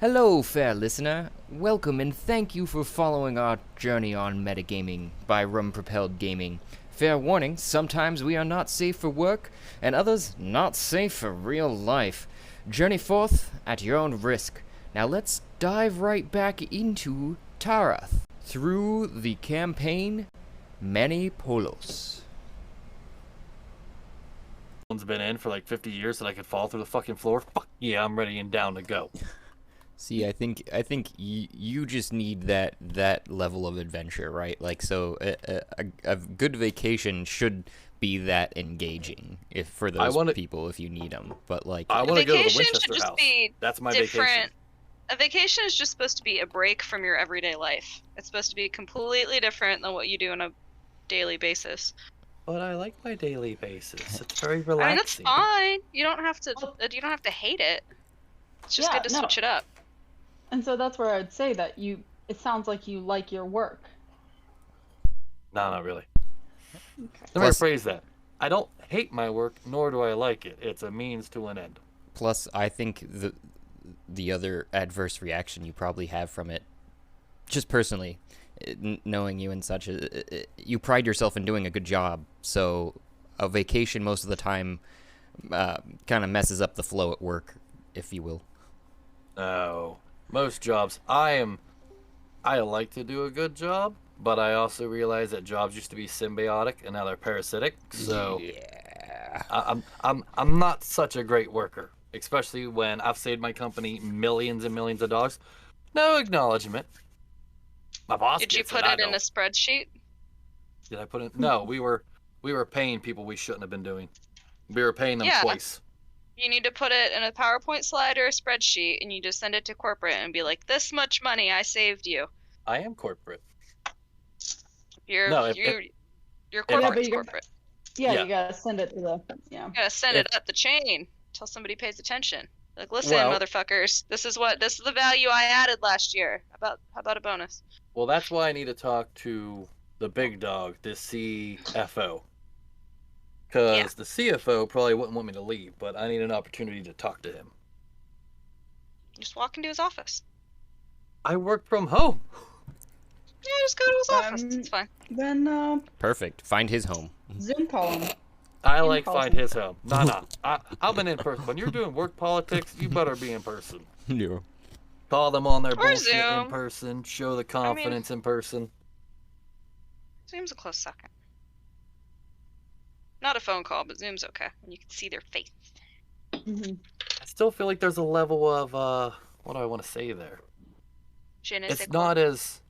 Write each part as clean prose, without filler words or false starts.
Hello, fair listener. Welcome and thank you for following our journey on metagaming by Rum Propelled Gaming. Fair warning, sometimes we are not safe for work, and others not safe for real life. Journey forth at your own risk. Now let's dive right back into Tarath through the campaign Mannipollus. One's been in for like 50 years that I could fall through the fucking floor. Fuck yeah, I'm ready and down to go. See, I think you just need that level of adventure, right? Like, so a good vacation should be that engaging if for those people if you need them. But like, I want to go to the should Winchester just house. be That's my different. vacation. A vacation is just supposed to be a break from your everyday life. It's supposed to be completely different than what you do on a daily basis. But I like my daily basis. It's very relaxing. I mean, that's fine. You don't have to. You don't have to hate it. It's just good to switch it up. And so that's where I'd say that it sounds like you like your work. No, not really. Okay. Let me rephrase that. I don't hate my work, nor do I like it. It's a means to an end. Plus, I think the other adverse reaction you probably have from it, just personally, knowing you and such, you pride yourself in doing a good job. So a vacation most of the time kind of messes up the flow at work, if you will. No. Most jobs, I like to do a good job, but I also realize that jobs used to be symbiotic and now they're parasitic. So yeah, I'm not such a great worker, especially when I've saved my company millions and millions of dollars. No acknowledgement. My boss. Did you put it in a spreadsheet? Did I put it? No, we were paying people we shouldn't have been doing. We were paying them twice. You need to put it in a PowerPoint slide or a spreadsheet, and you just send it to corporate and be like, "This much money I saved you." I am corporate. Your corporate. Yeah, you gotta send it to the You gotta send it up the chain until somebody pays attention. Like, listen, motherfuckers, this is the value I added last year. How about a bonus? Well, that's why I need to talk to the big dog, the CFO. Because the CFO probably wouldn't want me to leave, but I need an opportunity to talk to him. Just walk into his office. I work from home. Yeah, just go to his office. It's fine. Then perfect. Find his home. Zoom call him. I like find his home. Nah. I'm an in-person. When you're doing work politics, you better be in person. Yeah. Call them on their Or bullshit Zoom. in person. Show the confidence in person. Zoom's a close second. Not a phone call, but Zoom's okay. And you can see their face. Mm-hmm. I still feel like there's a level of, what do I want to say there? It's not as...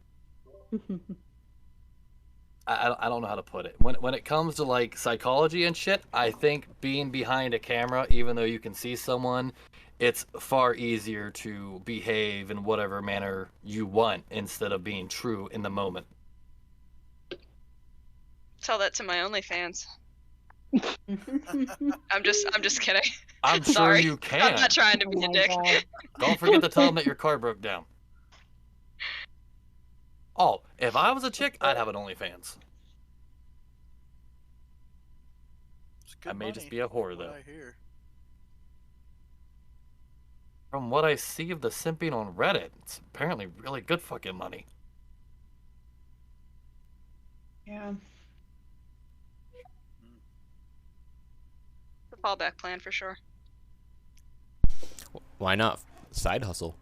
I don't know how to put it. When it comes to like psychology and shit, I think being behind a camera, even though you can see someone, it's far easier to behave in whatever manner you want instead of being true in the moment. Tell that to my OnlyFans. I'm just kidding. I'm Sorry. sure you can. I'm not trying to be a dick. Don't forget to tell them that your car broke down. Oh, if I was a chick, I'd have an OnlyFans. I may just be a whore, though. From what I see of the simping on Reddit, it's apparently really good fucking money. Yeah. The fallback plan for sure. Why not? Side hustle.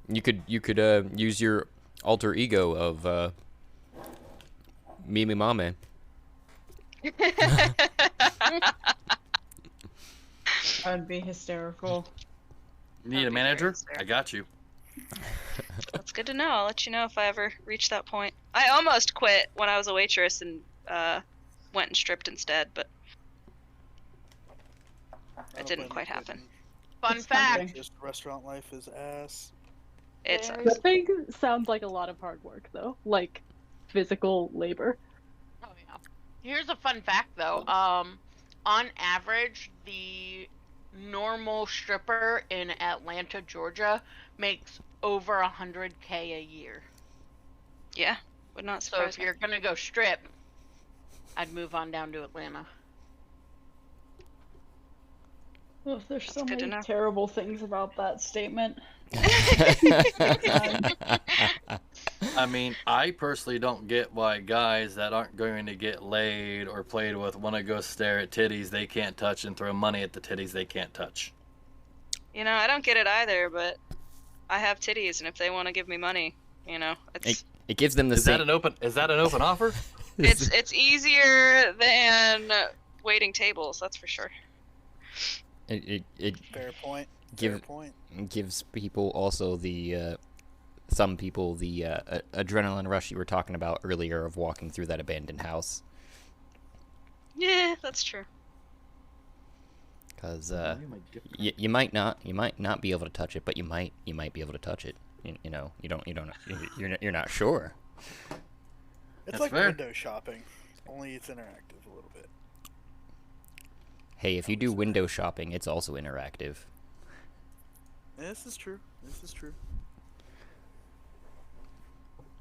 You could use your alter ego of Mimi Mame. That'd be hysterical. You need a manager? I got you. That's good to know. I'll let you know if I ever reach that point. I almost quit when I was a waitress and went and stripped instead, but it didn't quite happen. Fun fact. Just restaurant life is ass. It's Stripping sounds like a lot of hard work, though. Like physical labor. Oh yeah. Here's a fun fact, though. On average, the normal stripper in Atlanta, Georgia, makes over 100K a year. yeah, would not So surprise if you're gonna go strip, I'd move on down to Atlanta. Oh, there's so good to many know. terrible things about that statement. I mean, I personally don't get why guys that aren't going to get laid or played with want to go stare at titties they can't touch and throw money at the titties they can't touch. You know, I don't get it either, but I have titties, and if they want to give me money, you know, it's It gives them the Is same. that an open offer? it's easier than waiting tables, that's for sure. It Fair point. Fair give, point. gives people also the some people the adrenaline rush you were talking about earlier of walking through that abandoned house. Yeah, that's true. Because you might not be able to touch it, but you might be able to touch it. You know, you're not sure. It's That's like fair. window shopping, only it's interactive a little bit. Hey, if you do window shopping, it's also interactive. Yeah, this is true. This is true.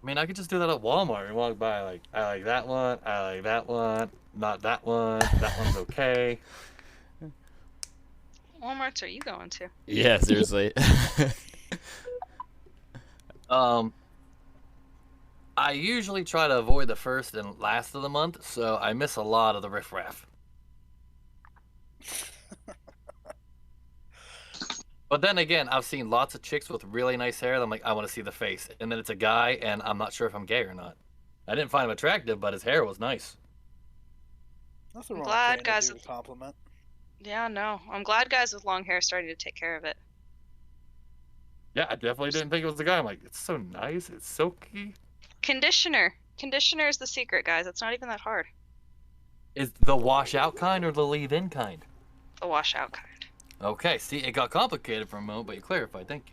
I mean, I could just do that at Walmart and walk by like, I like that one, I like that one, not that one, that one's okay. Walmarts are you going to? Yeah, seriously. I usually try to avoid the first and last of the month, so I miss a lot of the riffraff. But then again, I've seen lots of chicks with really nice hair. I'm like, I want to see the face, and then it's a guy, and I'm not sure if I'm gay or not. I didn't find him attractive, but his hair was nice. Nothing I'm wrong glad with guys paying a dude a compliment. Yeah, no. I'm glad guys with long hair are starting to take care of it. Yeah, I definitely didn't think it was a guy. I'm like, it's so nice, it's silky. Conditioner. Conditioner is the secret, guys. It's not even that hard. Is the washout kind or the leave-in kind? The washout kind. Okay, see, it got complicated for a moment, but you clarified. Thank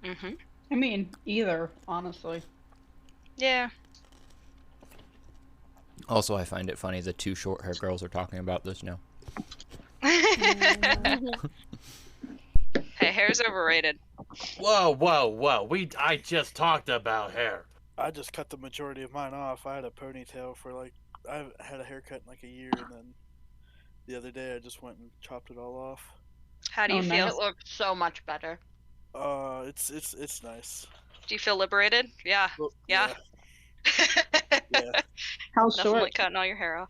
you. Mm-hmm. I mean, either, honestly. Yeah. Also, I find it funny that two short-haired girls are talking about this now. Hey, hair's overrated. Whoa, whoa, whoa! I just talked about hair. I just cut the majority of mine off. I had a ponytail for like, I haven't had a haircut in like a year, and then the other day I just went and chopped it all off. How do you Oh, feel? nice. It looks so much better. It's nice. Do you feel liberated? Yeah. Well, Yeah. yeah. How Nothing short? like cutting all your hair off.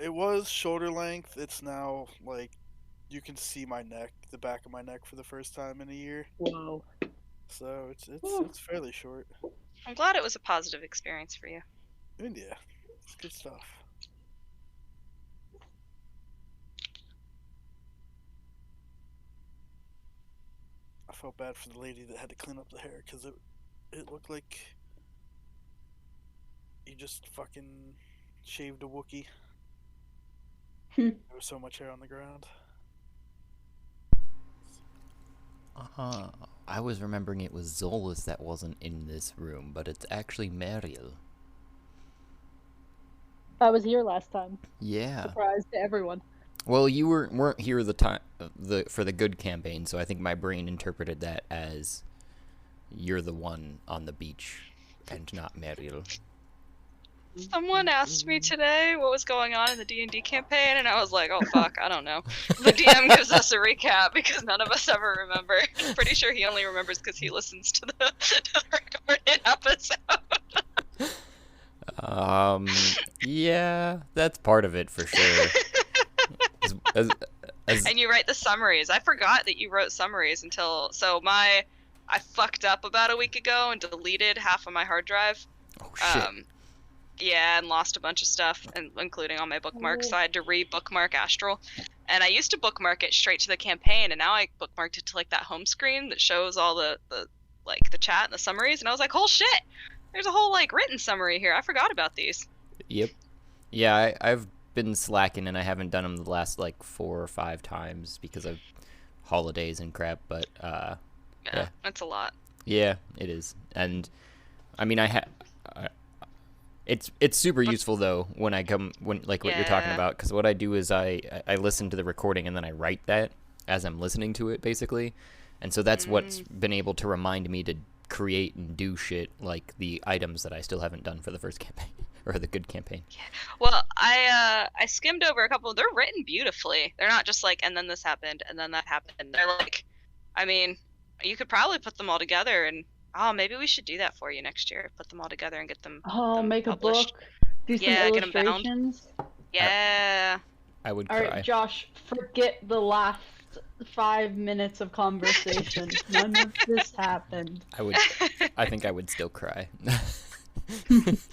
It was shoulder length. It's now like, you can see my neck, the back of my neck, for the first time in a year. Whoa. So it's fairly short. I'm glad it was a positive experience for you. And yeah, it's good stuff. I felt bad for the lady that had to clean up the hair because it looked like he just fucking shaved a Wookiee. Hmm. There was so much hair on the ground. I was remembering it was Zolas that wasn't in this room, but it's actually Mariel. I was here last time. Yeah. Surprise to everyone. Well, you weren't here for the good campaign, so I think my brain interpreted that as you're the one on the beach and not Mariel. Someone asked me today what was going on in the D&D campaign, and I was like, oh fuck, I don't know. The DM gives us a recap because none of us ever remember. I'm pretty sure he only remembers because he listens to the recorded episode. Yeah, that's part of it for sure. And you write the summaries. I forgot that you wrote summaries until... I fucked up about a week ago and deleted half of my hard drive. Oh shit. Yeah, and lost a bunch of stuff, including all my bookmarks. So I had to re-bookmark Astral. And I used to bookmark it straight to the campaign, and now I bookmarked it to like that home screen that shows all the chat and the summaries. And I was like, oh shit, there's a whole like written summary here. I forgot about these. Yep. Yeah, I've been slacking and I haven't done them the last like 4 or 5 times because of holidays and crap. But Yeah, that's a lot. yeah, it is. And I mean, it's super useful though when what you're talking Yeah. about, because what I do is I listen to the recording and then I write that as I'm listening to it basically, and so that's what's been able to remind me to create and do shit like the items that I still haven't done for the first campaign or the good campaign. Well, I skimmed over a couple. They're written beautifully. They're not just like, and then this happened, and then that happened. They're like, I mean, you could probably put them all together and maybe we should do that for you next year. Put them all together and get them Make a published. book. Do some Yeah, get 'em bound. illustrations. Yeah. I would All cry. right, Josh, forget the last 5 minutes of conversation. None of this happened. I think I would still cry.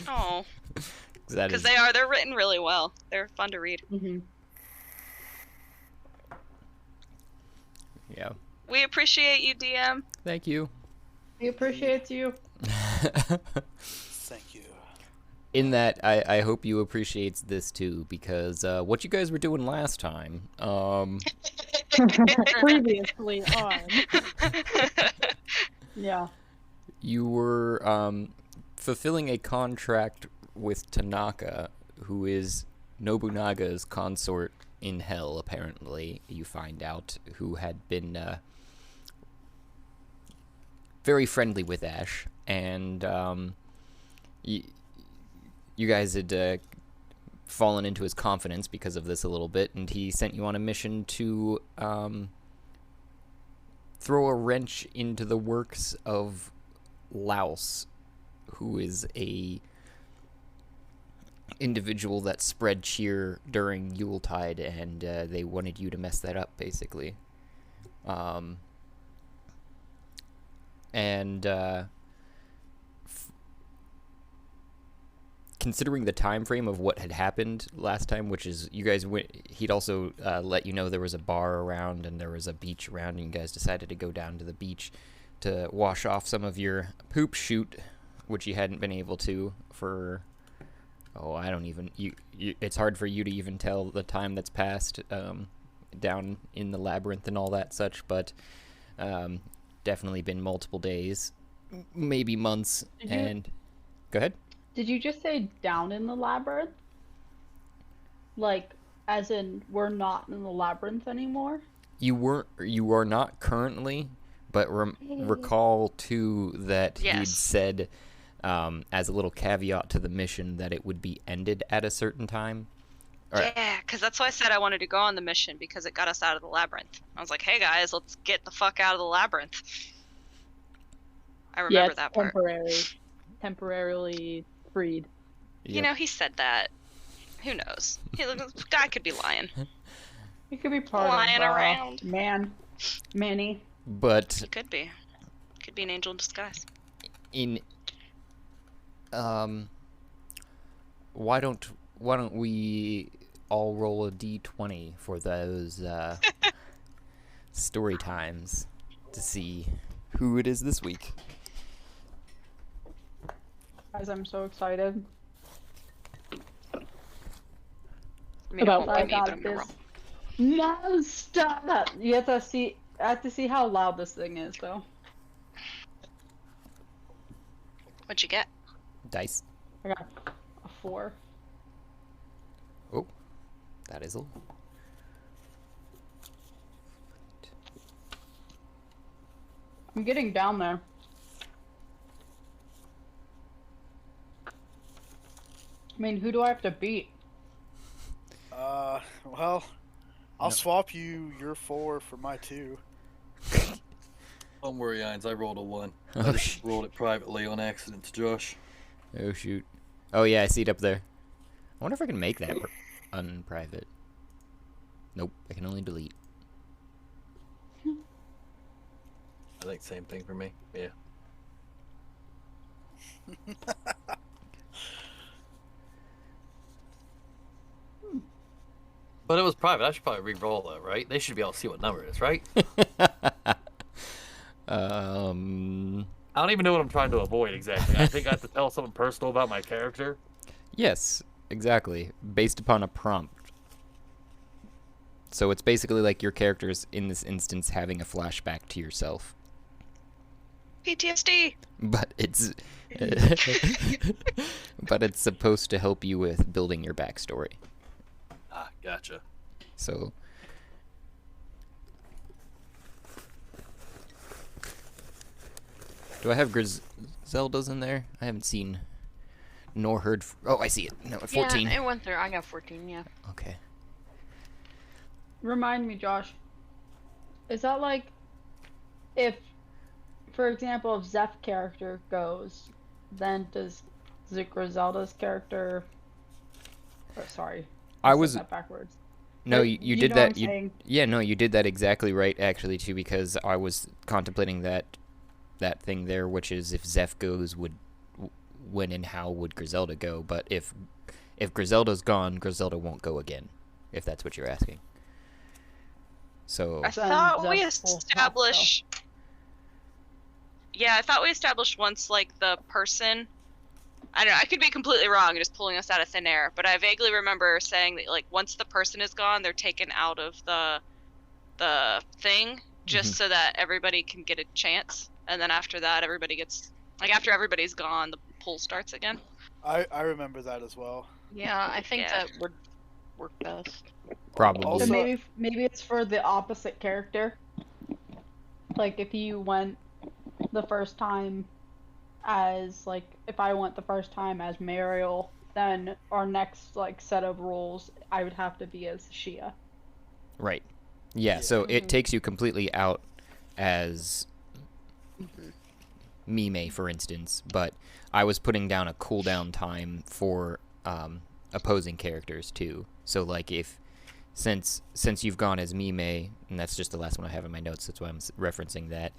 Oh, That because is, they're written really well. They're fun to read. Hmm. yeah. We appreciate you, DM. Thank you. We appreciate you. Thank you. In that, I hope you appreciate this too, because what you guys were doing last time, Previously on. Yeah. you were fulfilling a contract with Tanaka, who is Nobunaga's consort in hell, apparently, you find out, who had been very friendly with Ash, and you guys had fallen into his confidence because of this a little bit, and he sent you on a mission to throw a wrench into the works of Laos, who is a individual that spread cheer during Yuletide, and they wanted you to mess that up, basically. Considering the time frame of what had happened last time, which is you guys went, he'd also let you know there was a bar around and there was a beach around, and you guys decided to go down to the beach to wash off some of your poop shoot, which you hadn't been able to for I don't even it's hard for you to even tell the time that's passed down in the labyrinth and all that such, but definitely been multiple days, maybe months. And go ahead. Did you just say down in the labyrinth? Like, as in, we're not in the labyrinth anymore? You are not currently, but recall too that he'd Yes. said, as a little caveat to the mission, that it would be ended at a certain time. Right. Yeah, because that's why I said I wanted to go on the mission, because it got us out of the labyrinth. I was like, hey guys, let's get the fuck out of the labyrinth. I remember it's that part. temporarily freed. You know, he said that. Who knows? The guy could be lying. He could be part Lying of around. Manny. But He could be. Could be an angel in disguise. in why don't we all roll a d20 for those story times to see who it is this week? Guys, I'm so excited I mean, about it what I won't be me, got but I'm gonna roll. No, stop! You have to see. I have to see how loud this thing is, though. What'd you get? Dice. I got a 4. Oh, that is a I'm getting down there. I mean, who do I have to beat? Well, I'll swap your 4 for my 2. Don't worry, Hines. I rolled a 1. I Oh, just rolled it privately on accident to Josh. oh shoot. Oh yeah, I see it up there. I wonder if I can make that unprivate. Nope, I can only delete. I think same thing for me. Yeah. But it was private. I should probably re-roll that, right? They should be able to see what number it is, right? I don't even know what I'm trying to avoid exactly. I think I have to tell something personal about my character. Yes, exactly. Based upon a prompt. So it's basically like your character's, in this instance, having a flashback to yourself. PTSD! But it's but it's supposed to help you with building your backstory. Ah, gotcha. So do I have Griselda's in there? I haven't seen nor heard. Oh, I see it. No, 14. Yeah, it went through. I got 14, yeah. Okay. Remind me, Josh. Is that like if, for example, if Zeph's character goes, then does Griselda's character? Oh, sorry, I said was that backwards. no, But you you did know what that. I'm saying? Yeah, no, you did that exactly right, actually, too, because I was contemplating that thing there, which is if Zeph goes, when and how would Griselda go? But if Griselda's gone, Griselda won't go again, if that's what you're asking. So I Then thought we Zeph will have to go. established. Yeah, I thought we established once, like, the person. I don't know. I could be completely wrong, just pulling us out of thin air. But I vaguely remember saying that, like, once the person is gone, they're taken out of the thing, just Mhm. so that everybody can get a chance. And then after that, everybody gets, like, after everybody's gone, the pool starts again. I remember that as well. Yeah, I think Yeah. that would work best. probably. So Also- maybe it's for the opposite character. Like if you went the first time as like if I went the first time as Mariel, then our next like set of rules I would have to be as Shia. Right. Yeah, so it Mhm. takes you completely out as Mhm. Mime, for instance, but I was putting down a cooldown time for opposing characters too. So like if since you've gone as Mime, and that's just the last one I have in my notes, that's why I'm referencing that.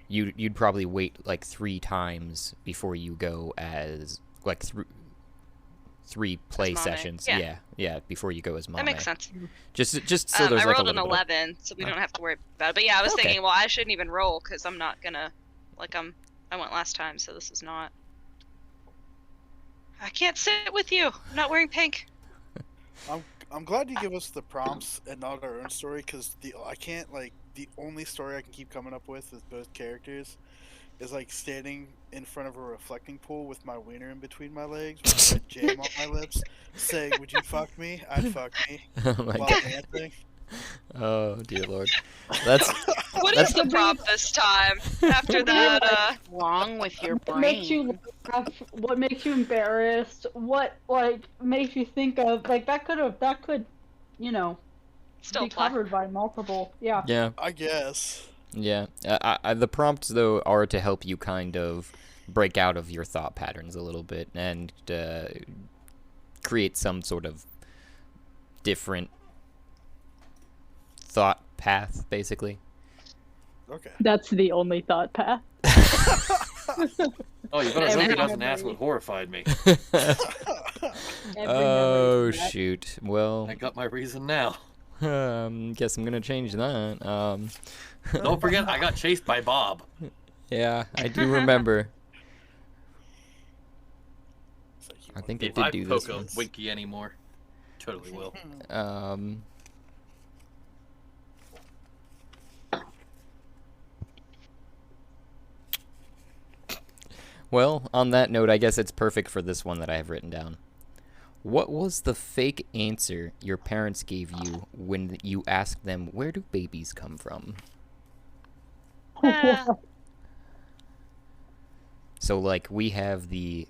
You'd probably wait like 3 times before you go as like three play Mame. sessions. Yeah. Yeah, before you go as Mame. That makes sense. Just so there's I like a rolled an little bit of- 11, so we don't have to worry about it. But yeah, I was Okay. thinking, well, I shouldn't even roll because I'm not gonna, like, I went last time, so this is not. I can't sit with you. I'm not wearing pink. I'm glad you give us the prompts and not our own story, because I can't like the only story I can keep coming up with both characters is like standing in front of a reflecting pool with my wiener in between my legs with a red jam on my lips, saying, "Would you fuck me? I'd fuck me," Oh my while god. dancing. Oh dear lord. That's What That's is the prompt this time? After that, What's wrong with your What makes you brain? laugh? What makes you embarrassed? What like makes you think of like that could, you know, still be play. covered by multiple. Yeah. yeah. I guess. Yeah. The prompts though are to help you kind of break out of your thought patterns a little bit and create some sort of different thought path, basically. Okay. That's the only thought path. Oh, you better Every hope he doesn't memory. ask what horrified me. Oh shoot. Well, I got my reason now. guess I'm gonna change that. Don't forget, I got chased by Bob. Yeah, I do remember. It's like you I want- think I If did I do poke this a once. Winky anymore, totally will. Well, on that note, I guess it's perfect for this one that I have written down. What was the fake answer your parents gave you when you asked them, where do babies come from? So, like, we have babies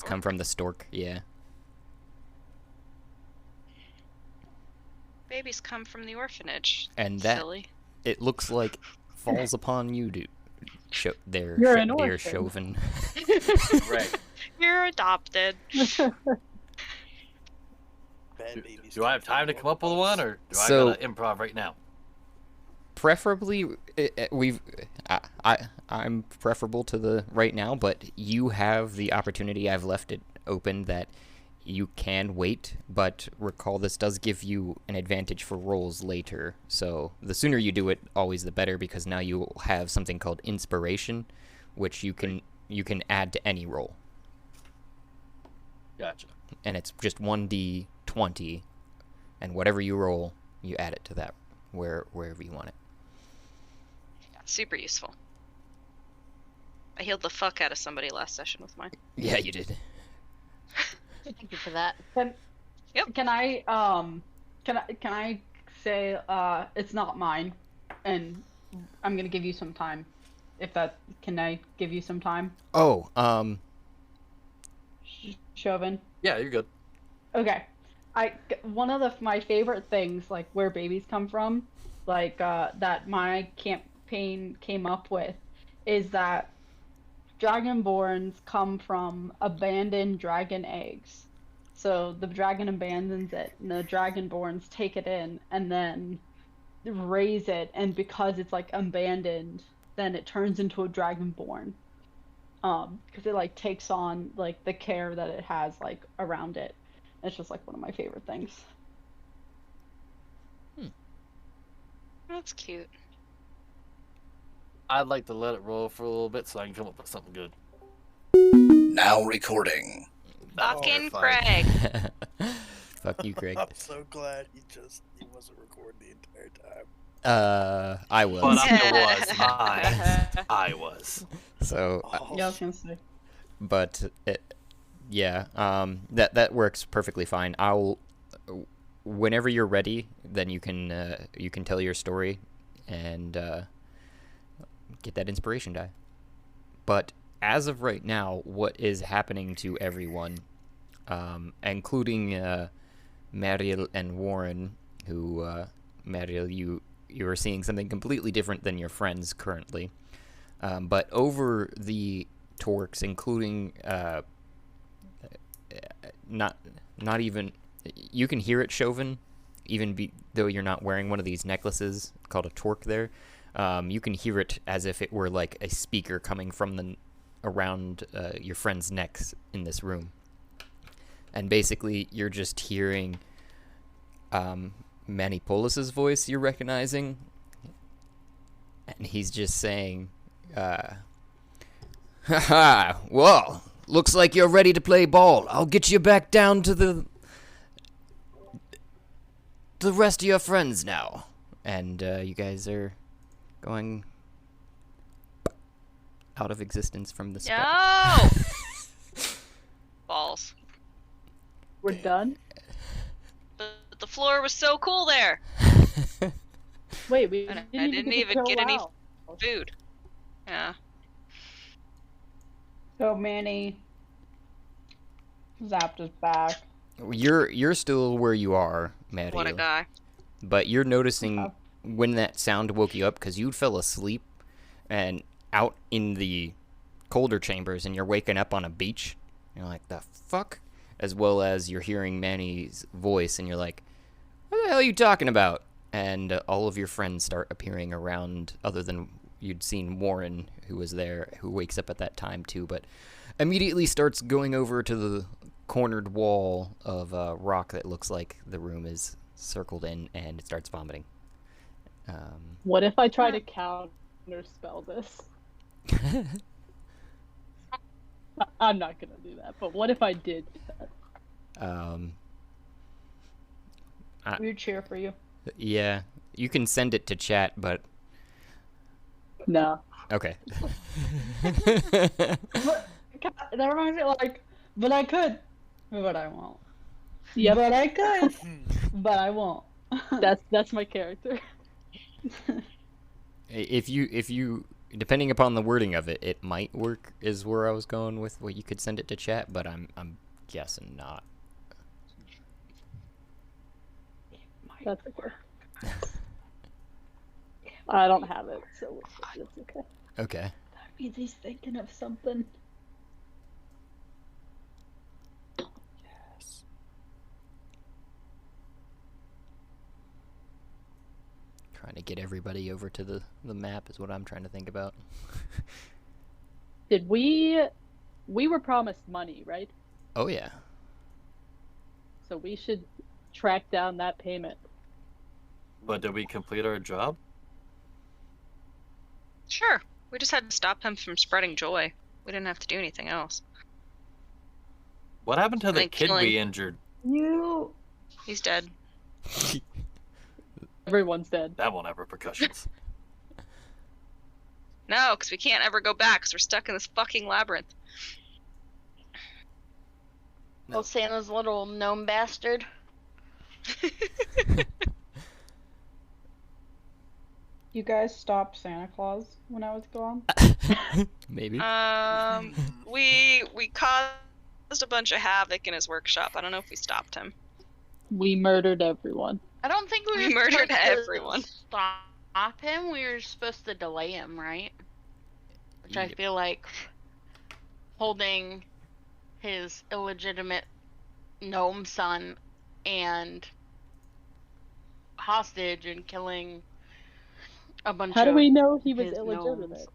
come from the stork, yeah. Babies come from the orphanage. And that, Silly. it looks like, falls upon you, You're an dear orphan. Chauvin. Right. You're adopted. Bad babies Do I have come time to from come up with both one, bugs. or do So- I gotta improv right now? Preferably, I'm preferable to the right now, but you have the opportunity. I've left it open that you can wait, but recall this does give you an advantage for rolls later. So the sooner you do it, always the better, because now you have something called inspiration, which you can add to any roll, Gotcha. and it's just 1d20, and whatever you roll, you add it to that wherever you want it. Yeah, super useful. I healed the fuck out of somebody last session with mine. Yeah, you did. Thank you for that. Can Yep. can I say it's not mine, and I'm gonna give you some time. Can I give you some time, Oh, Chauvin? Yeah, you're good. Okay. One of my favorite things, like where babies come from, like that my campaign came up with is that dragonborns come from abandoned dragon eggs. So the dragon abandons it, and the dragonborns take it in and then raise it, and because it's like abandoned, then it turns into a dragonborn. Because it like takes on like the care that it has like around it. It's just like one of my favorite things. That's cute. I'd like to let it roll for a little bit so I can come up with something good. Now recording. Fucking fine. Craig. Fuck you, Craig. I'm so glad he wasn't recording the entire time. I was. But I was. So, Oh, Yeah, I was gonna say. but yeah, that works perfectly fine. Whenever you're ready, then you can tell your story and get that inspiration die. But as of right now, what is happening to everyone, including Mariel and Warren, who Mariel, you are seeing something completely different than your friends currently. But over the Torques, including not even, you can hear it, Chauvin, though you're not wearing one of these necklaces called a Torque there. You can hear it as if it were like a speaker coming from around your friend's necks in this room. And basically, you're just hearing Mannipollus' voice you're recognizing. And he's just saying, haha, well, looks like you're ready to play ball. I'll get you back down to the rest of your friends now. And you guys are going out of existence from the spell. No! Balls. We're done? But the floor was so cool there. Wait, we And didn't I didn't to even chill get any out. food. Yeah. So Manny zapped us back. You're still where you are, Mario. What a guy. But you're noticing when that sound woke you up, because you fell asleep and out in the colder chambers, and you're waking up on a beach. You're like, the fuck? As well as you're hearing Manny's voice, and you're like, what the hell are you talking about? And all of your friends start appearing around, other than you'd seen Warren, who was there, who wakes up at that time too, but immediately starts going over to the cornered wall of rock that looks like the room is circled in, and it starts vomiting. What if I try to counter spell this? I'm not gonna do that, but what if I did do that? We would cheer for you. Yeah, you can send it to chat, but No. okay. That reminds me, like, but I could, but I won't. Yep. But I could, but I won't. That's my character. If you depending upon the wording of it, it might work. Is where I was going with what you could send it to chat, but I'm guessing not. That's okay. I don't have it, so it's okay. Okay. That means he's thinking of something. yes. Trying to get everybody over to the map is what I'm trying to think about. Did we were promised money, right? Oh yeah. So we should track down that payment. But did we complete our job? Sure. We just had to stop him from spreading joy. We didn't have to do anything else. What happened to the Like kid killing- we injured? You. He's dead. Everyone's dead. That won't have repercussions. No, because we can't ever go back because we're stuck in this fucking labyrinth. Oh, Santa's little gnome bastard. You guys stopped Santa Claus when I was gone? Maybe. We caused a bunch of havoc in his workshop. I don't know if we stopped him. We murdered everyone. I don't think we We were murdered supposed everyone. to stop him. We were supposed to delay him, right? Which I Yep. feel like holding his illegitimate gnome son and hostage and killing a bunch How do of we know he was his illegitimate? gnomes.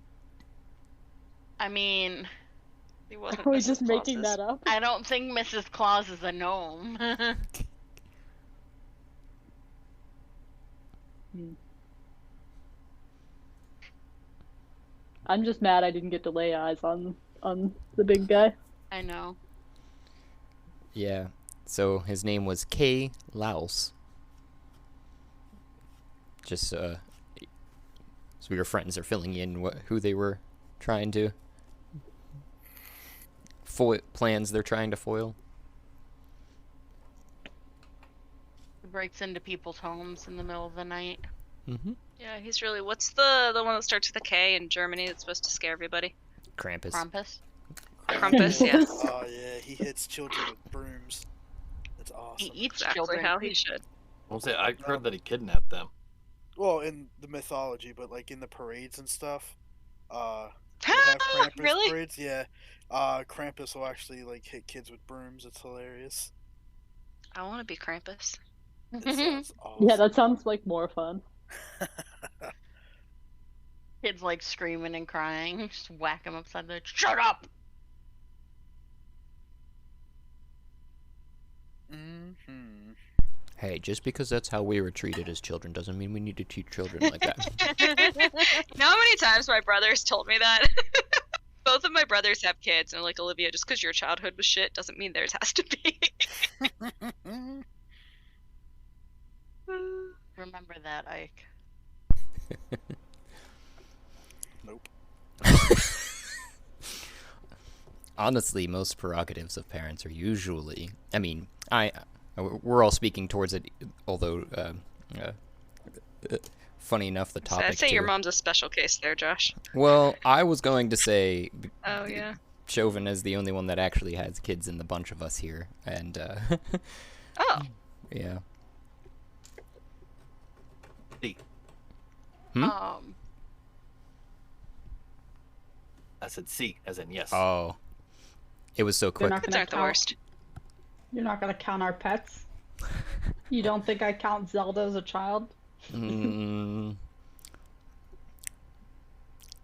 I mean, He wasn't Are we Mrs. just making Claus's. that up? I don't think Mrs. Claus is a gnome. I'm just mad I didn't get to lay eyes on the big guy. I know. Yeah. So his name was K. Laos. Just so your friends are filling in who they were trying to plans they're trying to foil. He breaks into people's homes in the middle of the night. Mm-hmm. Yeah, he's really. What's the one that starts with a K in Germany that's supposed to scare everybody? Krampus. Krampus. Krampus, yeah. Oh yeah, he hits children with brooms. That's He awesome. eats Exactly children. how he should. I'll say I heard that he kidnapped them. Well, in the mythology, but like in the parades and stuff, they have Krampus Really? parades. Yeah, Krampus will actually like hit kids with brooms. It's hilarious. I want to be Krampus. It sounds awesome. Yeah, that sounds like more fun. Kids like screaming and crying. Just whack him upside the head. Shut up! Mm-hmm. Hey, just because that's how we were treated as children doesn't mean we need to treat children like that. You know how many times my brothers told me that? Both of my brothers have kids, and they're like, Olivia, just because your childhood was shit doesn't mean theirs has to be. Remember that, Ike. Nope. Honestly, most prerogatives of parents are usually. I mean, we're all speaking towards it, although funny enough, the So topic. I'd say too. your mom's a special case there, Josh. Well, I was going to say. Oh, yeah. Chauvin is the only one that actually has kids in the bunch of us here, and Oh. yeah. C. Hmm? I said C, as in yes. Oh, it was so They're quick. not Kids gonna aren't the count. worst. You're not gonna count our pets. You don't think I count Zelda as a child? Mm,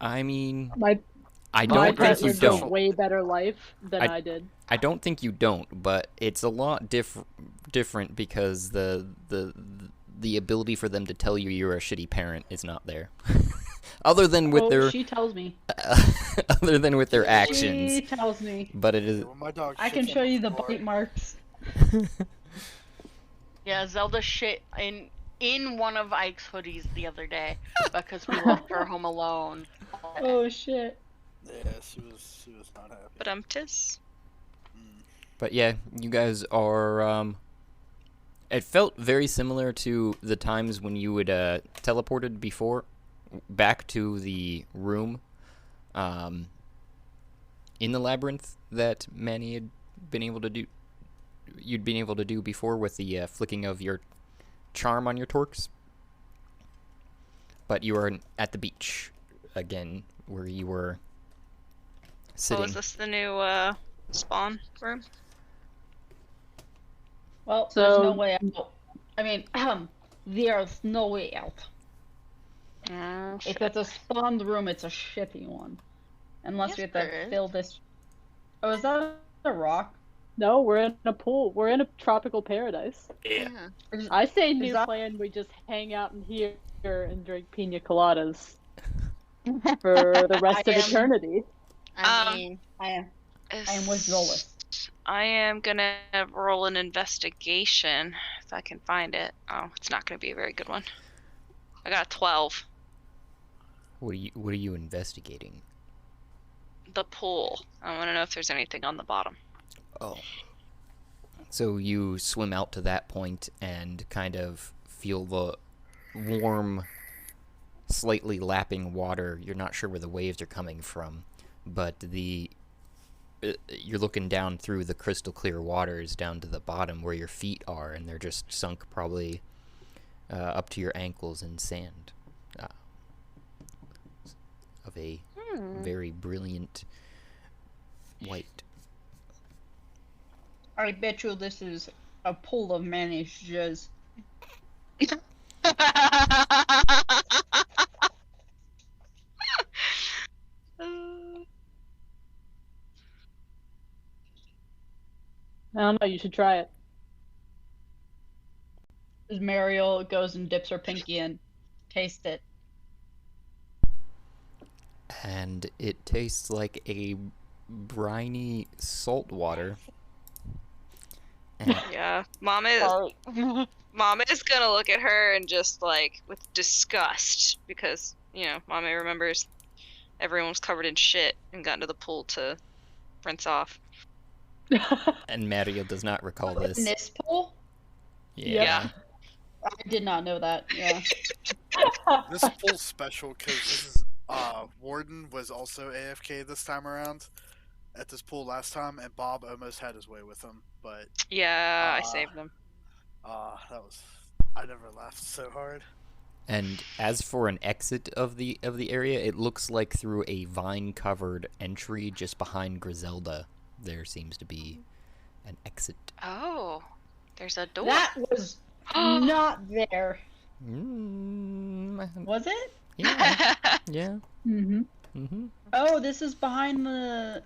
I mean, My I my don't pet think you lived a don't. way better life than I- I did. I don't think you don't, but it's a lot different because the ability for them to tell you you're a shitty parent is not there. Other than with their She tells me. other than with their actions. She tells me. But it is When my dog I can shits show on you the floor, bite marks. Yeah, Zelda shit in one of Ike's hoodies the other day because we left her home alone. Oh shit. Yeah, she was not happy. But tis. But yeah, you guys are it felt very similar to the times when you would teleported before back to the room in the labyrinth that Manny had been able to do. You'd been able to do before with the flicking of your charm on your torques. But you were at the beach again, where you were sitting. Oh, is this the new spawn room? Well, So- there's no way out. I mean, there's no way out. Oh, If it's a spawned room, it's a shitty one. Unless Yes, we have there to is. fill this. Oh, is that a rock? No, we're in a pool. We're in a tropical paradise. Yeah. I say new that- plan. We just hang out in here and drink pina coladas for the rest I of am- eternity. I mean, I am. I am with Zolas. I am gonna roll an investigation if I can find it. Oh, it's not gonna be a very good one. I got a 12. What are you investigating? The pool. I want to know if there's anything on the bottom. Oh. So you swim out to that point and kind of feel the warm, slightly lapping water. You're not sure where the waves are coming from, but you're looking down through the crystal clear waters down to the bottom where your feet are, and they're just sunk probably up to your ankles in sand of a very brilliant white. I bet you this is a pool of mayonnaise jizz. I don't know. You should try it. As Mariel goes and dips her pinky in, taste it. And it tastes like a briny salt water. And Yeah, Mama is gonna look at her and just like with disgust because Mama remembers everyone was covered in shit and got into the pool to rinse off. and Mario does not recall In this. this pool? Yeah. I did not know that. Yeah. This pool's special because this is Warden was also AFK this time around at this pool last time, and Bob almost had his way with him, but Yeah, I saved them. that was I never laughed so hard. And as for an exit of the area, it looks like through a vine-covered entry just behind Griselda. There seems to be an exit. Oh, there's a door. That was not there. Was it? Yeah. Yeah. Mm-hmm. Mm-hmm. Oh, this is behind the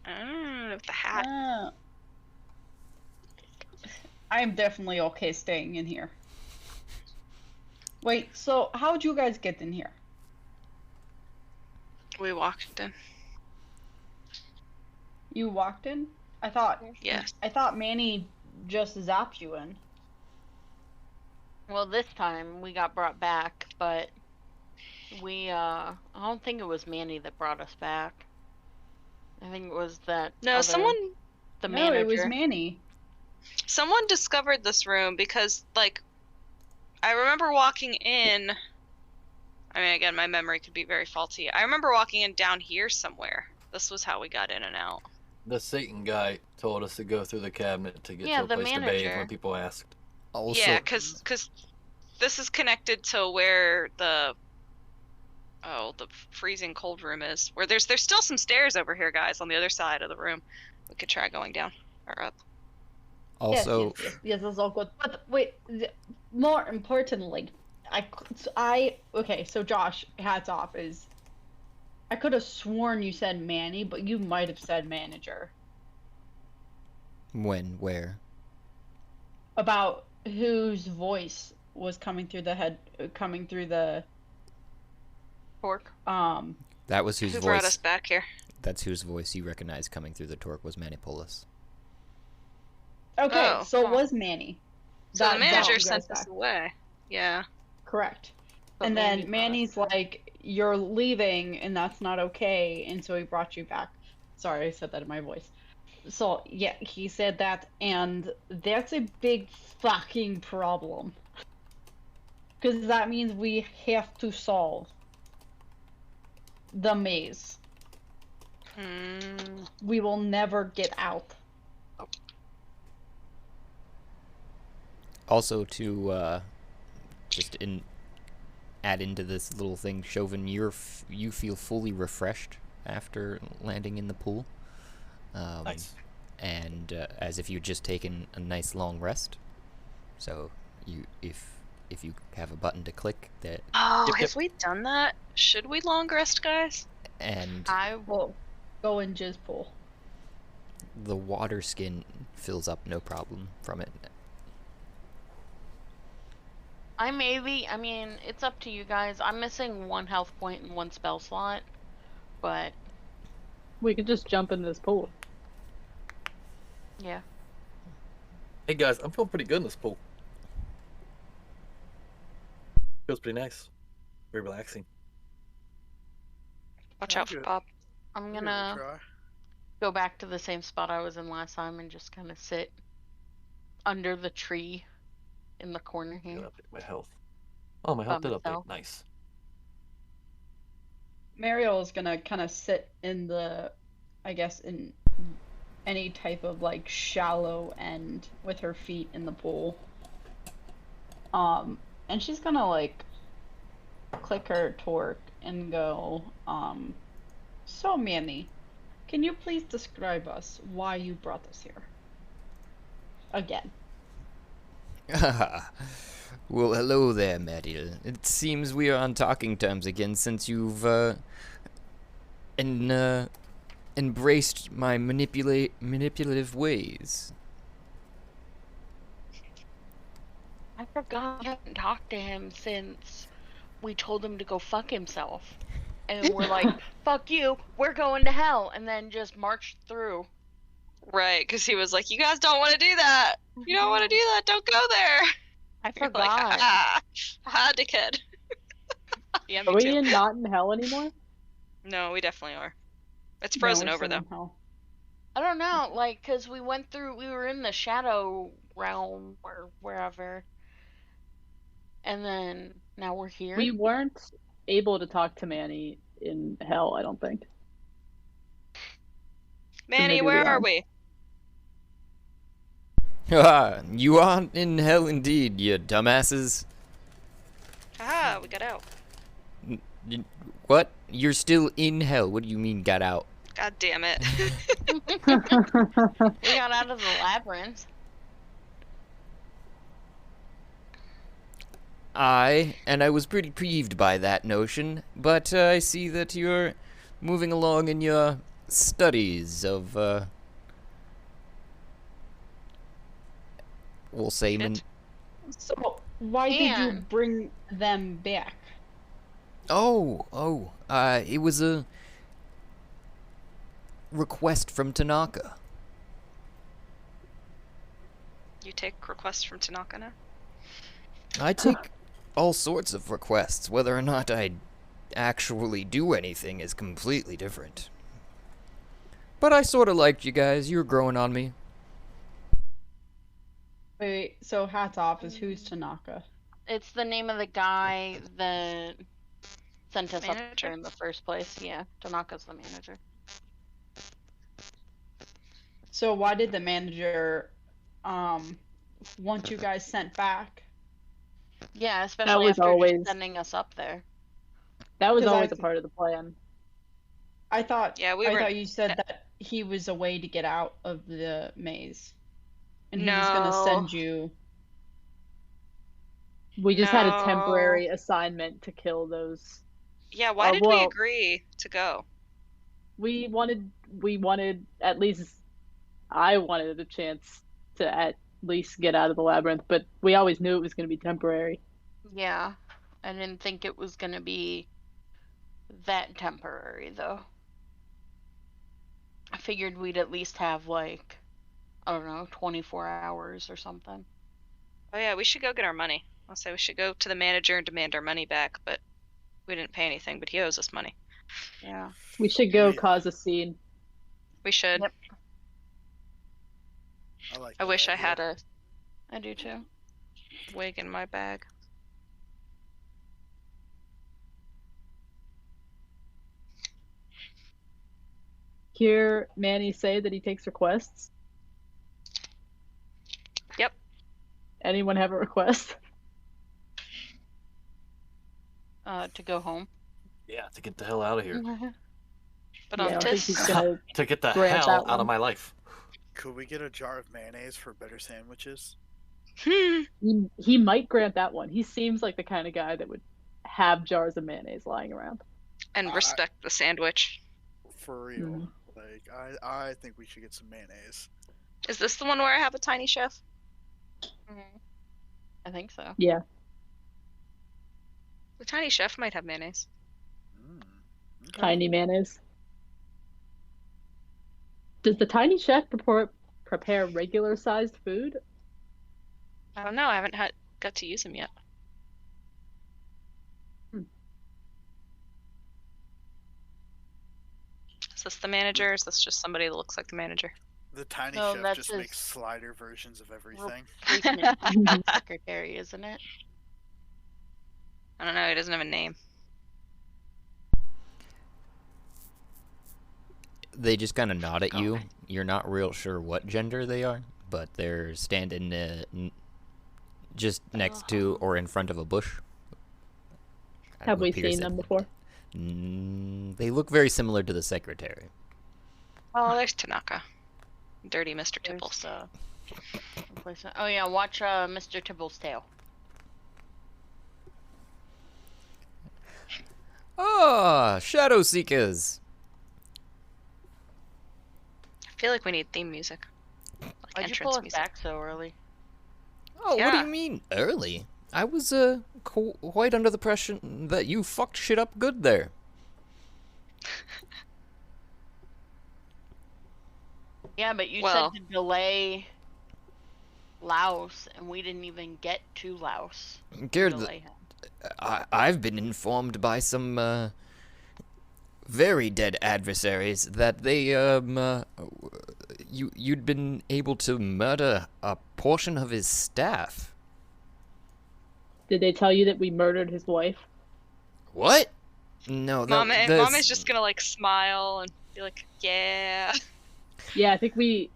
With the hat. I am definitely okay staying in here. Wait, so how'd you guys get in here? We walked in. You walked in? I thought Yes. Manny just zapped you in. Well, this time we got brought back, but I don't think it was Manny that brought us back. I think it was that. No, the No, manager. it was Manny. Someone discovered this room because, like, I remember walking in. I mean, again, my memory could be very faulty. I remember walking in down here somewhere. This was how we got in and out. The Satan guy told us to go through the cabinet to get to a the place to bathe manager. when people asked. Also, Yeah, because this is connected to where the freezing cold room is. Where there's still some stairs over here, guys, on the other side of the room. We could try going down or up. also, yes, that's all good. But wait, more importantly, okay. So Josh, hats off. I could have sworn you said Manny, but you might have said manager. when, where? About whose voice was coming through the Pork. That was whose Who brought us voice. back here? That's whose voice you recognize coming through the torque was Mannipollus. Okay, Oh. so it was Manny. So That the brought manager you guys sent us back. away. Yeah. Correct. But And Manny then brought us Manny's back. like, "You're leaving, and that's not okay," and so he brought you back. Sorry, I said that in my voice. So yeah, he said that, and that's a big fucking problem. Because that means we have to solve the maze. We will never get out. Also, to add into this little thing, Chauvin, you feel fully refreshed after landing in the pool. Nice. And as if you'd just taken a nice long rest. So if you have a button to click that, Oh, Yep, have we done that? Should we long rest, guys? and I We'll go in jizz pool. the water skin fills up no problem from it. I mean, it's up to you guys. I'm missing 1 health point and 1 spell slot, but We could just jump in this pool. yeah. Hey guys, I'm feeling pretty good in this pool. Feels pretty nice. Very relaxing. Watch Yeah, out for good. Bob. I'm Give it a gonna try. go back to the same spot I was in last time and just kind of sit under the tree in the corner Get here. up my health. Oh, my health By did update. myself. Nice. Mariel is gonna kind of sit in in any type of like shallow end with her feet in the pool. And she's gonna like click her torque and go, so Manny, can you please describe us why you brought us here? Again. Well, hello there, Meryl. It seems we are on talking terms again since you've embraced my manipulative ways. I forgot I haven't talked to him since we told him to go fuck himself. And we're like, fuck you, we're going to hell. And then just marched through. Right, because he was like, "You guys don't want to do that. You don't want to do that. Don't go there." I You're forgot. like, ha, dickhead. Yeah, Are me we too. not in hell anymore? No, we definitely are. It's No, frozen we're over still though. in hell. I don't know, like, because we were in the shadow realm or wherever. And then now we're here. We weren't able to talk to Manny in hell, I don't think. Manny, maybe where we are are. we? You are in hell indeed, you dumbasses. Ah, we got out. What? You're still in hell. What do you mean got out? God damn it. We got out of the labyrinth. And I was pretty peeved by that notion, but I see that you're moving along in your studies of, we'll say, Shit. So, why did you And- bring them back? it was a request from Tanaka. You take requests from Tanaka now? I take all sorts of requests. Whether or not I actually do anything is completely different. But I sort of liked you guys. You were growing on me. Wait, so hats off is who's Tanaka? It's the name of the guy that sent us up Manager? there in the first place. Yeah, Tanaka's the manager. So why did the manager want you guys sent back? Yeah, especially was after always- just sending us up there. That was 'Cause always I- a part of the plan. I thought Yeah, we I were- thought you said that he was a way to get out of the maze. And he was gonna No. send you. We just had a No. temporary assignment to kill those. Yeah, why did we well- agree to go? We wanted at least I wanted a chance to at least get out of the labyrinth, but we always knew it was going to be temporary. Yeah, I didn't think it was gonna be that temporary though. I figured we'd at least have like, I don't know, 24 hours or something. Oh yeah, we should go get our money. I'll say we should go to the manager and demand our money back, but we didn't pay anything, but he owes us money. Yeah. We should go Yeah. cause a scene. We should. Yep. I like. I that wish I idea. had a I do too. wig in my bag. Hear Manny say that he takes requests. Yep. Anyone have a request? To go home. Yeah, to get the hell out of here. But Yeah, I on don't think tis. he's gonna. To get the Grant hell that out of one. my life. Could we get a jar of mayonnaise for better sandwiches? He might grant that one. He seems like the kind of guy that would have jars of mayonnaise lying around. And respect the sandwich. For real. Mhm. Like I think we should get some mayonnaise. Is this the one where I have a tiny chef? I think so. Yeah. The tiny chef might have mayonnaise. Mm. Okay. Tiny mayonnaise. Does the tiny chef prepare regular sized food? I don't know. I haven't got to use him yet. Is this the manager? Or is this just somebody that looks like the manager? The tiny No, chef that's just his- makes slider versions of everything. Replacement secretary, isn't it? I don't know. He doesn't have a name. They just kind of nod at you. Okay. You're not real sure what gender they are, but they're standing just next to or in front of a bush. Have we Peter seen said. them before? They look very similar to the secretary. Oh, there's Tanaka. Dirty Mr. There's Tipples. Oh yeah, watch Mr. Tibble's tail. Ah, Shadow Seekers. I feel like we need theme music. Like Why'd you entrance pull us music. back so early? Oh, what do Yeah. you mean early? I was quite under the impression that you fucked shit up good there. Yeah, but you Well- said to delay Laos, and we didn't even get to Laos. to Garrett, delay him. I've been informed by some very dead adversaries that they you'd been able to murder a portion of his staff. Did they tell you that we murdered his wife? What? No, Mama's just gonna like smile and be like, yeah. Yeah, I think we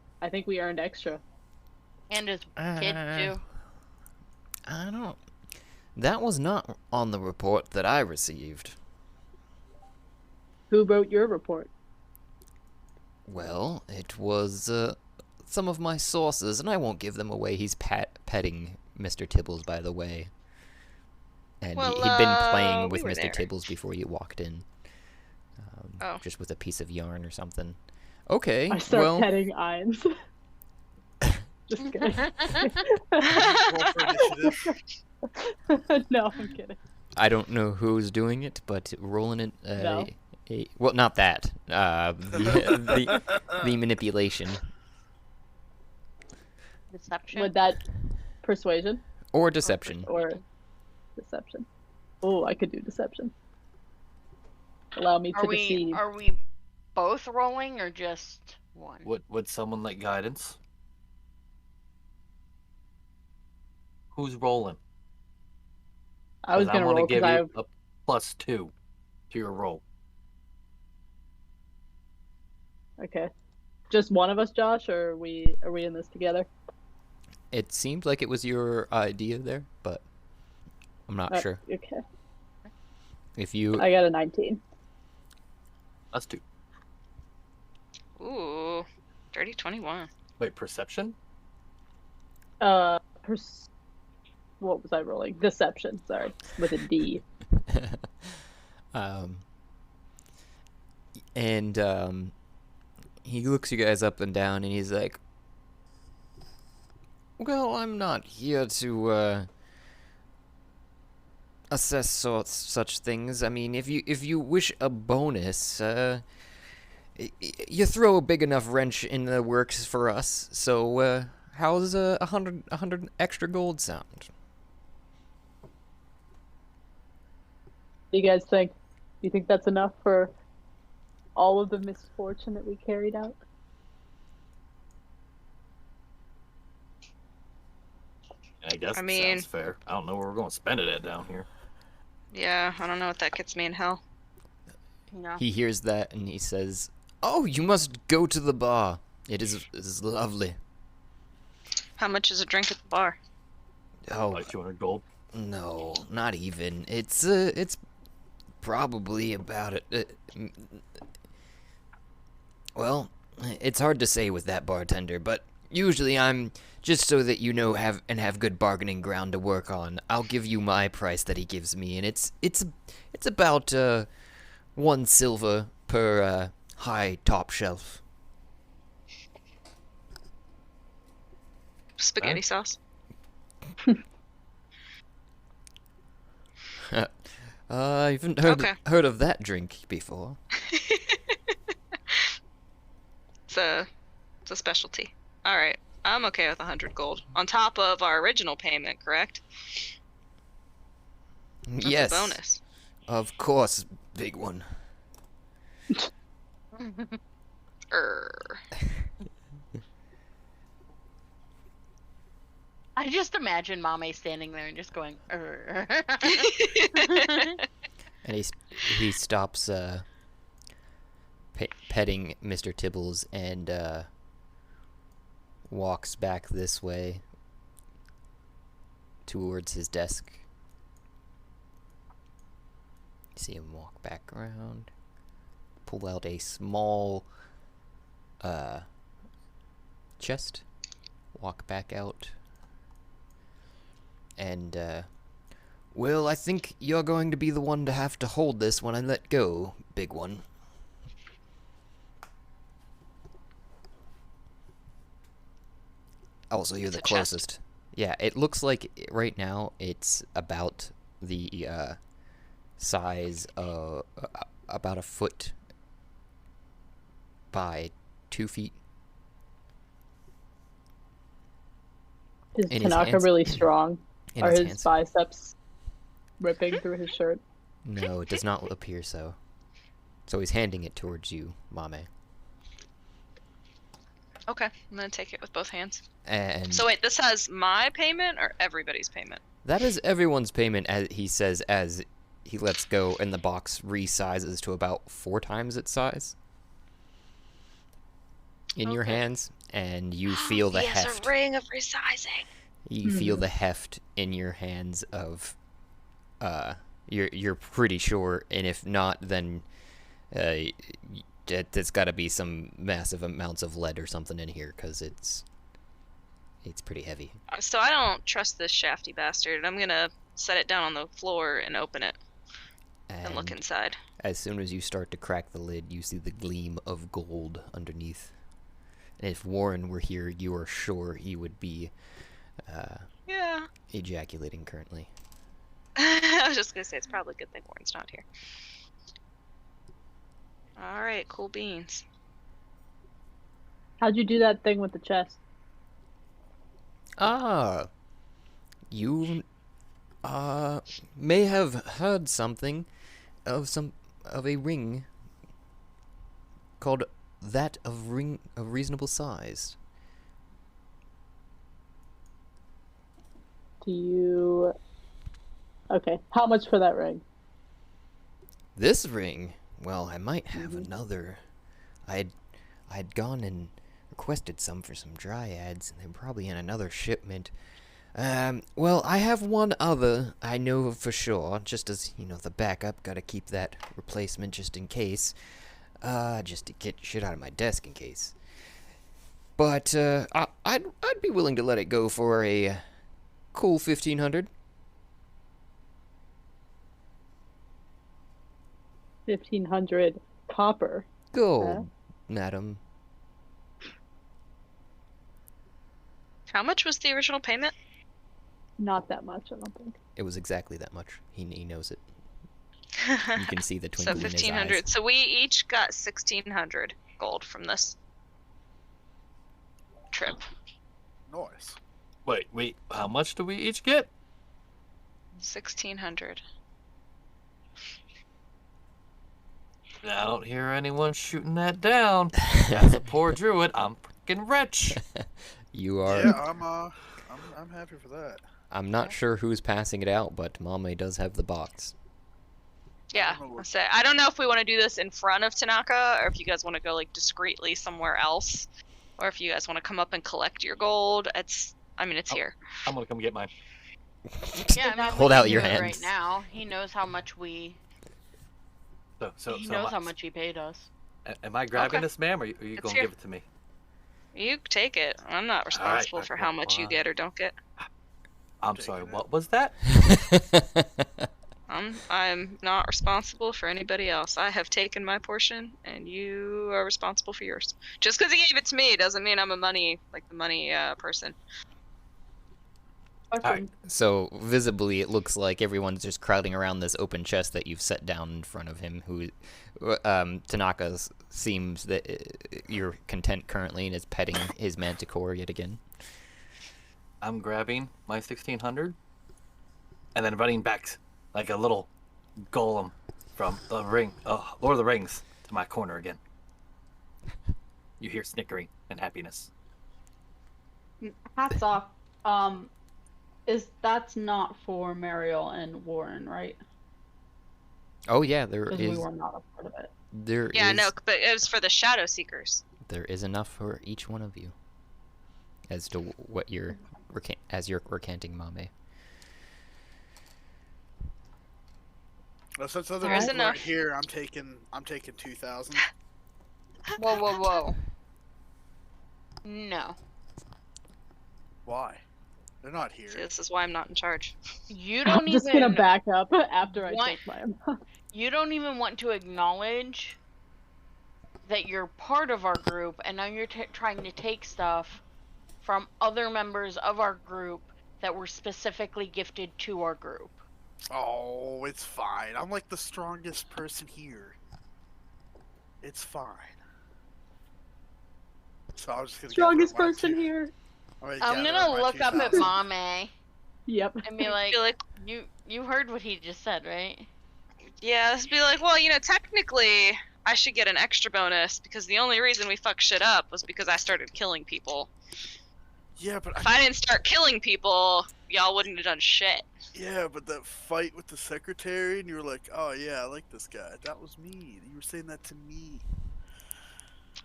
earned extra. And his kid too. I don't. That was not on the report that I received. Who wrote your report? Well, it was some of my sources, and I won't give them away. He's petting Mr. Tibbles, by the way. And Well, he'd been playing we with were Mr. there. Tibbles before you walked in. Oh. Just with a piece of yarn or something. Okay, I start well, petting Iams. Just kidding. Roll for initiative. No, I'm kidding. I don't know who's doing it, but rolling it. No. Well, not that. The manipulation Deception. Would that persuasion or deception. or deception? Oh, I could do deception. Allow me to Are we deceive. are we both rolling or just one? Would someone like guidance? Who's rolling? I was 'Cause gonna wanna roll give because I you a +2 to your roll. okay. Just one of us, Josh, or are we in this together? It seemed like it was your idea there, but I'm not sure. Okay. If you I got a 19. +2. Ooh, dirty 21. Wait, perception? What was I rolling? Deception. Sorry, with a D. he looks you guys up and down, and he's like, "Well, I'm not here to assess such things. I mean, if you wish a bonus, you throw a big enough wrench in the works for us. So, how's 100 extra gold sound?" Do you guys think? Do you think that's enough for all of the misfortune that we carried out? I guess I it mean- sounds fair. I don't know where we're going to spend it at down here. Yeah, I don't know what that gets me in hell. No. He hears that and he says, "Oh, you must go to the bar. It is lovely." How much is a drink at the bar? Oh, Like 200 gold. no, not even. It's probably about it. Well, it's hard to say with that bartender, but usually I'm just so that you know have good bargaining ground to work on. I'll give you my price that he gives me, and it's about 1 silver per high top shelf. Spaghetti sauce. I haven't Okay. heard of that drink before. It's a specialty. All right, I'm okay with 100 gold on top of our original payment. Correct? That's Yes, a bonus. of course, big one. I just imagine Mame standing there and just going, And he stops petting Mr. Tibbles and walks back this way. towards his desk. You see him walk back around, pull out a small chest, walk back out, and well, I think you're going to be the one to have to hold this when I let go, big one. Also, you're It's the a chest. closest. Yeah, it looks like right now it's about the size of about a foot by 2 feet. Is In his Tanaka hands. really strong? In Are his his hands. biceps ripping through his shirt? No, it does not appear so. So he's handing it towards you, Mame. Okay, I'm gonna take it with both hands. And So wait, this has my payment or everybody's payment? that is everyone's payment, as he says, as he lets go, and the box resizes to about 4 times its size in your Okay. hands, and you feel the He has heft. a ring of resizing. You feel the heft in your hands of, you're pretty sure, and if not, then there's got to be some massive amounts of lead or something in here, because it's pretty heavy. So I don't trust this shafty bastard. I'm gonna set it down on the floor and open it and look And inside. as soon as you start to crack the lid, you see the gleam of gold underneath. And if Warren were here, you are sure he would be Yeah. ejaculating currently. I was just gonna say it's probably a good thing Warren's not here. Alright, cool beans. How'd you do that thing with the chest? Ah, you may have heard something of a ring called that of reasonable size. Do you... Okay, how much for that ring? This ring? Well, I might have another. I'd gone and requested some for some dryads, and they're probably in another shipment. Well, I have one other, I know for sure, just as, the backup, gotta keep that replacement just in case. Just to get shit out of my desk in case. But, I'd be willing to let it go for a cool 1,500. 1,500 copper. Gold, madam. How much was the original payment? Not that much, I don't think. It was exactly that much. He knows it. You can see the So twinkle in his eyes. 1,500. So we each got 1,600 gold from this trip. Nice. Wait, how much do we each get? 1,600. I don't hear anyone shooting that down. As a poor druid, I'm freaking rich. You are. Yeah, I'm happy for that. I'm not sure who's passing it out, but Mame does have the box. Yeah, I don't know if we want to do this in front of Tanaka, or if you guys want to go like discreetly somewhere else, or if you guys want to come up and collect your gold. It's here. I'm gonna come get mine. Yeah, I mean, Hold we out can your do it hands. right now. He knows how much we. So He knows how much he paid us. Am I grabbing Okay. this, ma'am, or are you It's gonna here. give it to me? You take it. I'm not responsible for how much you get or don't get. I'm sorry. What was that? I'm not responsible for anybody else. I have taken my portion, and you are responsible for yours. Just because he gave it to me doesn't mean I'm the money person. Alright. So visibly, it looks like everyone's just crowding around this open chest that you've set down in front of him. Who, Tanaka seems that you're content currently and is petting his manticore yet again. I'm grabbing my 1,600 and then running back like a little golem from the ring, Lord of the Rings, to my corner again. You hear snickering and happiness. Hats off. That's not for Mariel and Warren, right? Oh yeah, there Because is. we were not a part of it. There Yeah, is. no, but it was for the Shadow Seekers. There is enough for each one of you. As to what you're recanting, Mame. Since other There's people aren't enough. here, I'm taking 2,000. Whoa, whoa, whoa. No. Why? They're not here. See, this is why I'm not in charge. You I'm don't just even gonna back up after I want- take my amount. you don't even want to acknowledge that you're part of our group, and now you're trying to take stuff from other members of our group that were specifically gifted to our group. Oh, it's fine. I'm like the strongest person here. It's fine. So I was just gonna Strongest gather up my person two- here. I'm I'm gather gonna my look up at 2,000. Mame Yep. and be I like, feel like, you heard what he just said, right? yeah, let's be like, well, technically, I should get an extra bonus because the only reason we fucked shit up was because I started killing people. Yeah, but If I didn't start killing people, y'all wouldn't have done shit. yeah, but that fight with the secretary, and you were like, "Oh yeah, I like this guy." That was me. You were saying that to me.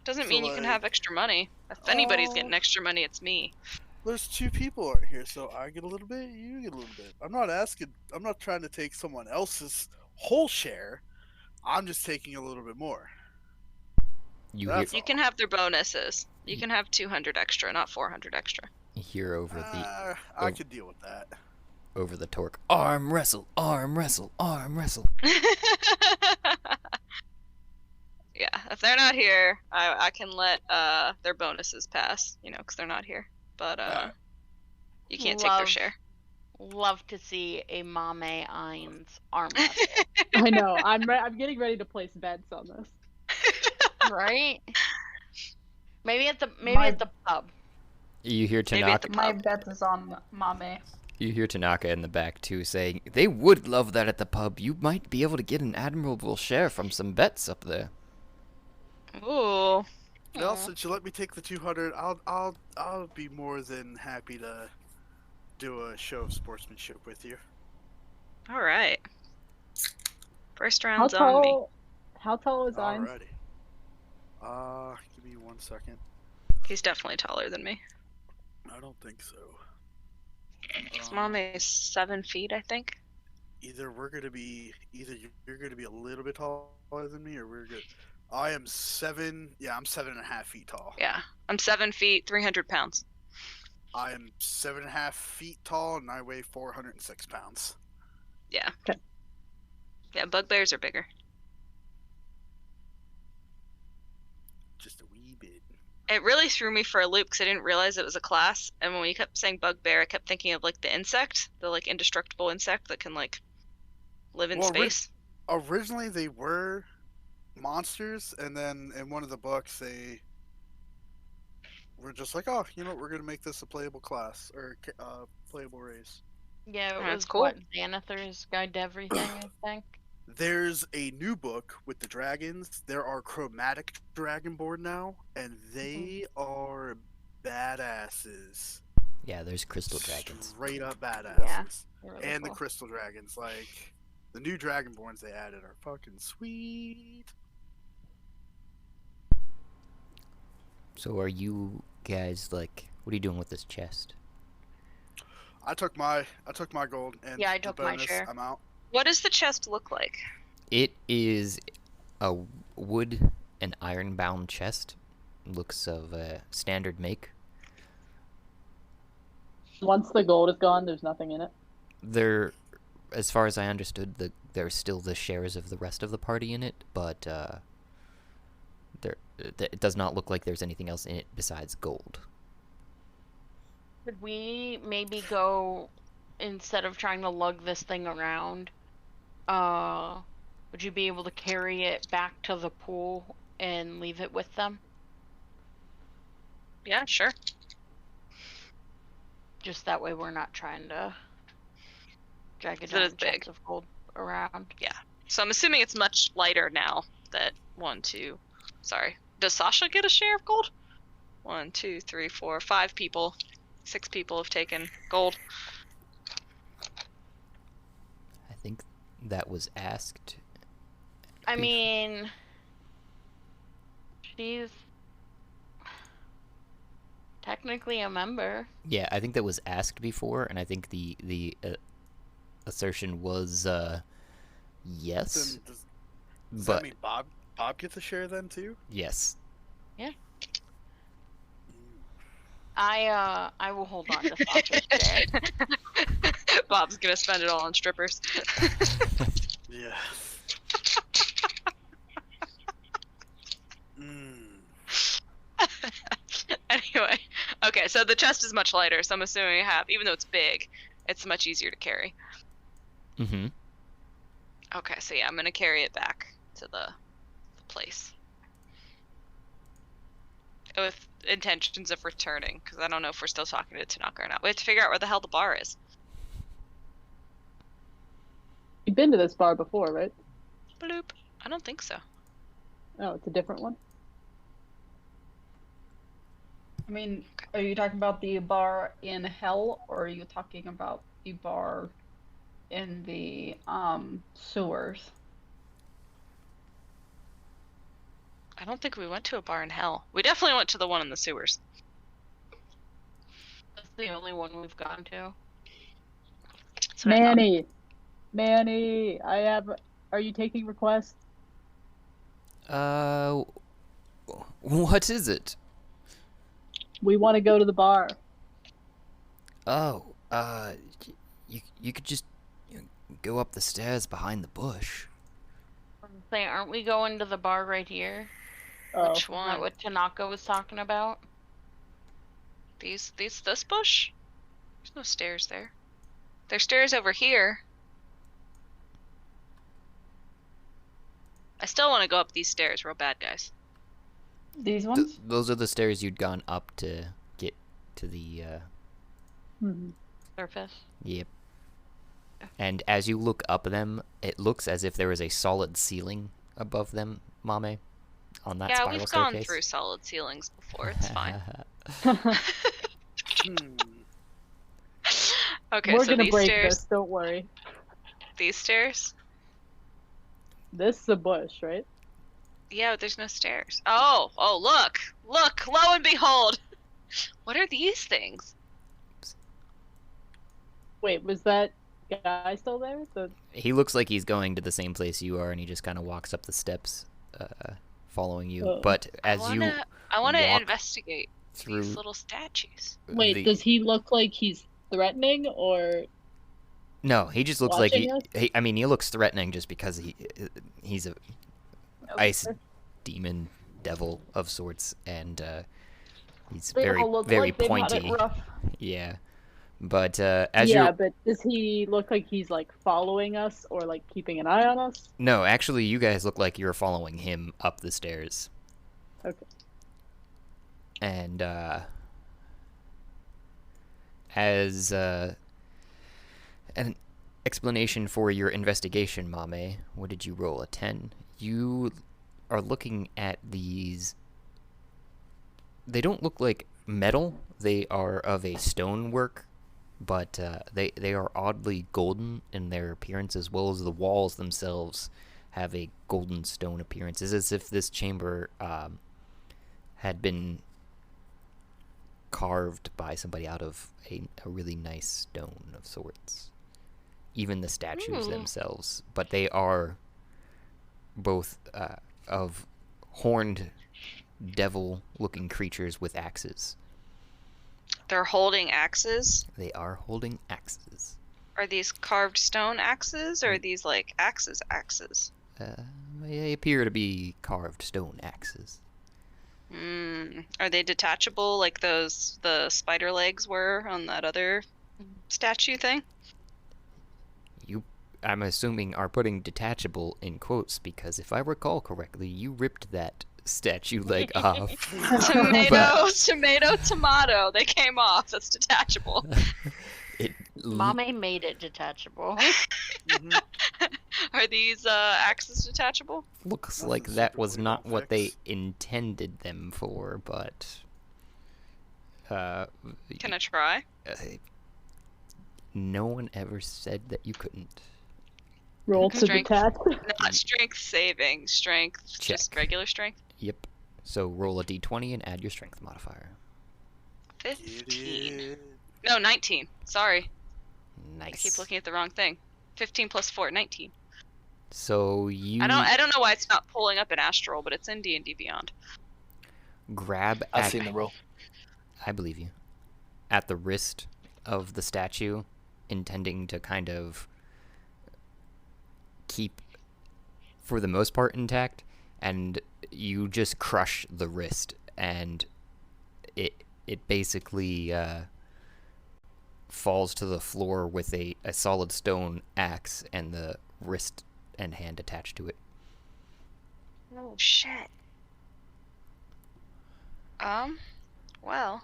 Doesn't So, mean you can like- have extra money. If anybody's Oh. getting extra money, it's me. There's 2 people aren't here, so I get a little bit, you get a little bit. I'm not trying to take someone else's whole share. I'm just taking a little bit more. That's You can have their bonuses. You can have 200 extra, not 400 extra. Hear over the I could deal with that. over the torque. Arm wrestle, arm wrestle, arm wrestle. Yeah, if they're not here, I can let their bonuses pass, because they're not here. But you can't take their Love. share. Love to see a Mame Ain's arm wrestle, I know. I'm getting ready to place bets on this. right? Maybe at the pub. You hear Maybe at Tanaka. the My pub. bet is on Mame. You hear Tanaka in the back too saying, "They would love that at the pub. You might be able to get an admirable share from some bets up there." Ooh. Well, since you let me take the 200, I'll be more than happy to do a show of sportsmanship with you. All right. First How round's on me. tall? How tall is Ainz? Alrighty. Give me 1 second. He's definitely taller than me. I don't think so. His mom is 7 feet, I think. Either you're gonna be a little bit taller than me, or we're good. I am 7. Yeah, I'm 7.5 feet tall. Yeah. I'm 7 feet, 300 pounds. I am 7.5 feet tall, and I weigh 406 pounds. Yeah. Okay. Yeah, bugbears are bigger. Just a wee bit. It really threw me for a loop because I didn't realize it was a class. And when we kept saying bugbear, I kept thinking of the insect, the indestructible insect that can live in Well, space. Originally, they were monsters, and then in one of the books, they were just like, "Oh, we're gonna make this a playable class or playable race." Yeah, it That's was cool. what Xanathar's Guide to Everything, I think. There's a new book with the dragons. There are chromatic dragonborn now, and they are badasses. Yeah, there's crystal dragons. Straight up badasses. Really And the cool. crystal dragons, the new dragonborns they added are fucking sweet. So are you guys what are you doing with this chest? I took my gold and Yeah, I the took my bonus, share. I'm out. What does the chest look like? It is a wood and iron bound chest. Looks of standard make. Once the gold is gone, there's nothing in it. There, as far as I understood, there's still the shares of the rest of the party in it, but it does not look like there's anything else in it besides gold. Could we maybe go, instead of trying to lug this thing around, would you be able to carry it back to the pool and leave it with them? Yeah, sure. Just that way we're not trying to drag a That is giant big. chest of gold around. So I'm assuming it's much lighter now that does Sasha get a share of gold? 1, 2, 3, 4, 5 people. 6 people have taken gold. I think that was asked. I mean, she's technically a member. Yeah, I think that was asked before, and I think the assertion was Yes, Then does that but mean Bob gets a share then too? yes. I will hold on to Sasha's share. Bob's gonna spend it all on strippers. Yeah. Mm. Anyway, okay, so the chest is much lighter, so I'm assuming I have, even though it's big, it's much easier to carry. Mm-hmm. Okay, so yeah, I'm gonna carry it back to the place. With intentions of returning, because I don't know if we're still talking to Tanaka or not. We have to figure out where the hell the bar is. You've been to this bar before, right? Bloop. I don't think so. Oh, it's a different one. I mean, are you talking about the bar in hell, or are you talking about the bar in the sewers? I don't think we went to a bar in hell. We definitely went to the one in the sewers. That's the only one we've gone to. That's what I thought. Manny, are you taking requests? What is it? We want to go to the bar. Oh, you could just go up the stairs behind the bush. Say, aren't we going to the bar right here? Oh, Which Isn't one? that what Tanaka was talking about? This bush? There's no stairs there. There's stairs over here. I still want to go up these stairs, real bad, guys. These ones? Those are the stairs you'd gone up to get to the, mhm. Surface. Yep. And as you look up them, it looks as if there is a solid ceiling above them, Mame, on that Yeah, spiral we've staircase. gone through solid ceilings before. It's fine. Okay, We're so gonna these break stairs. this. Don't worry. These stairs. This is a bush, right? Yeah, but there's no stairs. Oh, look! Look! Lo and behold! What are these things? Wait, was that guy still there? He looks like he's going to the same place you are, and he just kind of walks up the steps, following you. Oh. But as I you want to walk investigate through these little statues. Wait, the- does he look like he's threatening or? No, he just looks like watching us? I mean, he looks threatening just because he's a ice demon devil of sorts, and he's They very all look very like they've had pointy. it rough. Yeah, but as Yeah, you but does he look like he's like following us or like keeping an eye on us? no, actually, you guys look like you're following him up the stairs. Okay. And as an explanation for your investigation, Mame, what did you roll? A 10? You are looking at these. They don't look like metal. They are of a stonework, but they are oddly golden in their appearance, as well as the walls themselves have a golden stone appearance. It's as if this chamber had been carved by somebody out of a really nice stone of sorts. Even the statues Ooh. themselves, but they are both of horned devil-looking creatures with axes. They're holding axes. They are holding axes. Are these carved stone axes, or are these like axes? They appear to be carved stone axes. Are they detachable like the spider legs were on that other statue thing? You, I'm assuming, are putting detachable in quotes because if I recall correctly, you ripped that statue leg off. Tomato. They came off. That's detachable. Mame made it detachable. Are these axes detachable? Looks Nothing like that super was we not don't what they fix. intended them for, but Can I try? no one ever said that you couldn't. Roll to Strength. detach. Not strength saving. Strength. Just Check. regular strength. Yep. So roll a d20 and add your strength modifier. 15. Idiot. No, 19. Sorry. Nice. I keep looking at the wrong thing. 15 plus 4, 19. So you I don't know why it's not pulling up in Astral, but it's in D&D Beyond. grab I've at, seen the roll. I believe you, at the wrist of the statue, intending to kind of keep, for the most part, intact, and you just crush the wrist, and it basically falls to the floor with a solid stone axe and the wrist and hand attached to it. Oh shit. Well,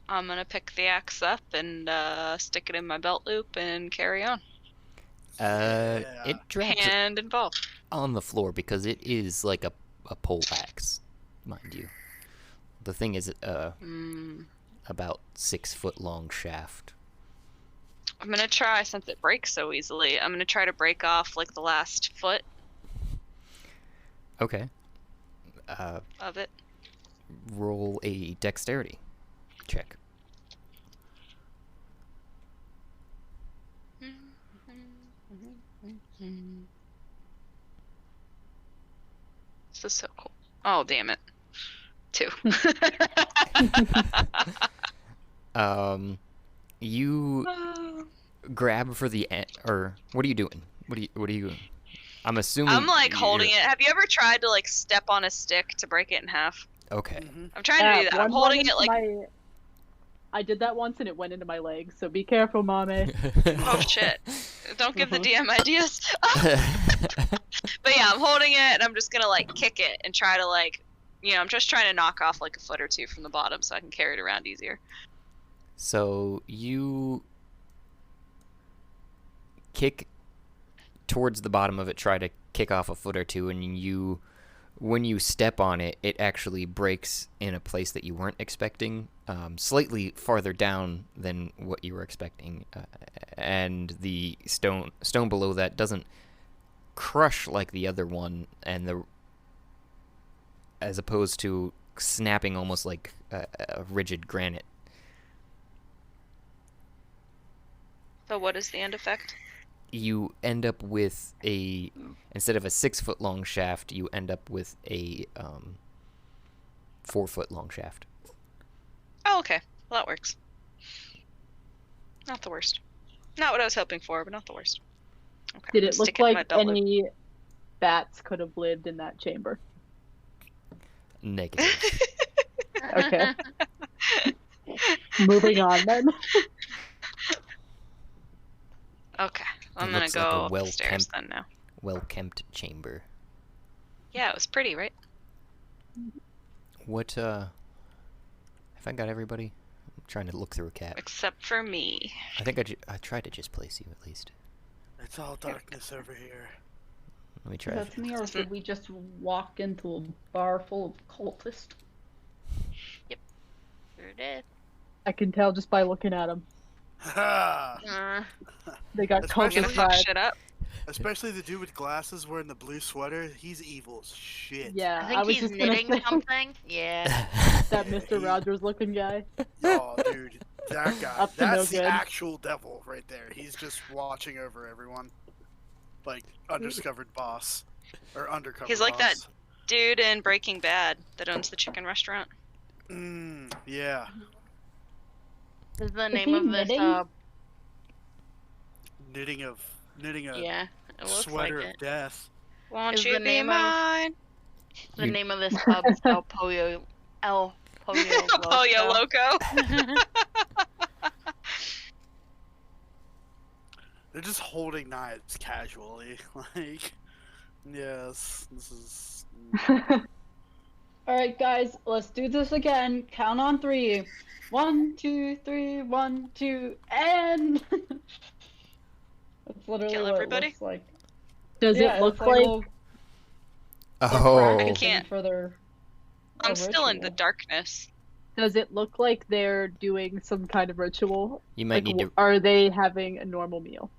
I'm gonna pick the axe up and stick it in my belt loop and carry on. It drops Hand involved. on the floor because it is like a pole axe, mind you. The thing is about 6 foot long shaft. I'm gonna try, since it breaks so easily, I'm gonna try to break off like the last foot Okay. of it. Roll a dexterity check. This is so cool. Oh, damn it. 2. You grab for the or what are you doing? What are you? I'm assuming. I'm like holding you're- it. Have you ever tried to like step on a stick to break it in half? Okay. I'm trying to do that. I'm holding it like. I did that once and it went into my leg, so be careful, mommy. Oh shit! Don't give the DM ideas. But yeah, I'm holding it and I'm just gonna like kick it and try to like, I'm just trying to knock off like a foot or 2 from the bottom so I can carry it around easier. So you kick towards the bottom of it, try to kick off a foot or 2, and when you step on it, it actually breaks in a place that you weren't expecting, slightly farther down than what you were expecting, and the stone below that doesn't crush like the other one, and as opposed to snapping almost like a rigid granite. So what is the end effect? You end up with instead of a 6 foot long shaft, you end up with a 4 foot long shaft. Oh, okay. Well, that works. Not the worst. Not what I was hoping for, but not the worst. Okay. Did it look Stick in my like belt loop. any bats could have lived in that chamber? Negative. Okay. Moving on then. Okay. I'm It gonna looks like go a upstairs then now. Well-kept chamber. Yeah, it was pretty, right? What, have I got everybody? I'm trying to look through a cat. Except for me. I think I tried to just place you, at least. It's all darkness over here. Let me try. That's me, or did we just walk into a bar full of cultists? Sure did. I can tell just by looking at them. Ha! They got That's I'm Especially- gonna cultist fuck vibes. shit up. Especially the dude with glasses wearing the blue sweater. He's evil as shit. Yeah, I think was he's just gonna knitting say something. Yeah. that Yeah, Mr. he- Rogers looking guy. Oh, dude, that guy. Up to no That's the good. actual devil right there. He's just watching over everyone, like undiscovered boss or undercover. He's like that boss. dude in Breaking Bad that owns the chicken restaurant. Yeah. This is the Is name he of this. knitting? Knitting a Yeah. It looks sweater like of it. death. Won't Is you the be name of- mine? The You- name of this pub is El Pollo Pollo Loco. Loco. They're just holding knives casually. Like, yes, this is. Alright, guys, let's do this again. Count on 3. 1, 2, 3, 1, 2, and. That's literally Kill what everybody? it looks like. Does Yeah, it look it's like? a little- they're Oh, practicing can't- For their I'm still in the ritual. darkness. Does it look like they're doing some kind of ritual? you might Like, need to. Are they having a normal meal?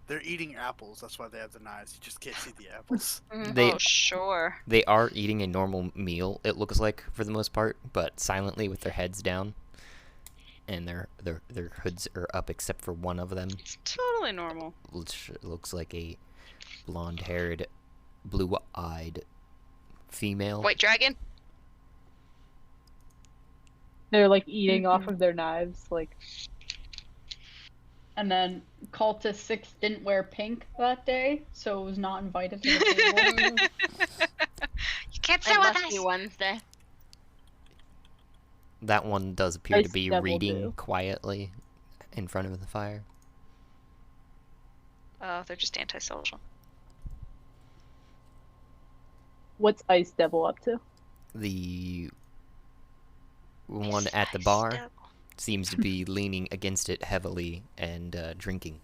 They're eating apples. That's why they have the knives. You just can't see the apples. They- Oh, sure. They are eating a normal meal. It looks like for the most part, but silently with their heads down. and their hoods are up except for one of them, It's totally normal. which looks like a blonde-haired, blue-eyed female. White dragon? They're like eating off of their knives, like. And then Cultist 6 didn't wear pink that day, so was not invited to the table. You can't say It what must be Wednesday. That one does appear to Ice be Devil reading do. quietly in front of the fire. Oh, they're just antisocial. What's Ice Devil up to? The one at the bar seems to be leaning against it heavily and drinking.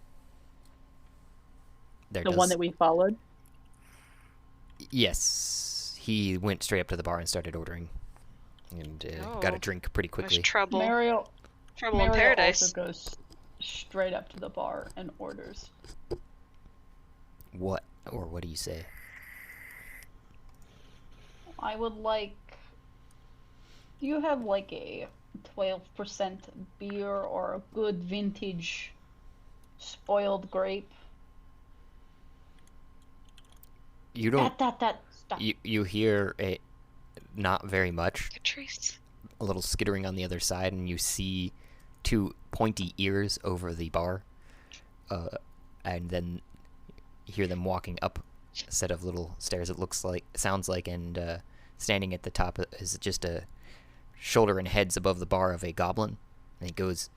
There The one that we followed? Yes, he went straight up to the bar and started ordering, and got a Oh. drink pretty There's quickly. trouble. Mariel, Trouble in Mariel paradise. also goes straight up to the bar and orders. What do you say? I would like. Do you have like a 12% beer or a good vintage spoiled grape? You don't. That. Stop. You hear it, not very much. Patrice. A little skittering on the other side, and you see two pointy ears over the bar, and then you hear them walking up a set of little stairs. It sounds like, and standing at the top is just a shoulder and heads above the bar of a goblin, and he goes,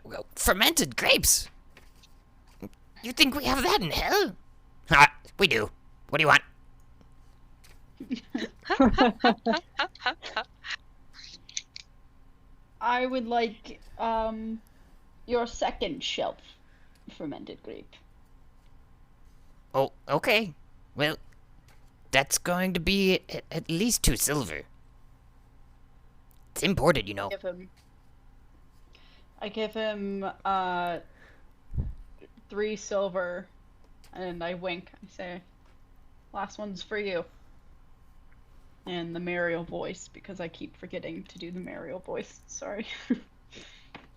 "Well, fermented grapes. You think we have that in hell?" "Ha, we do. What do you want?" I would like your second shelf fermented grape. Oh, okay. Well, that's going to be at least 2 silver. It's imported, you know. I give him 3 silver, and I wink. I say, "Last one's for you." And the Mariel voice, because I keep forgetting to do the Mariel voice. Sorry.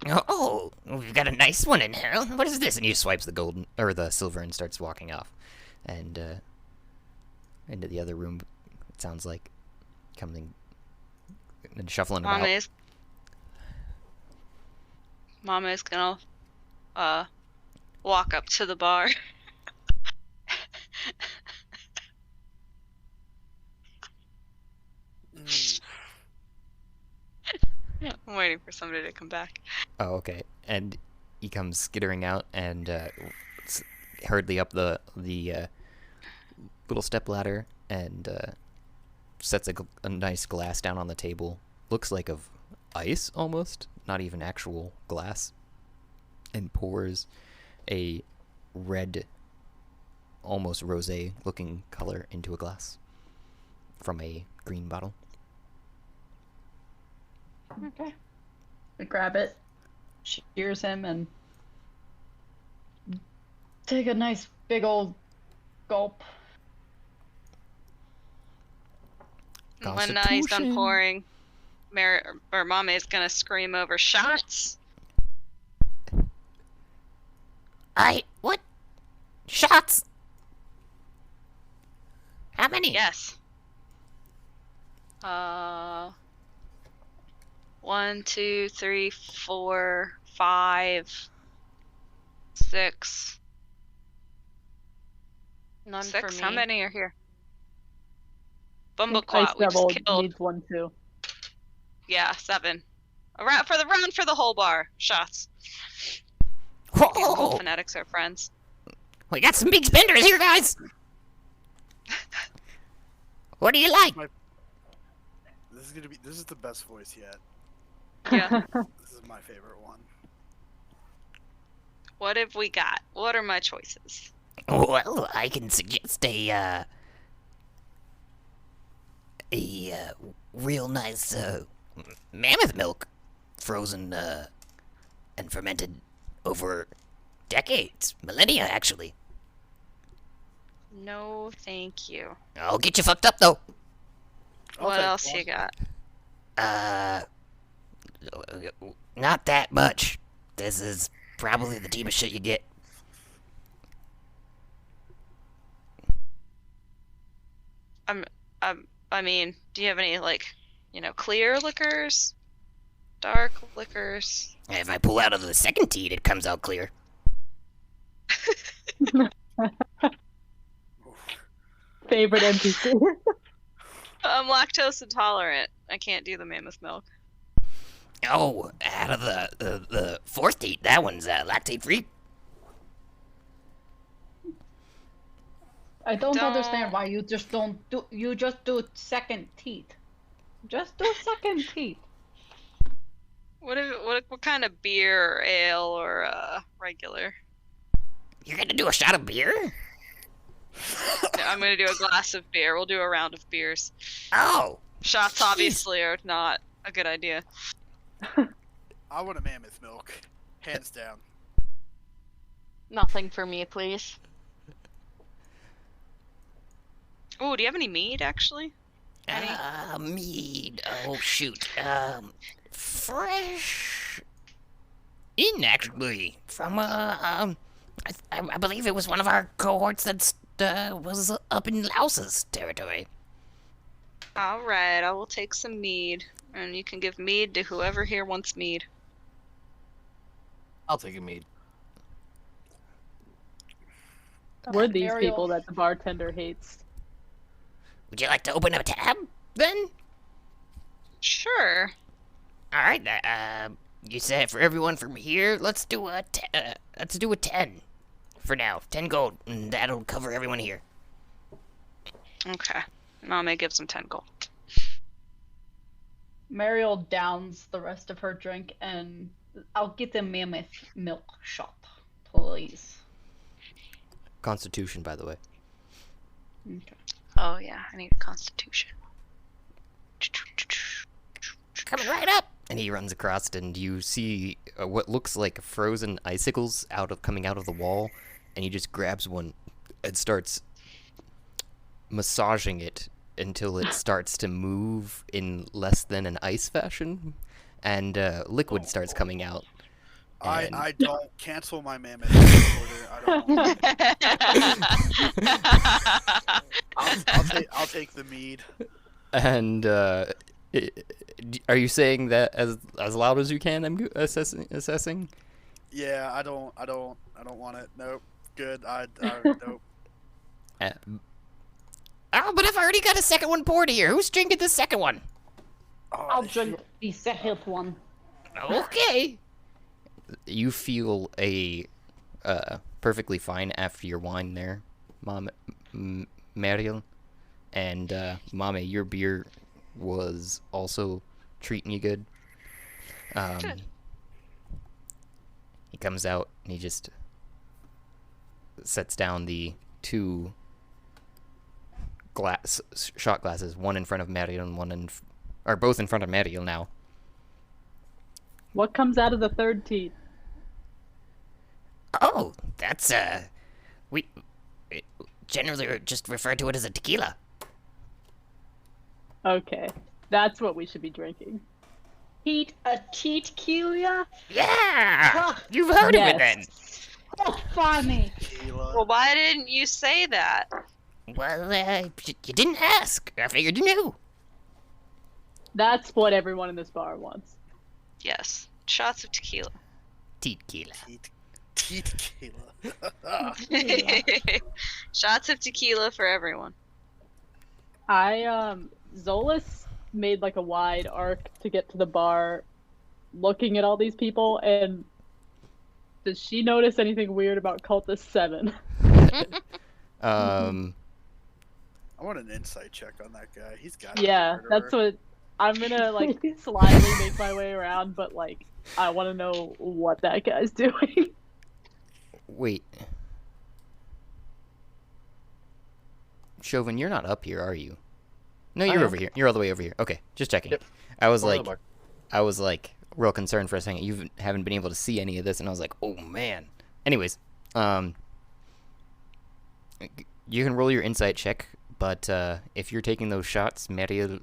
Oh, we've got a nice one in here. What is this? And he swipes the silver and starts walking off, and into the other room. It sounds like coming and shuffling about. Mama is gonna walk up to the bar. I'm waiting for somebody to come back. Oh, okay. And he comes skittering out and hurriedly up the little step ladder and sets a nice glass down on the table. Looks like of ice almost, not even actual glass. And pours a red, almost rosé looking color into a glass from a green bottle. Okay. I grab it, cheers him, and take a nice big old gulp. When he's done pouring, Mama is gonna scream over, "Shots!" What? Shots? How many? Yes. 1, 2, 3, 4, 5, 6. None for 6? me. How many are here? Ice Bumbleclot, we Devil just killed. needs one too. Yeah, 7. Round for the whole bar. Shots. Whoa! Fanatics are friends. We got some big spenders here, guys. What do you like? This is the best voice yet. Yeah. This is my favorite one. What have we got? What are my choices? Well, I can suggest a real nice mammoth milk, frozen and fermented over decades, millennia actually. No, thank you. I'll get you fucked up though. I'll What take else one. you got? Not that much. This is probably the deepest shit you get. I mean, do you have any clear liquors, dark liquors? If I pull out of the second teat, it comes out clear. Favorite NPC. I'm lactose intolerant. I can't do the mammoth milk. Oh, out of the fourth teat, that one's lactate free. I don't Don't- understand why you just don't do. You just do second teeth. Just do second teeth. What kind of beer or ale or regular? You're gonna do a shot of beer? No, I'm gonna do a glass of beer. We'll do a round of beers. Oh, Shots obviously are not a good idea. I want a mammoth milk, hands down. Nothing for me, please. Oh, do you have any mead actually? Any? mead. Oh shoot. Fresh. In actually from I believe it was one of our cohorts that was up in Laos's territory. All right, I will take some mead, and you can give mead to whoever here wants mead. I'll take a mead. We're these Ariel. people that the bartender hates. Would you like to open a tab then? Sure. All right. You said for everyone from here, let's do a 10 for now. 10 gold, and that'll cover everyone here. Okay. Mama gives him 10 gold. Mariel downs the rest of her drink, and I'll get the mammoth milk shot, please. Constitution, by the way. Okay. Oh yeah, I need a constitution. Coming right up. And he runs across, and you see what looks like frozen icicles coming out of the wall, and he just grabs one and starts massaging it until it starts to move in less than an ice fashion, and liquid starts coming out. And- I don't cancel my mammoth order. I'll take the mead. And are you saying that as loud as you can? I'm assessing. Yeah, I don't want it. Nope. Good. Nope. Oh, but I've already got a second one poured here. Who's drinking the second one? Oh, I'll drink the second one. Okay. You feel a perfectly fine after your wine there, Mariel. And Mame, your beer was also treating you good. Good. He comes out and he just sets down the two shot glasses, one in front of Mariel and or both in front of Mariel now. What comes out of the third teeth? Oh, that's we generally just refer to it as a tequila. Okay, that's what we should be drinking. A tequila? Yeah, you've heard of it then. Oh, funny. Tequila. Well, why didn't you say that? Well, you didn't ask. I figured you knew. That's what everyone in this bar wants. Yes, shots of tequila. Tequila. Tequila. Shots of tequila for everyone. Zolas made like a wide arc to get to the bar, looking at all these people, and does she notice anything weird about Cultist 7? I want an insight check on that guy. He's got. Yeah, that's what I'm gonna like slyly make my way around, but like I want to know what that guy's doing. Wait. Chauvin, you're not up here, are you? No, you're am. over here. You're all the way over here. Okay, just checking. Yep. I was Over the like, bar. real concerned for a second. You haven't been able to see any of this, and I was like, oh man. Anyways, you can roll your insight check, but if you're taking those shots, Mariel,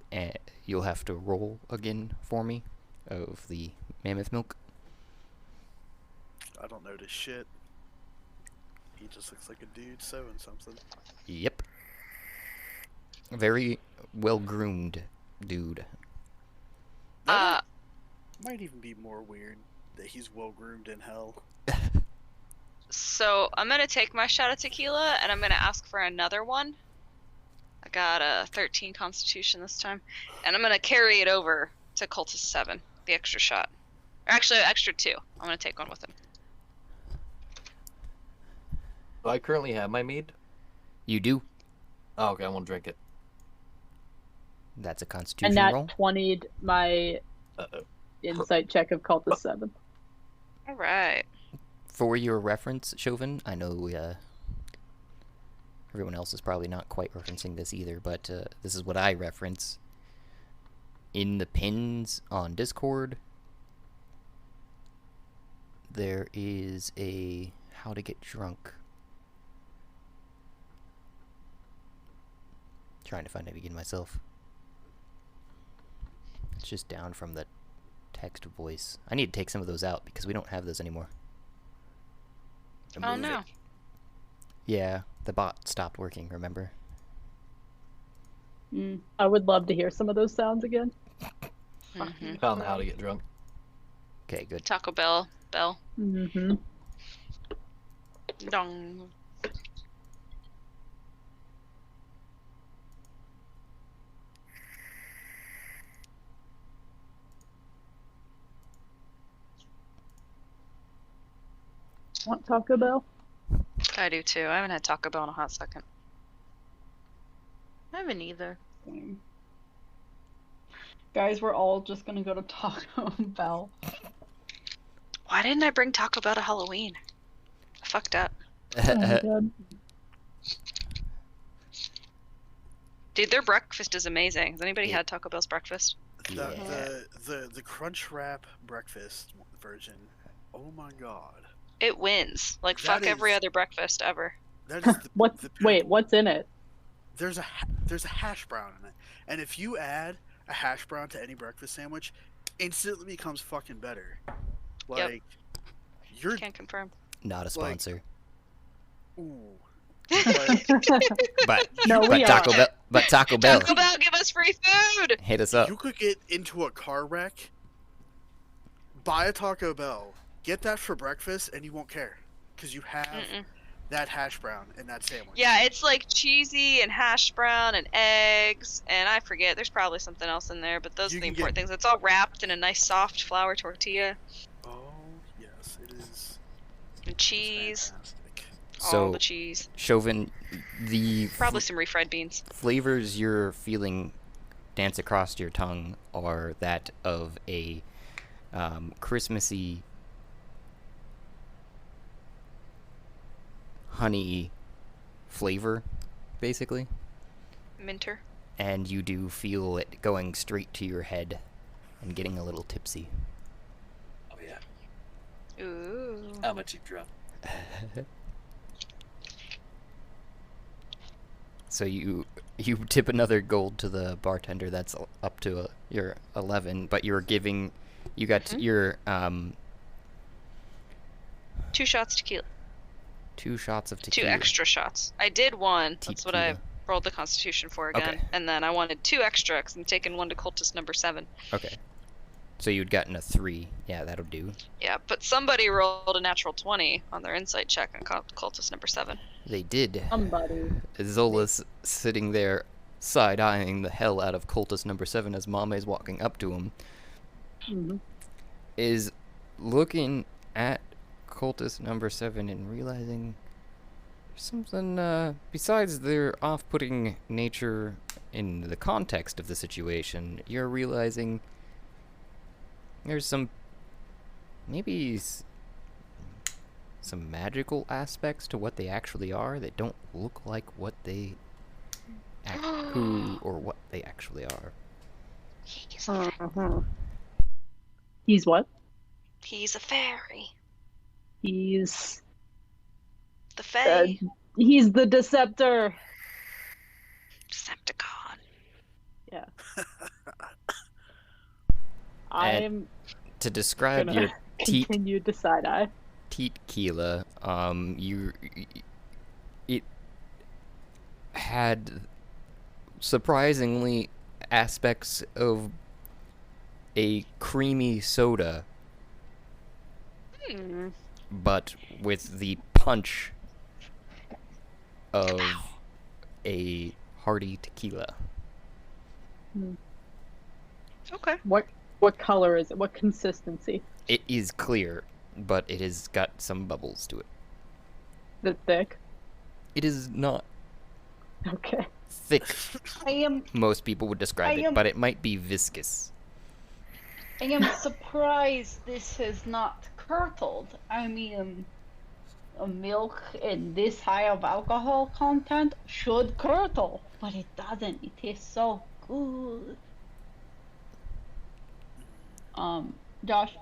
you'll have to roll again for me. of the mammoth milk. I don't notice shit. He just looks like a dude sewing something. Yep. Very well groomed dude. That might even be more weird that he's well groomed in hell. So I'm gonna take my shot of tequila, and I'm gonna ask for another one. I got a 13 Constitution this time, and I'm gonna carry it over to Cultist 7, the extra shot. Or actually, extra 2. I'm gonna take one with him. Do I currently have my mead? You do? Oh, okay, I won't drink it. That's a And constitution that roll. 20'd my Uh-oh. insight check of Cultist 7. All right. For your reference, Chauvin, I know everyone else is probably not quite referencing this either, but this is what I reference. In the pins on Discord, there is a how to get drunk. Trying to find it again myself. It's just down from the text voice. I need to take some of those out because we don't have those anymore. Oh no. Yeah, the bot stopped working, remember? I would love to hear some of those sounds again. Mhm. Found how to get drunk. Okay, good. Taco Bell. Mm-hmm. Dong. Want Taco Bell? I do too. I haven't had Taco Bell in a hot second. I haven't either. Guys, we're all just gonna go to Taco Bell. Why didn't I bring Taco Bell to Halloween? I fucked up. Oh my god. Dude, their breakfast is amazing. Has anybody Yeah. had Taco Bell's breakfast? The Crunch Wrap breakfast version. Oh my god. It wins. Like, That fuck every is- other breakfast ever. That is the, What's the wait? pinnacle. What's in it? There's a hash brown in it, and if you add a hash brown to any breakfast sandwich, instantly becomes fucking better. Like you're Can't confirm. Not a sponsor. ooh. But No, we Taco are. Bell, but Taco Bell, Taco Bell, give us free food! hit us up. You could get into a car wreck, buy a Taco Bell, get that for breakfast, and you won't care because you have Mm-mm. that hash brown in that sandwich. Yeah, it's like cheesy and hash brown and eggs, and I forget. There's probably something else in there, but those You are the can important things. It's all wrapped in a nice soft flour tortilla Oh yes, it is. and cheese. Fantastic. All So, the cheese. Chauvin, the Probably some refried beans. flavors you're feeling dance across your tongue are that of a Christmassy honey flavor, basically. Minter. And you do feel it going straight to your head and getting a little tipsy. Oh yeah. Ooh. I'm a cheap drunk. So you tip another gold to the bartender. That's up to your 11, but you got your 2 shots tequila. 2 shots of 2 tequila. extra shots. I did 1. That's what I Tequila. rolled the Constitution for again. Okay. And then I wanted 2 extra because I'm taking 1 to Cultist number 7. Okay. So you'd gotten a 3. Yeah, that'll do. Yeah, but somebody rolled a natural 20 on their insight check on Cultist number 7. They did. Somebody. Zola's sitting there side-eyeing the hell out of cultist number 7 as Mame's walking up to him. Mhm. Is looking at cultist number 7 and realizing there's something, besides their off-putting nature in the context of the situation, you're realizing there's some, maybe some magical aspects to what they actually are that don't look like what they, who or what they actually are. He's He's what? a fairy. He's The Fae. he's the Deceptor. Decepticon. Yeah. I'm To describe gonna your teat continue to side eye. tequila, it had surprisingly aspects of a creamy soda, but with the punch of a hearty tequila. Okay. What color is it? What consistency? It is clear, but it has got some bubbles to it. Is it thick? It is not Okay. thick, I am most people would describe I it, am- but it might be viscous. surprised this has not curdled. I mean, a milk in this high of alcohol content should curdle, but it doesn't. It tastes so good. Josh,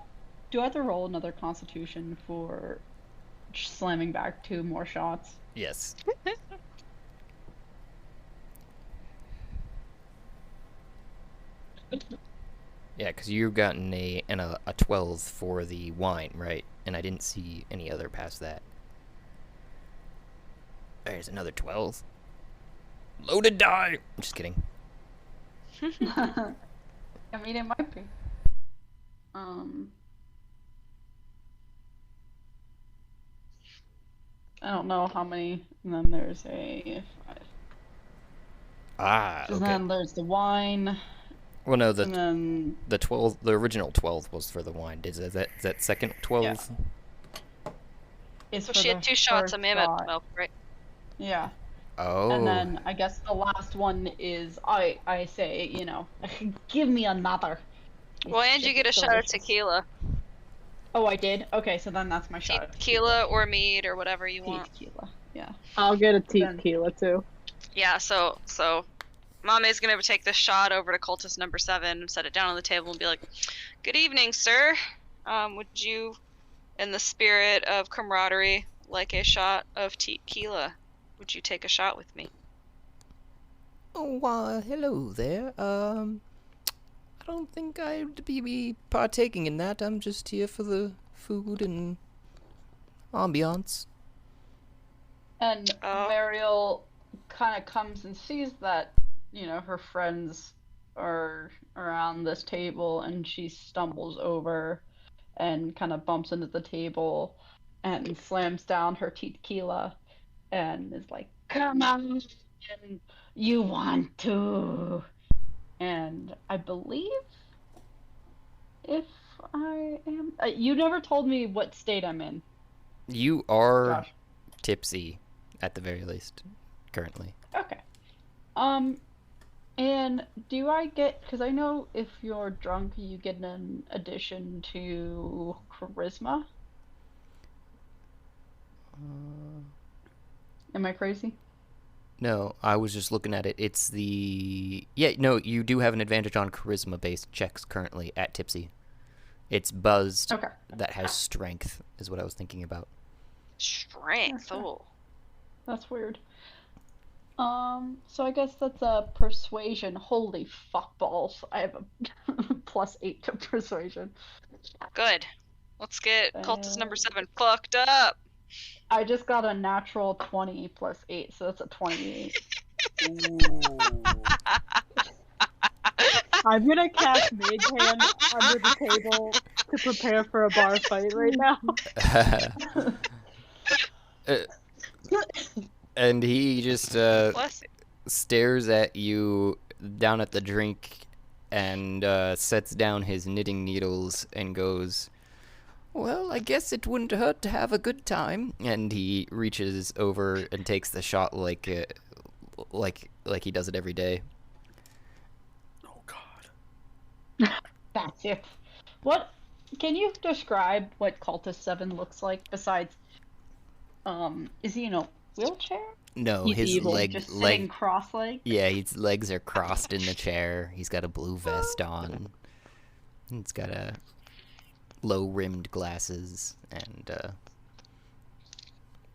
do I have to roll another Constitution for slamming back 2 more shots? Yes. Yeah, because you've gotten a 12 for the wine, right? And I didn't see any other past that. There's another 12. Loaded die! I'm just kidding. I mean, it might be. I don't know how many. And then there's a 5. Ah, And okay. then there's the wine. Well, no, And then the 12, the original 12 was for the wine. Is that second 12? it's So for she had the 2 shots first of mammoth shot. milk, right? Yeah. Oh. And then I guess the last one is I say, give me another. Well, and you get a shot of tequila. Oh, I did? Okay, so then that's my shot of Tequila or mead or whatever you want. tequila. Yeah. I'll get a Then- tequila too. Yeah, so Mame's gonna take this shot over to cultist number 7, set it down on the table, and be like, "Good evening, sir. Would you, in the spirit of camaraderie, like a shot of tequila? Would you take a shot with me?" Oh, hello there. I don't think I'd be partaking in that. I'm just here for the food and ambiance. And Oh. Mariel kind of comes and sees that, her friends are around this table, and she stumbles over and kind of bumps into the table and slams down her tequila and is like, "Come on, you want to." And I believe if I am. You never told me what state I'm in, You are Josh. tipsy, at the very least, currently. Okay. And do I get, because I know if you're drunk, you get an addition to charisma. Am I crazy? No, I was just looking at it. It's the... Yeah, no, you do have an advantage on charisma-based checks currently at tipsy. It's buzzed Okay. that has strength, is what I was thinking about. Strength. Okay. Oh. That's weird. So I guess that's a persuasion. Holy fuck balls. I have a +8 to persuasion. Good. Let's get cultist number 7 fucked up. I just got a natural 20 +8, so that's a 28. I'm gonna cast Mage Hand under the table to prepare for a bar fight right now. And he just Bless you. stares at you down at the drink and sets down his knitting needles and goes, "Well, I guess it wouldn't hurt to have a good time." And he reaches over and takes the shot like he does it every day. Oh God. That's it. What can you describe what Cultist 7 looks like besides is he in a wheelchair? No, He's his evil, leg Just sitting leg cross-legged? yeah, his legs are crossed in the chair. He's got a blue vest on. He's got a low-rimmed glasses and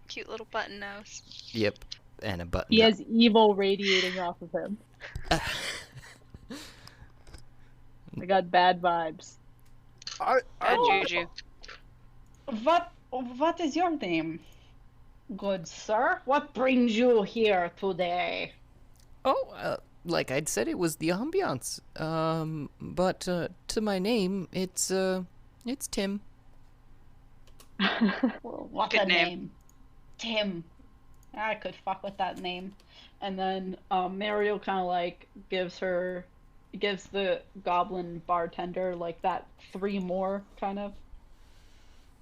Cute little button nose. yep, and a button. He has evil radiating off of him. I got bad vibes. Bad Oh. juju. What is your name, good sir? What brings you here today? Oh, like I'd said, it was the ambiance. But to my name, it's Tim. What Good a name. name. Tim. I could fuck with that name. And then Mario kind of like gives the goblin bartender like that 3 more kind of.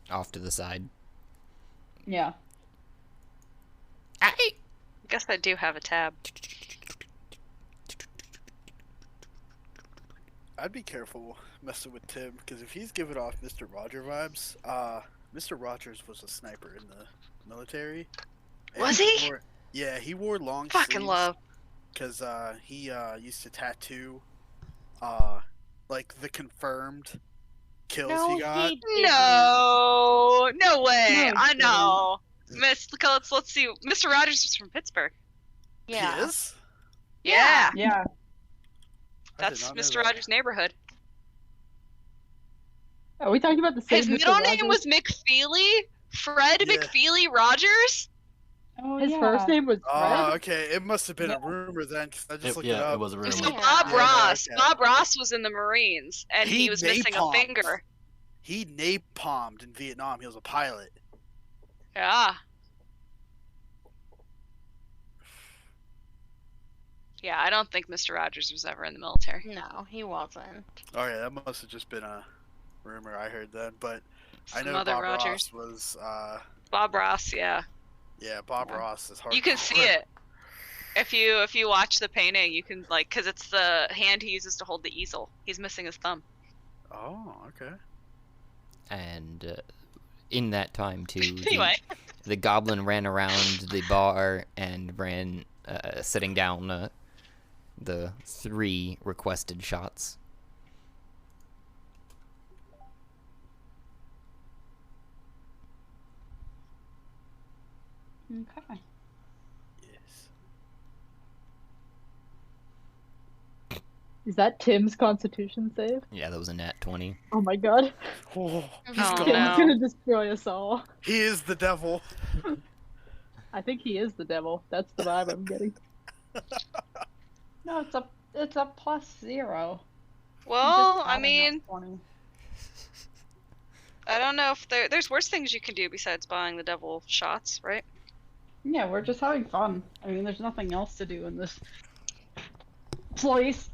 Off to the side. Yeah. I Guess I do have a tab. I'd be careful messing with Tim because if he's giving off Mr. Roger vibes, Mr. Rogers was a sniper in the military. and Was he? He wore long Fucking sleeves love. because he used to tattoo like the confirmed kills No, he got. No, no way. No, I he know. Let's see. Mr. Rogers was from Pittsburgh. Yeah. He is? Yeah, Yeah. I did that's not know Mr. that. Rogers' neighborhood. Are we talking about the same His Mr. middle Rogers? name was McFeely. Fred Yeah. McFeely Rogers. Oh, His yeah. first name was Oh, Fred? okay. It must have been Yeah. a rumor then, because I just looked it Yeah, up. it was a rumor. So Yeah. Bob Yeah, no, Ross. okay. Bob Ross was in the Marines, and he was missing a napalmed. finger. He napalmed in Vietnam. He was a pilot. Yeah. Yeah, I don't think Mr. Rogers was ever in the military. No, he wasn't. Oh yeah, that must have just been a rumor I heard then. But I Some know other Bob Rogers. Ross was. Bob Ross, yeah. Yeah, Bob Ross is hard. You can see it. If you watch the painting, you can because it's the hand he uses to hold the easel. He's missing his thumb. Oh, okay. And in that time too, Anyway. the goblin ran around the bar and ran setting down the 3 requested shots. Okay. Yes. Is that Tim's Constitution save? Yeah, that was a nat 20. Oh my god. Oh, he's Oh, gone. Tim's no. gonna destroy us all. He is the devil. I think he is the devil. That's the vibe I'm getting. No, it's a +0. Well, Just I adding mean, up 20. I don't know if there's worse things you can do besides buying the devil shots, right? Yeah, we're just having fun. I mean, there's nothing else to do in this place.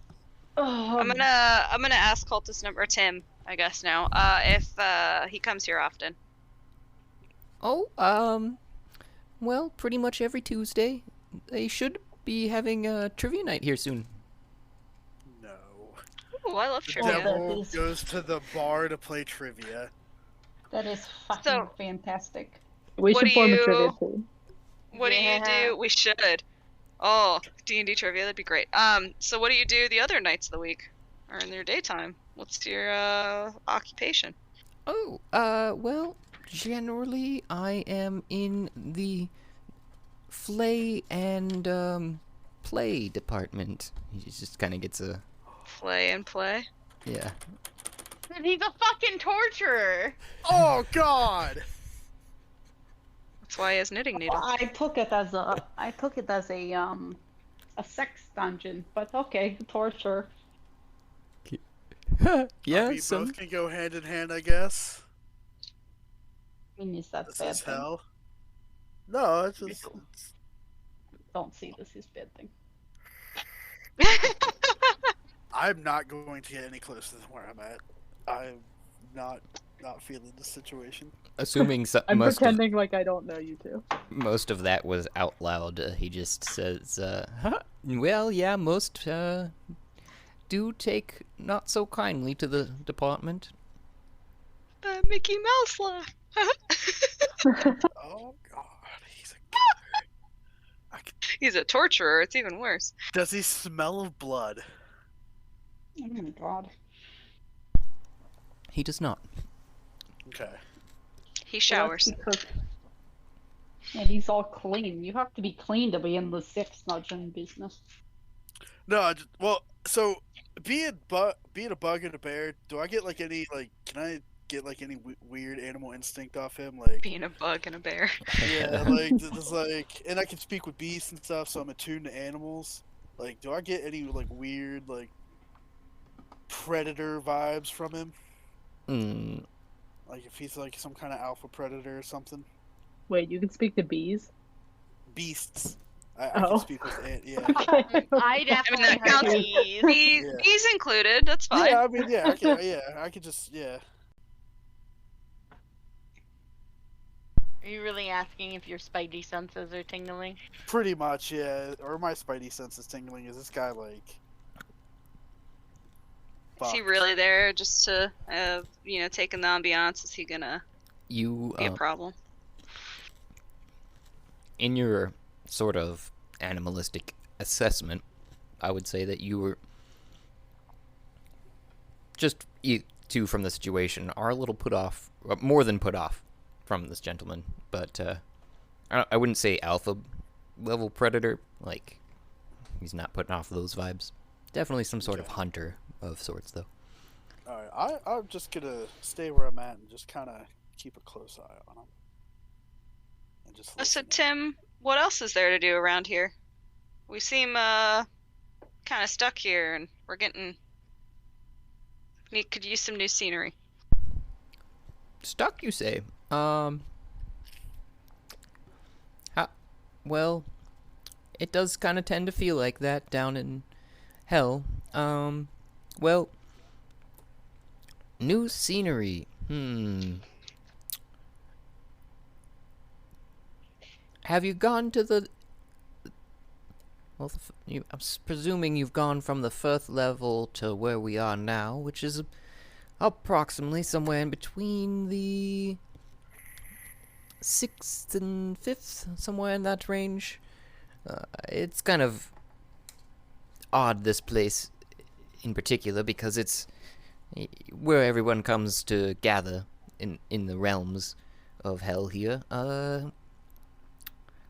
I'm gonna ask cultist number Tim, I guess now, if he comes here often. Oh, well, pretty much every Tuesday. They should be having a trivia night here soon. No. Ooh, I love The trivia. devil That is- goes to the bar to play trivia. That is fucking So- fantastic. We What should do form you- a trivia team. What do you Yeah. do? We should. Oh, D&D trivia, that'd be great. So what do you do the other nights of the week, or in your daytime? What's your occupation? Oh, well, generally I am in the flay and play department. He just kind of gets a Play and play. yeah. And he's a fucking torturer. Oh God! That's why he has knitting needle. I took it as a sex dungeon, but okay, torture. Yeah, We some both can go hand in hand, I guess. I mean, is that This bad is thing? hell. No, it's just. Don't see this as bad thing. I'm not going to get any closer than where I'm at. I'm not feeling the situation. assuming I'm most pretending like I don't know you two. of that was out loud. He just says, huh? Well, yeah, most do take not so kindly to the department. Mickey Mouse laugh. Oh God, he's a killer. He's a torturer. It's even worse. Does he smell of blood? Oh my god. He does not. Okay. He showers. And he's all clean. You have to be clean to be in the sex dungeon business. No, so being a bug and a bear, do I get like any like? Can I get like any weird animal instinct off him? Like, Being a bug and a bear. yeah, like there's like, and I can speak with beasts and stuff, so I'm attuned to animals. Like, do I get any like weird like predator vibes from him? Hmm. Like if he's like some kind of alpha predator or something? Wait, you can speak to bees? Beasts. I Oh. can speak with yeah. I I mean, definitely that heard counts. bees. Yeah. Bees included. That's fine. Yeah, I mean, yeah, I could just, yeah. Are you really asking if your spidey senses are tingling? Pretty much, yeah. Or my spidey sense is tingling. Is this guy like? Is he fucked? really there just to, take in the ambiance? Is he gonna You be a problem? in your sort of animalistic assessment, I would say that you were just you two from the situation are a little put off, more than put off from this gentleman, but I wouldn't say alpha level predator. Like, he's not putting off those vibes. Definitely some sort of hunter of sorts, though. Alright, I'm just gonna stay where I'm at and just kind of keep a close eye on him. And just So, listen. Tim, what else is there to do around here? We seem kind of stuck here, and we're could use some new scenery. Stuck, you say? Well, it does kind of tend to feel like that down in hell. Well, new scenery. Have you gone to the... Well, I'm presuming you've gone from the 1st level to where we are now, which is approximately somewhere in between the 6th and 5th, somewhere in that range. It's kind of odd, this place in particular, because it's where everyone comes to gather in the realms of hell here.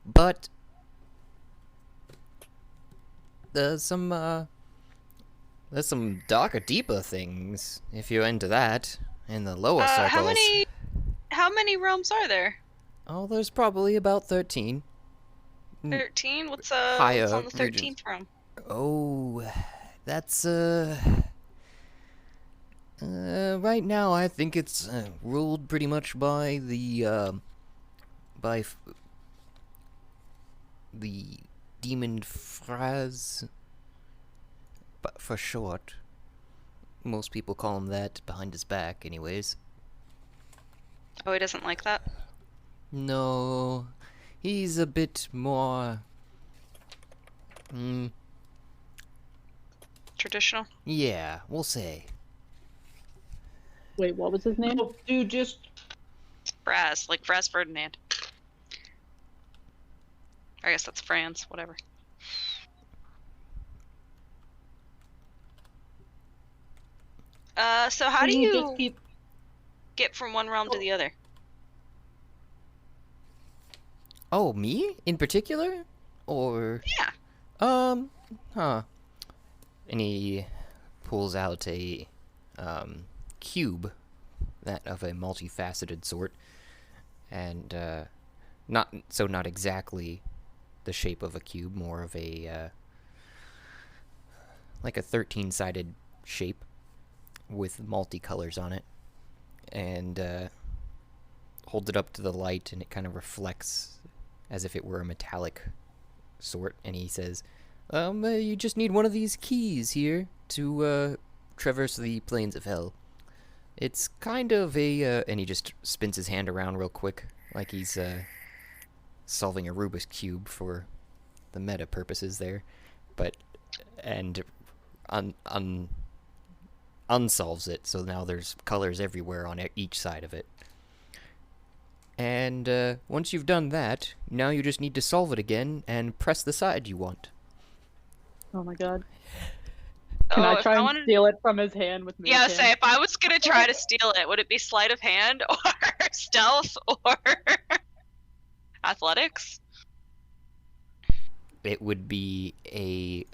But there's some darker, deeper things, if you're into that, in the lower circles. How many realms are there? Oh, there's probably about 13. 13? What's Higher on the 13th regions. realm? Oh, that's right now I think it's ruled pretty much by the demon Fraz, but for short. Most people call him that behind his back, anyways. Oh, he doesn't like that? No, he's a bit more... Traditional? yeah, we'll say. Wait, what was his name? Oh, dude, just Fraz, like Fraz Ferdinand. I guess that's Franz, whatever. So how do you just keep. get from one realm to the other? Oh, me? In particular? Or... Yeah. Huh. And he pulls out a, cube, that of a multifaceted sort, and, not exactly the shape of a cube, more of a, like a 13-sided shape with multicolors on it, and, holds it up to the light, and it kind of reflects as if it were a metallic sort, and he says, you just need one of these keys here to, traverse the plains of hell. It's kind of a, and he just spins his hand around real quick, like he's, solving a Rubik's Cube for the meta purposes there, but, and unsolves it, so now there's colors everywhere on each side of it. And, once you've done that, now you just need to solve it again and press the side you want. Oh my god. Can I if try and wanted- steal it from his hand with me? Yeah, say, if I was gonna try to steal it, would it be sleight of hand, or stealth, or athletics? It would be a,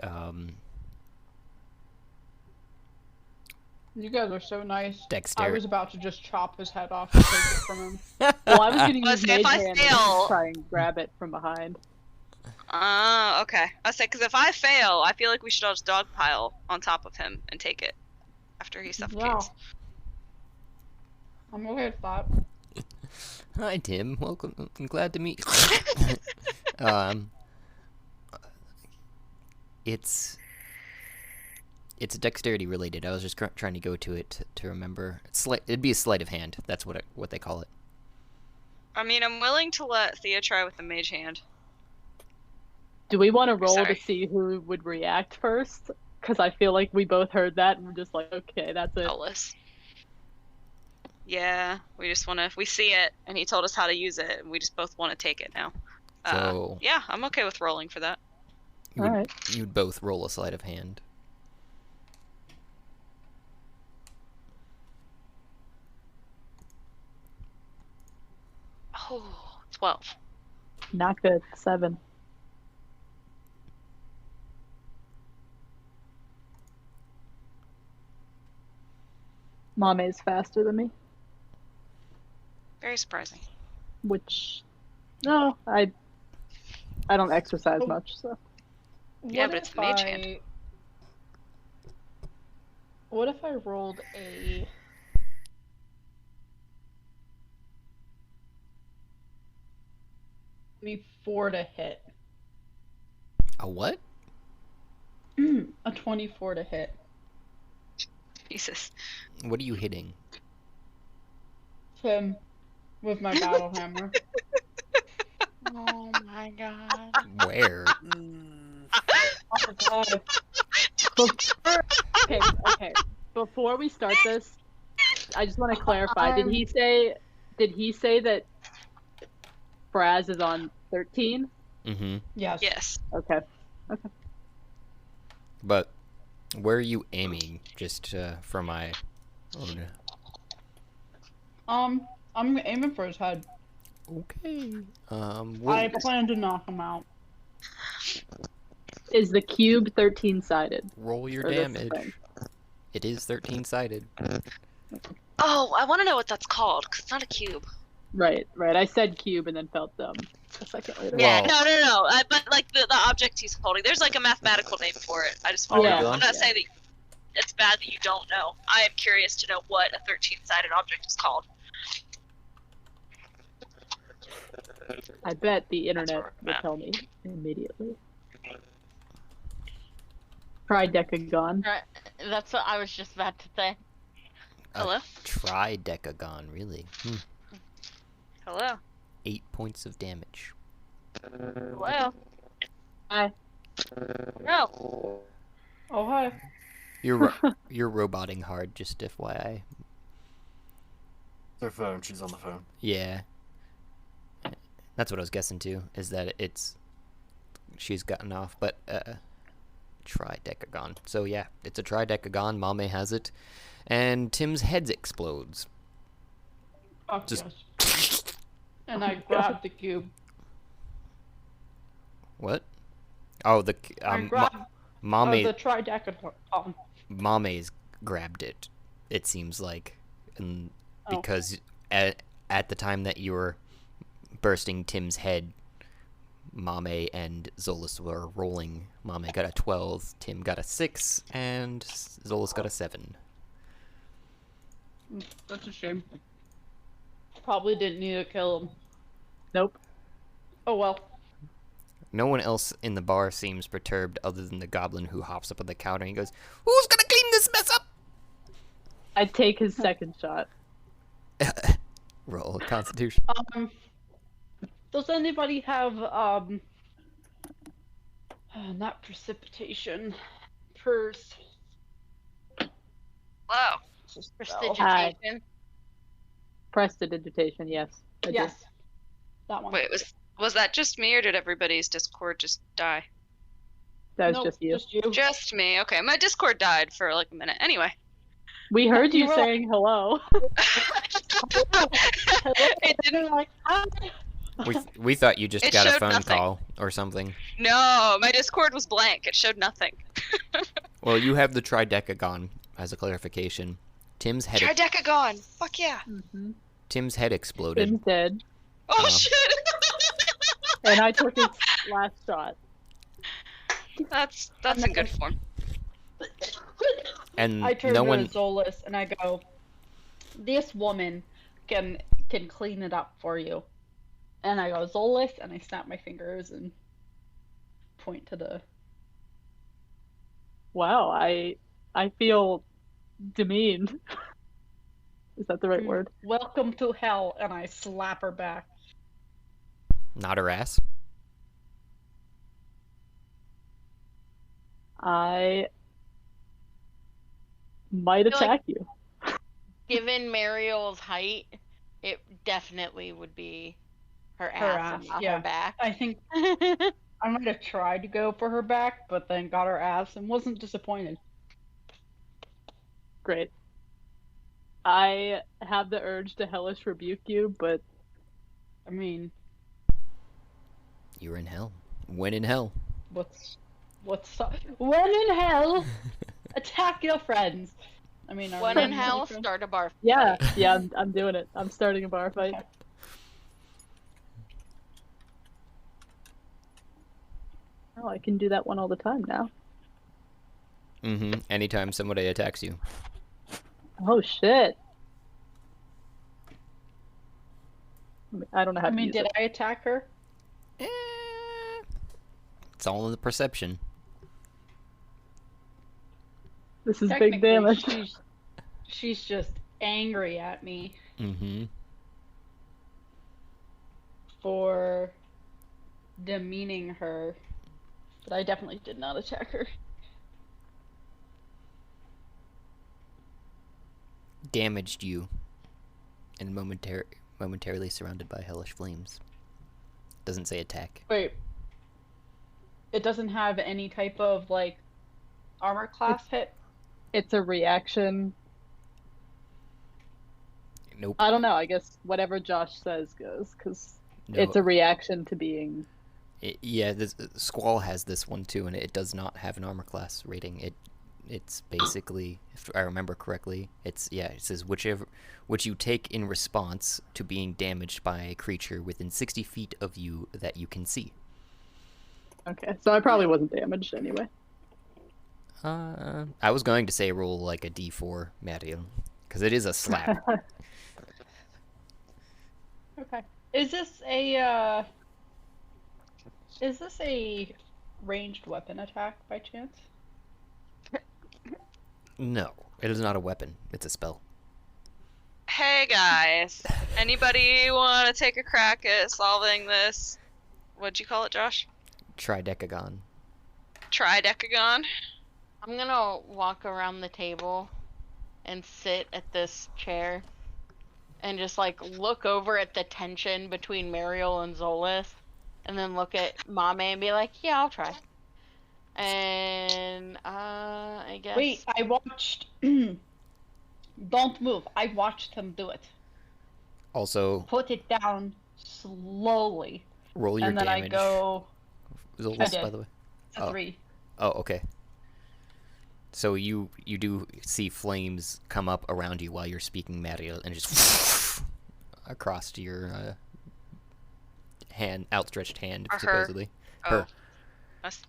You guys are so nice. I Dexter. was about to just chop his head off and take it from him. Well, I was gonna Well, use see, if Mage I Hand fail- and try and grab it from behind. Okay. I say, because if I fail, I feel like we should all just dogpile on top of him and take it after he suffocates. Wow. I'm okay with that. Hi, Tim. Welcome. I'm glad to meet you. It's dexterity related. I was just trying to go to it to remember. It'd be a sleight of hand. That's what they call it. I mean, I'm willing to let Thea try with the mage hand. Do we want to roll Sorry. to see who would react first? Because I feel like we both heard that and we're just like, okay, that's it. Ellis. Yeah, we just want to. We see it, and he told us how to use it, and we just both want to take it now. So Yeah, I'm okay with rolling for that. Alright. you'd both roll a sleight of hand. Oh, 12. Not good. 7. Mame is faster than me, Very surprising. which no, I don't exercise much, so Yeah, but it's if the mage hand. What if I rolled a... Maybe 4 to hit. A what? A 24 to hit. Jesus. What are you hitting? Him with my battle hammer. Oh my god. Where? Oh god. okay. Before we start this, I just want to clarify. Did he say that Fraz is on 13? Mm-hmm. Yes. Yes. Okay. But where are you aiming? Just for my own. I'm aiming for his head. Okay. I What, plan to knock him out. Is the cube 13-sided? roll your Or this damage. thing? It is 13-sided. Oh, I want to know what that's called, because it's not a cube. Right. I said cube and then felt dumb a second later. Yeah, Well- no. But like the object he's holding, there's like a mathematical name for it. I just Yeah. I'm not saying that it's bad that you don't know. I am curious to know what a 13-sided object is called. I bet the internet where I'm will at. tell me immediately. Try Decagon. Right, that's what I was just about to say. Hello? Tridecagon, really. Hello. 8 points of damage. Hello. Hi. No. Oh hi. You're roboting hard, just FYI. Her phone. She's on the phone. Yeah. That's what I was guessing too, is that she's gotten off, but Tridecagon. So yeah, it's a Tridecagon, Mame has it, and Tim's head explodes. Fuck Just- yes. And I grabbed the cube. What? Oh, the I grabbed Mame the Tridecadon. Mame's grabbed it. It seems like, and Oh. because at the time that you were bursting Tim's head, Mame and Zolas were rolling. Mame got a 12, Tim got a 6, and Zolas got a 7. That's a shame. Probably didn't need to kill him. Nope. Oh well. No one else in the bar seems perturbed other than the goblin who hops up on the counter and he goes, "Who's gonna clean this mess up?" I take his second shot. Roll a Constitution. Does anybody have not precipitation, Hello. Prestidigitation. Prestidigitation, yes. I did. yes, that one. Wait, was that just me, or did everybody's Discord just die? That was Nope, just you. Just you. Just me. Okay, my Discord died for like a minute. Anyway. We heard You you were saying hello. It didn't. Like, ah. We thought you just It got a showed phone nothing. call or something. No, my Discord was blank. It showed nothing. Well, you have the Tridecagon. as a clarification, Tim's head Tridecagon! Fuck yeah! Mm-hmm. Tim's head exploded. Tim's dead, Oh Um, shit! and I took his last shot. That's in good form. And I turn no to one. Zolas and I go, "This woman can clean it up for you." And I go, "Zolas," and I snap my fingers and point to the. Wow, I feel demeaned. Is that the right word? "Welcome to hell," and I slap her back. Not her ass. I might feel like- attack you. Given Mariel's height, it definitely would be her Her ass and ass, not yeah. her back. I think I might have tried to go for her back, but then got her ass and wasn't disappointed. Great. I have the urge to hellish rebuke you, but I mean, You're in hell. When in hell. what's when in hell, attack your friends. I mean, our When in friends hell, are friends. start a bar fight. yeah, I'm doing it. I'm starting a bar fight. Okay. Oh, I can do that one all the time now. Mm-hmm. Anytime somebody attacks you. Oh shit. I don't know how I to mean, use did it. I attack her? It's all in the perception. This is big Technically, damage. she's just angry at me Mm-hmm. for demeaning her, but I definitely did not attack her. Damaged you. And momentarily surrounded by hellish flames. Doesn't say attack. Wait, it doesn't have any type of like armor class hit. It's a reaction. Nope. I don't know. I guess whatever Josh says goes, because No. it's a reaction to being. Yeah, Squall has this one too, and it does not have an armor class rating. It's basically, if I remember correctly, it says which you take in response to being damaged by a creature within 60 feet of you that you can see. Okay, so I probably wasn't damaged anyway. I was going to say roll like a d4, Mario, because it is a slap. Okay. Is this a ranged weapon attack by chance? No, it is not a weapon. It's a spell. Hey guys, anybody want to take a crack at solving this? What'd you call it, Josh? Tridecagon. Tridecagon? I'm gonna walk around the table and sit at this chair and just like look over at the tension between Mariel and Zolas and then look at Mame and be like, yeah, I'll try. And I guess Wait, I watched. Don't move. I watched him do it. Also, Put it down slowly, roll your and then damage. I go Zolas, did. by the way. to Oh. 3. Oh, okay. So you do see flames come up around you while you're speaking, Mario, and just across to your outstretched hand, Or her. supposedly. Oh. Her. I was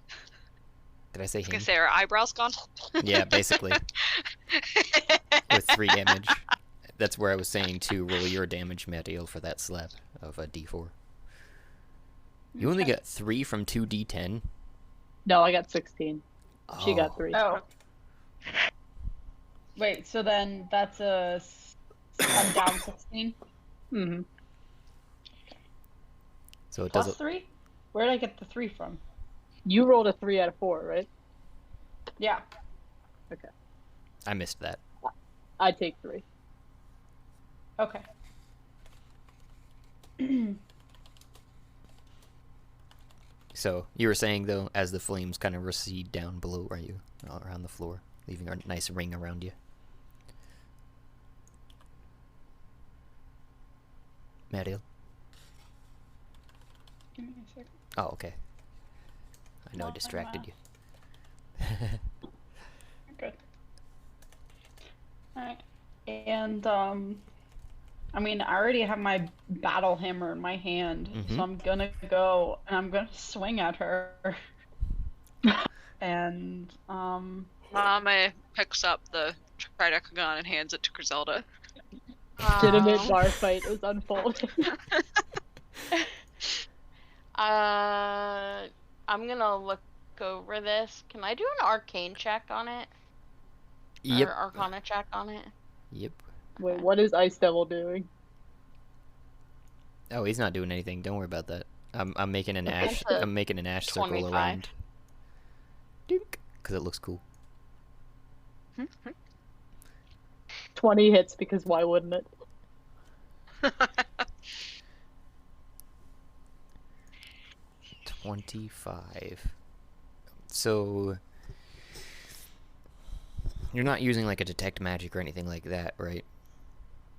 Did I say gonna him? say her eyebrows gone. Yeah, basically. With 3 damage. That's where I was saying to roll your damage, Mario, for that slap of a d4. You only got 3 from 2d10. No, I got 16. She got Oh. 3. Oh. Wait, so then that's I'm down 16 Mm-hmm. So it plus doesn't. 3. Where did I get the 3 from? You rolled a 3 out of 4, right? Yeah. I missed that. I take 3. Okay. So you were saying though, as the flames kind of recede down below, are you around the floor, leaving a nice ring around you? Mario. Give me a second. Oh, okay. I know I Not distracted you. Good. And I mean, I already have my battle hammer in my hand, so I'm gonna go and I'm gonna swing at her. And Mame picks up the tridecagon and hands it to Griselda. Legitimate bar fight is unfolding. I'm gonna look over this. Can I do an arcane check on it? Yep. Or arcana check on it? Yep. Wait, what is Ice Devil doing? Oh, he's not doing anything. Don't worry about that. I'm making an Okay. ash. I'm making an ash circle 25. around. Dink, because it looks cool. 20 hits because why wouldn't it? 25. So you're not using like a detect magic or anything like that, right?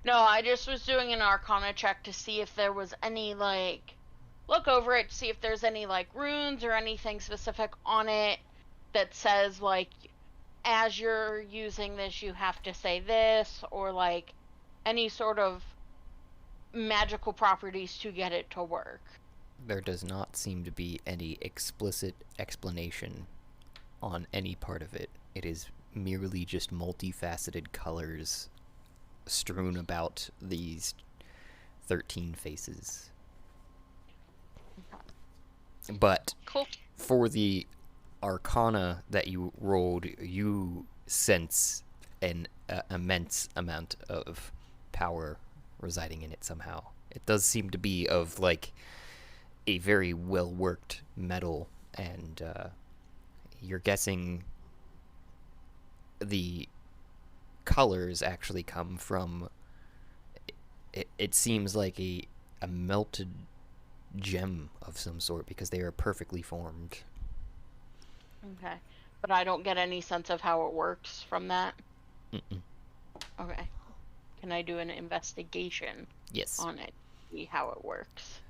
No, I just was doing an arcana check to see if there was any, like, look over it to see if there's any, like, runes or anything specific on it that says, like, as you're using this, you have to say this, or, like, any sort of magical properties to get it to work. There does not seem to be any explicit explanation on any part of it. It is merely just multifaceted colors strewn about these 13 faces. But Cool. for the arcana that you rolled, you sense an immense amount of power residing in it somehow. It does seem to be of like a very well worked metal, and you're guessing the colors actually come from it seems like a melted gem of some sort, because they are perfectly formed. Okay. But I don't get any sense of how it works from that? Mm-mm. Okay. Can I do an investigation Yes. on it? See how it works.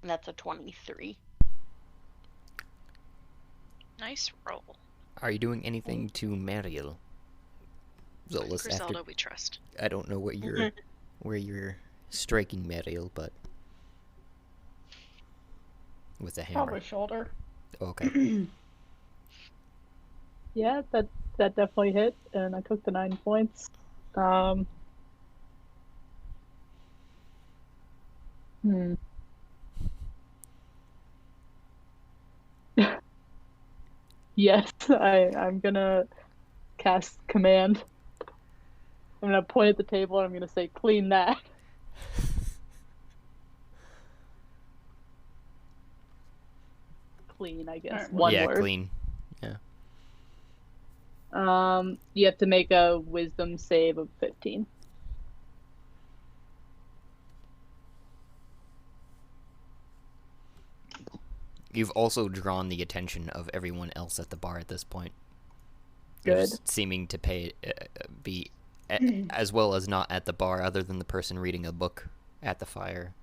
And that's a 23. Nice roll. Are you doing anything to Mariel? Zolas, Griselda, after we trust. I don't know what you're where you're striking Mariel, but with a hammer. probably shoulder. Okay. Yeah, that definitely hit, and I took the 9 points. Yes, I'm gonna cast command. I'm gonna point at the table and I'm gonna say, "Clean that." Clean, I guess. Alright. One yeah, word. clean. You have to make a wisdom save of 15. You've also drawn the attention of everyone else at the bar at this point. Good. You're just seeming to be as well as not at the bar, other than the person reading a book at the fire.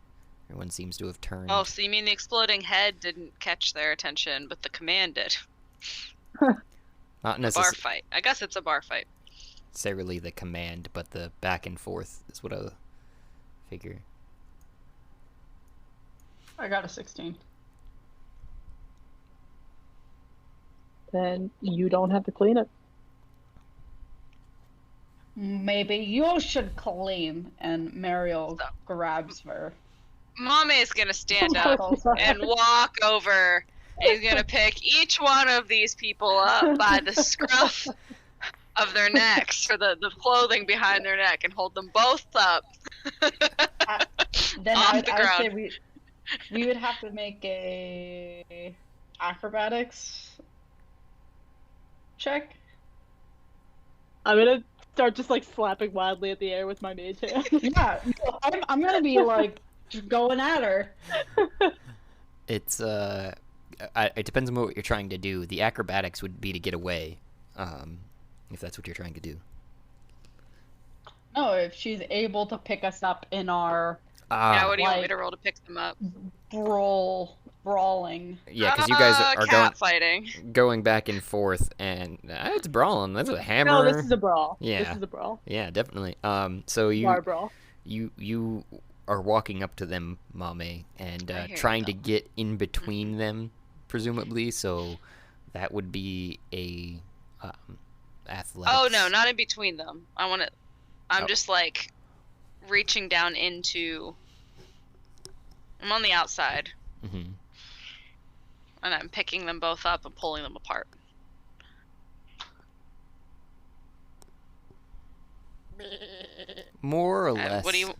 Everyone seems to have turned. Oh, so you mean the exploding head didn't catch their attention, but the command did? Not Bar fight. I guess it's a bar fight. necessarily the command, but the back and forth is what I figure. I got a 16. Then you don't have to clean it. Maybe you should clean. And Mariel grabs her. Mame is gonna stand up and walk over. And he's gonna pick each one of these people up by the scruff of their necks, for the clothing behind their neck, and hold them both up. Then On I the would say ground. we would have to make a acrobatics check. I'm gonna start just like slapping wildly at the air with my mage hand. Yeah, no, I'm gonna be like just going at her. It's it depends on what you're trying to do. The acrobatics would be to get away, if that's what you're trying to do. No, if she's able to pick us up in our Yeah, what do you want me Like- to roll to pick them up? Brawling. Yeah, because you guys are cat fighting. going back and forth, and it's brawling. That's a hammer. No, this is a brawl. Yeah. This is a brawl. Yeah, definitely. So Bar brawl. you are walking up to them, Mame, and I hear trying you, to get in between them, presumably. So that would be a athletics. Oh no, not in between them. I'm Oh. just like reaching down into. I'm on the outside, Mm-hmm. and I'm picking them both up and pulling them apart. More or less. What do you?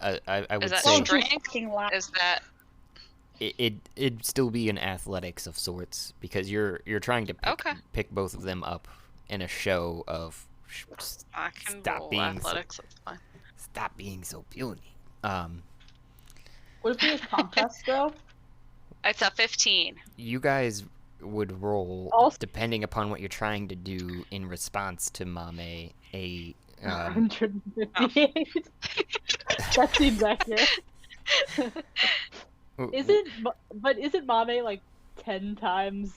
I would Is that say strength? Is that? it'd still be an athletics of sorts because you're trying to Okay. pick both of them up in a show of I can Stop roll being so- athletics. That's fine. stop being so puny. What if we use contest though? It's a 15. You guys would roll Also- depending upon what you're trying to do in response to Mame a 158. That seems accurate. Isn't Mame like 10 times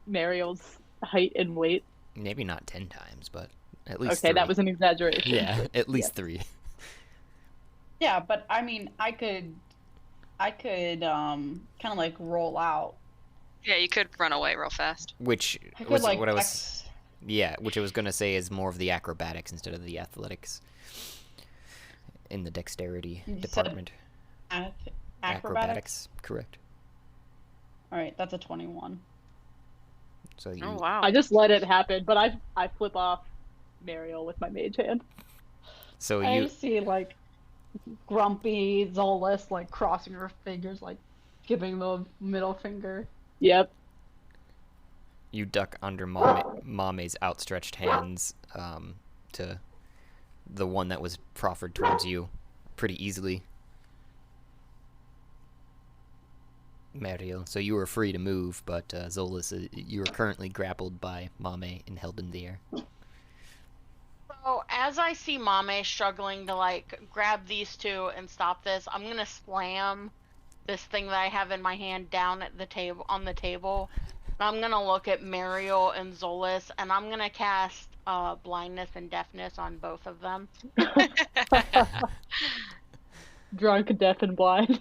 Mariel's height and weight? maybe not 10 times, but at least Okay, that three. was an exaggeration. yeah, at least Yes. 3. Yeah, but I mean, I could kind of like roll out. Yeah, you could run away real fast. Which I could was like what I was X- Yeah, which I was gonna say is more of the acrobatics instead of the athletics in the dexterity You said department. acrobatics. Correct. All right, that's a 21. So you Oh wow. I just let it happen, but I flip off Mariel with my mage hand. so I you see like grumpy Zolas like crossing her fingers, like giving the middle finger. Yep. you duck under Mame's outstretched hands to the one that was proffered towards you pretty easily. Mariel, so you were free to move, but Zolas, you are currently grappled by Mame and held in the air. So as I see Mame struggling to like grab these two and stop this, I'm gonna slam this thing that I have in my hand down at the table on the table. And I'm gonna look at Mariel and Zolas, and I'm gonna cast blindness and deafness on both of them. Drunk, deaf, and blind.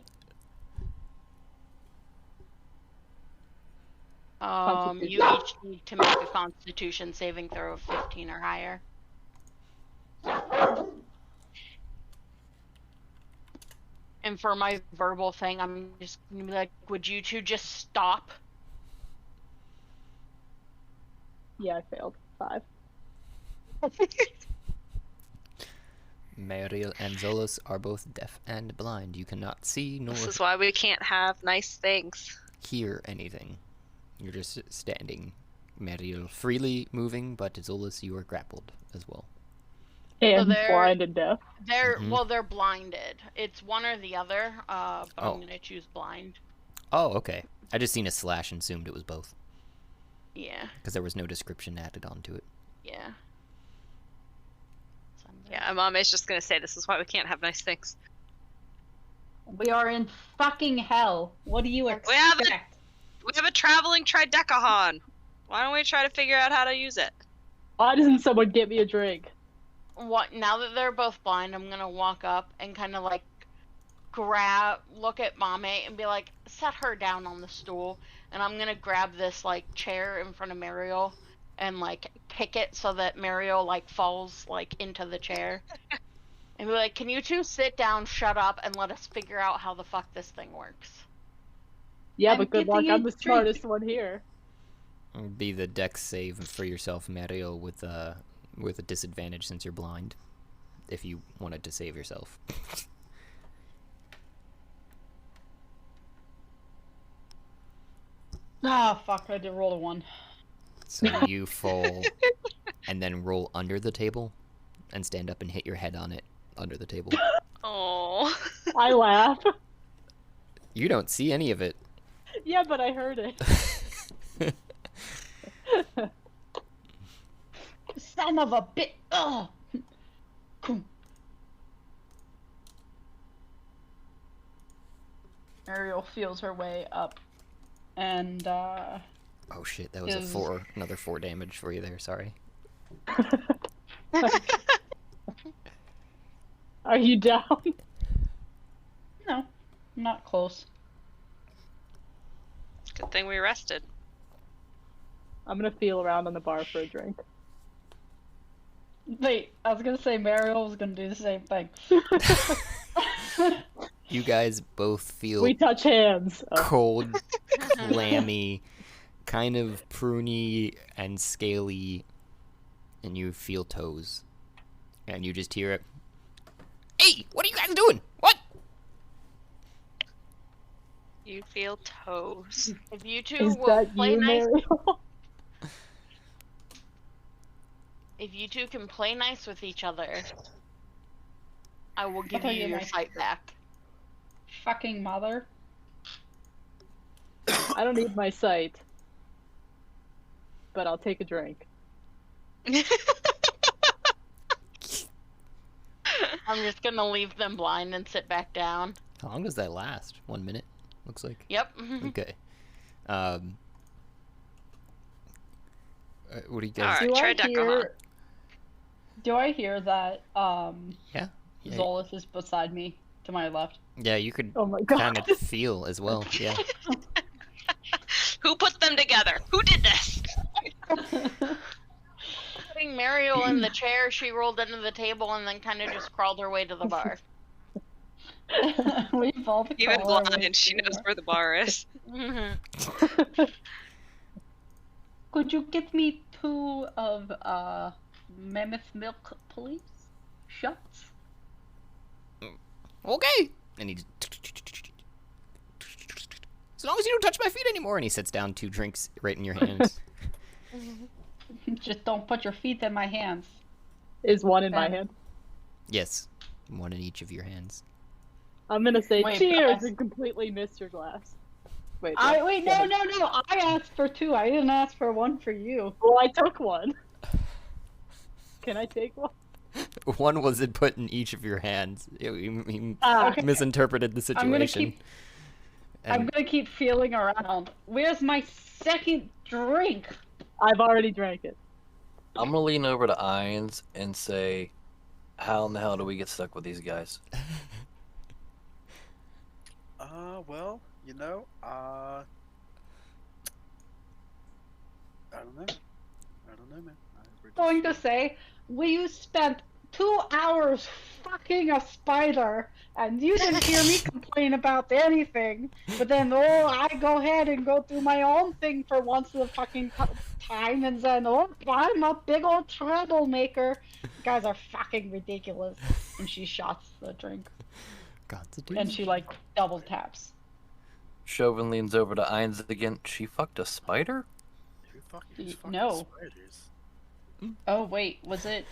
You each need to make a Constitution saving throw of 15 or higher. And for my verbal thing, I'm just gonna be like, would you two just stop? Yeah, I failed. 5. Mariel and Zolas are both deaf and blind. You cannot see nor This is why we can't have nice things. hear anything. You're just standing. Mariel freely moving, but Zolas, you are grappled as well. And they're- blind and deaf. They're blinded. It's one or the other, but Oh. I'm gonna choose blind. Oh, okay. I just seen a slash and assumed it was both, Yeah, because there was no description added onto it. yeah. Yeah, Mame's just gonna say this is why we can't have nice things. We are in fucking hell. What do you We have expect? We have a traveling tridecathon. Why don't we try to figure out how to use it? Why doesn't someone get me a drink? What? Now that they're both blind, I'm gonna walk up and kind of like look at Mame and be like, set her down on the stool, and I'm gonna grab this like chair in front of Mariel and like kick it so that Mariel like falls like into the chair, and be like, can you two sit down, shut up, and let us figure out how the fuck this thing works? Yeah, I'm but good luck. giving I'm you the smartest one here. Be the dex save for yourself, Mariel, with a disadvantage since you're blind, if you wanted to save yourself. Ah, fuck! I did roll a 1. So you fall and then roll under the table and stand up and hit your head on it under the table. Oh. I laugh. You don't see any of it. Yeah, but I heard it. Son of a bit. Ugh. Ariel feels her way up, and Oh shit, that was Is- another 4 damage for you there, sorry. Are you down? no, not close. Good thing we rested. I'm gonna feel around on the bar for a drink. Wait, I was gonna say Mariel was gonna do the same thing. You guys both feel We touch hands. Oh. cold, clammy, kind of pruny and scaly, and you feel toes. And you just hear it. Hey, what are you guys doing? What? You feel toes. If you two Is will that play you, nice, Mariel? if you two can play nice with each other, I will give thought you you your might- sight back. Fucking mother. I don't need my sight, but I'll take a drink. I'm just gonna leave them blind and sit back down. How long does that last? 1 minute? Looks like. Yep. Okay. What do you guys... Alright, try Decahon. Do I hear that Yeah. Zolas is beside me to my left? Yeah, you could Oh my god. kind of feel as well, yeah. Who put them together? Who did this? Putting Mariel in the chair, she rolled into the table and then kind of just crawled her way to the bar. We've all Even crawled our blind, way she to the knows bar. where the bar is. Could you give me 2 of Mammoth Milk, please? Shots? Okay! And he just... As long as you don't touch my feet anymore! And he sets down 2 drinks right in your hands. Just don't put your feet in my hands. Is one in my Okay. hand. Yes. 1 in each of your hands. I'm gonna say Wait, cheers but I- and completely miss your glass. Wait. Wait, no, no. I asked for 2. I didn't ask for 1 for you. Well, I took one. Can I take one? 1 was put in each of your hands. He Ah, Okay. misinterpreted the I'm gonna situation. I'm And gonna keep feeling around. Where's my second drink? I've already drank it. I'm gonna lean over to Ines and say, "How in the hell do we get stuck with these guys?" Well, you know, I don't know. I don't know, man. We're Going to say, you spent 2 hours fucking a spider, and you didn't hear me complain about anything. But then, I go ahead and go through my own thing for once in a fucking time, and then, I'm a big old troublemaker. You guys are fucking ridiculous. And she shots the drink, and she like double taps. Chauvin leans over to Ines again. She fucked a spider? Who fucking No. spiders? Oh wait, was it?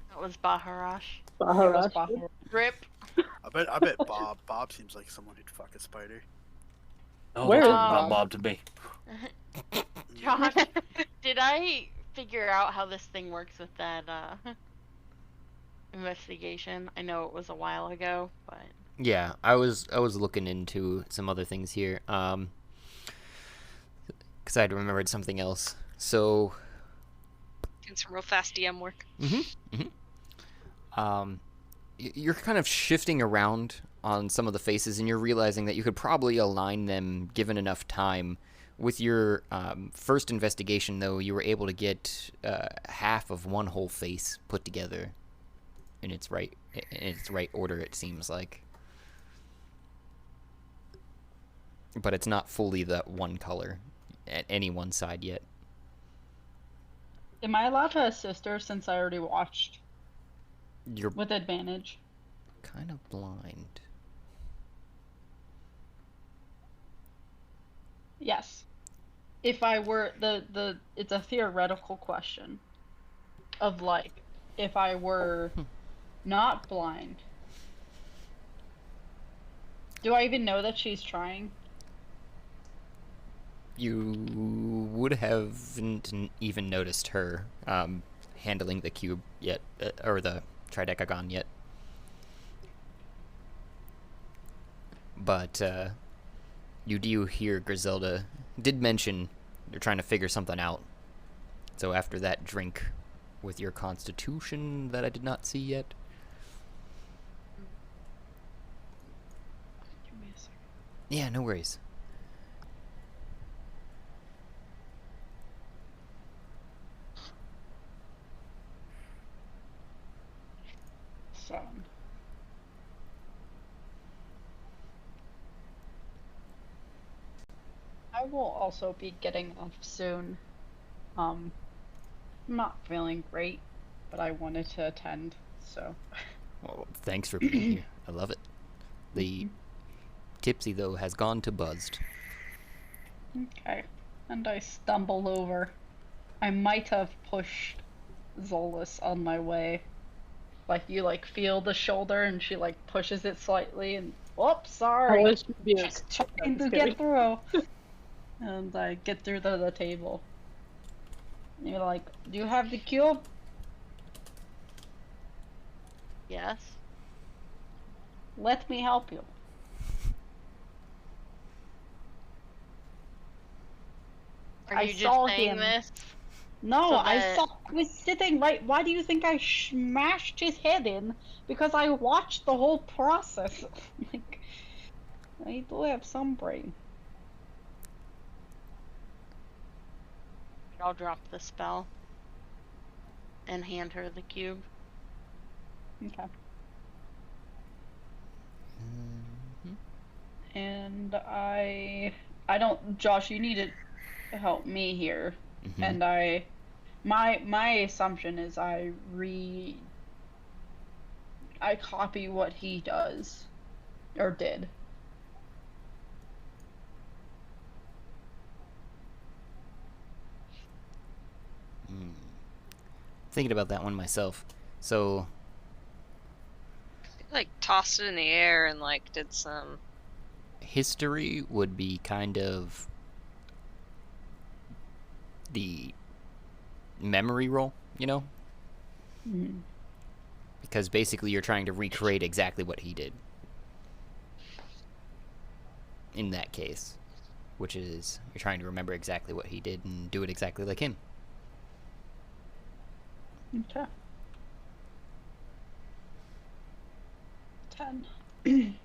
That was Baharash. It was Baharash. Bahar. Rip. I bet Bob. Bob seems like someone who'd fuck a spider. Oh, Where that's is not Bob? Bob to me. Josh, did I figure out how this thing works with that investigation? I know it was a while ago, but Yeah, I was looking into some other things here. Because I had remembered something else. So, Doing some real fast DM work. you're kind of shifting around on some of the faces, and you're realizing that you could probably align them given enough time. With your first investigation, though, you were able to get half of one whole face put together in its right order. It seems like, but it's not fully that one color at any one side yet. Am I allowed to assist her since I already watched You're with advantage? kind of blind. Yes. If I were it's a theoretical question of like if I were not blind. Do I even know that she's trying? You would haven't even noticed her handling the cube yet, or the tridecagon yet. but you do hear Griselda did mention you're trying to figure something out. So after that drink with your constitution that I did not see yet. Give me a second. Yeah, no worries. Seven. I will also be getting off soon. I'm not feeling great, but I wanted to attend, so. Well, thanks for being here. I love it. The tipsy, though, has gone to buzzed. Okay. And I stumble over. I might have pushed Zolas on my way. Like, you, like, feel the shoulder and she, like, pushes it slightly and, whoops, sorry. was confused. Just trying to get through. And I get through to the table. And you're like, do you have the cube? Yes. Let me help you. Are I you just saw saying him. this? No, So I that- saw he was sitting right. Why do you think I smashed his head in? Because I watched the whole process. Like, I do have some brain. I'll drop the spell and hand her the cube. Okay. And I don't. Josh, you need to help me here. Mhm. And my assumption is I copy what he does or did. Thinking about that one myself. So, Like tossed it in the air and like did some. history would be kind of the memory roll, you know? Mhm. Because basically you're trying to recreate exactly what he did. In that case. Which is, you're trying to remember exactly what he did and do it exactly like him. Okay. 10.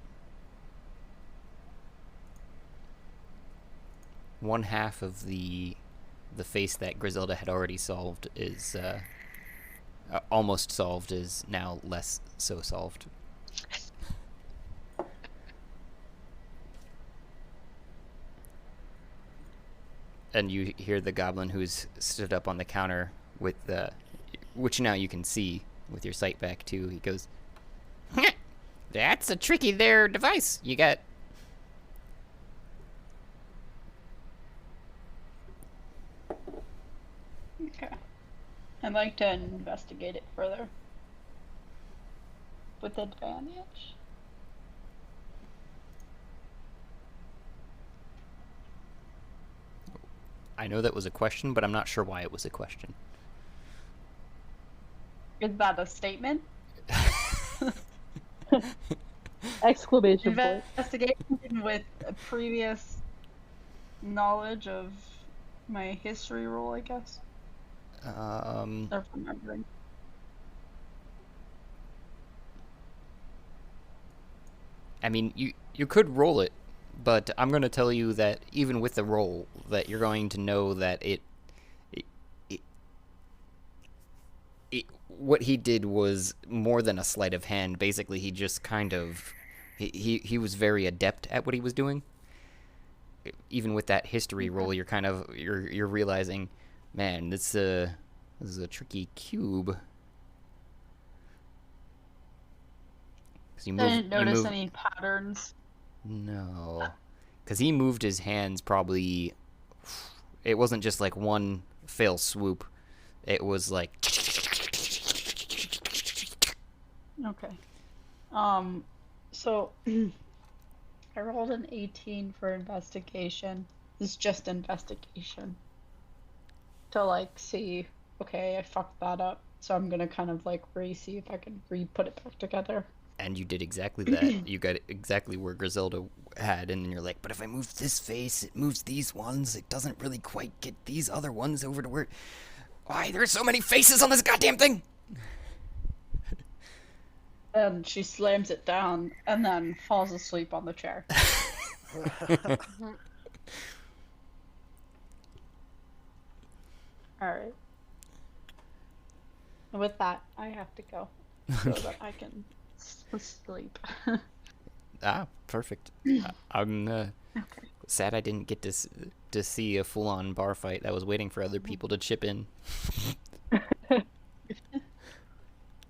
One half of the face that Griselda had already solved is almost solved, is now less so solved. And you hear the goblin who's stood up on the counter with the, which now you can see with your sight back too. He goes, "That's a tricky there device you got." Okay. I'd like to investigate it further. With advantage. I know that was a question, but I'm not sure why it was a question. Is that a statement? Exclamation point. Investigation with a previous knowledge of my history roll, I guess. Or remembering. I mean, you could roll it, but I'm going to tell you that even with the roll, that you're going to know that it what he did was more than a sleight of hand. Basically, he just kind of he was very adept at what he was doing. Even with that history roll, you're kind of you're realizing, man, this is a tricky cube. 'Cause you I didn't you notice move- any patterns. No, because he moved his hands probably. It wasn't just like one fell swoop. It was like. Okay. So I rolled an 18 for investigation. It's just investigation. To like see, okay, I fucked that up. So I'm gonna kind of like see if I can put it back together. And you did exactly that. You got exactly where Griselda had, and then you're like, but if I move this face, it moves these ones. It doesn't really quite get these other ones over to where... Why, there's so many faces on this goddamn thing! And she slams it down and then falls asleep on the chair. Alright. With that, I have to go so that I can sleep. Ah, perfect. I'm sad I didn't get to see a full-on bar fight. I was waiting for other people to chip in.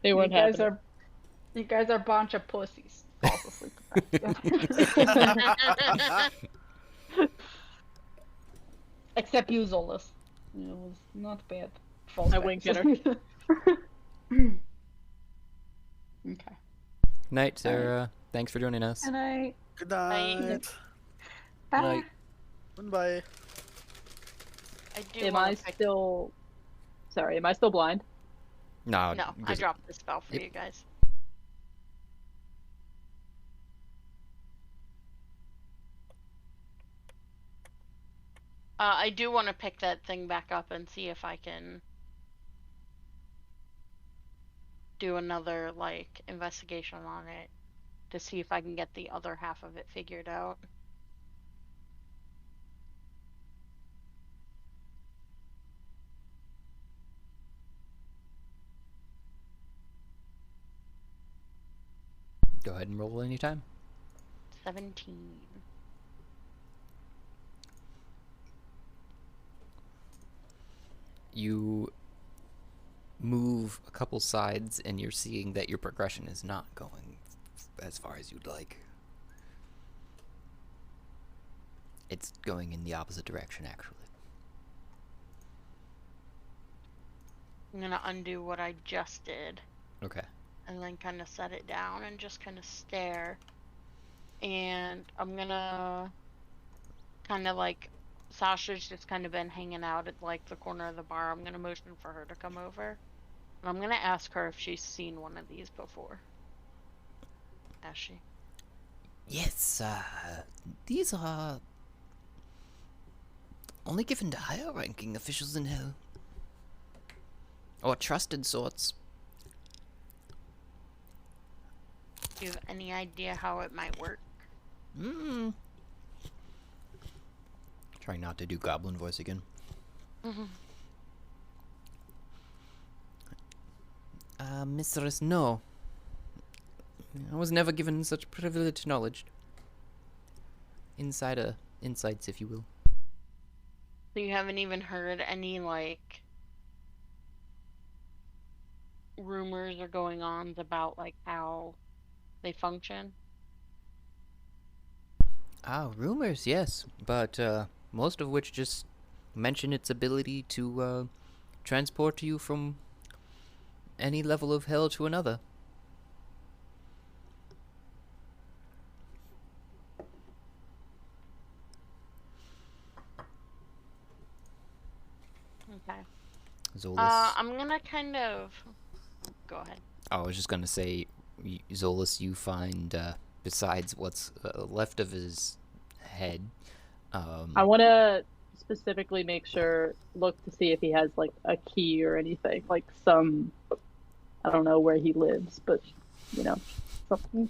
They weren't happening. You guys are a bunch of pussies. Falls asleep. Except you, Zolas. It was not bad. Falls I back winked to at her. sleep. Okay. Night, Sarah. Thanks for joining us. And I. Good night. Bye. Night. Goodbye. I do Am wanna I pick- still... Sorry, am I still blind? No, No, I dropped the spell for Yep. you guys. I do want to pick that thing back up and see if I can do another, like, investigation on it to see if I can get the other half of it figured out. Go ahead and roll anytime. 17. You move a couple sides and you're seeing that your progression is not going as far as you'd like. It's going in the opposite direction, actually. I'm gonna undo what I just did Okay. and then kind of set it down and just kind of stare. And I'm gonna kind of like, Sasha's just kind of been hanging out at like the corner of the bar. I'm gonna motion for her to come over. And I'm gonna ask her if she's seen one of these before. Has she? Yes, these are only given to higher ranking officials in Hell. Or trusted sorts. Do you have any idea how it might work? Hmm. Trying not to do goblin voice again. Mistress, no. I was never given such privileged knowledge. Insights, if you will. So you haven't even heard any like rumors or going ons about like how they function? Ah, rumors, yes, but most of which just mention its ability to transport you from any level of hell to another. Okay. Zolas. I'm gonna kind of go ahead. I was just gonna say, Zolas, you find besides what's left of his head. I want to specifically look to see if he has like a key or anything, like some, I don't know where he lives, but you know, something.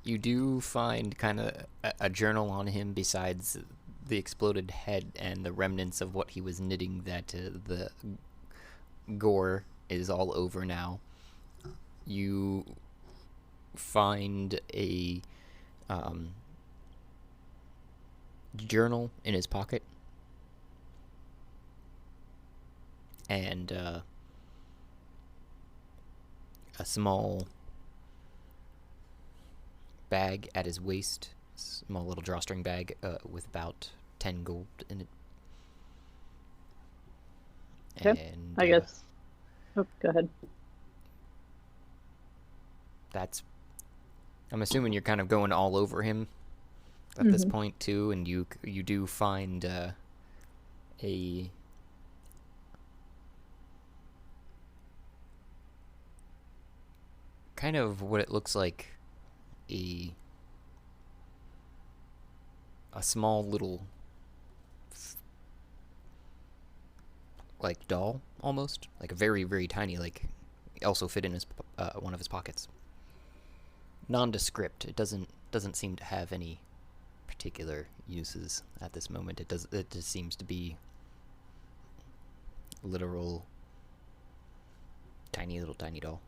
You do find kind of a journal on him besides the exploded head and the remnants of what he was knitting that the gore is all over now. You find a journal in his pocket and a small bag at his waist, small little drawstring bag with about 10 gold in it. Okay, And I guess. Oh, go ahead. I'm assuming you're kind of going all over him at this point too, and you do find a kind of what it looks like a small little like doll almost, like a very very tiny, like also fit in his one of his pockets. Nondescript. It doesn't seem to have any particular uses at this moment. It just seems to be literal tiny little tiny doll.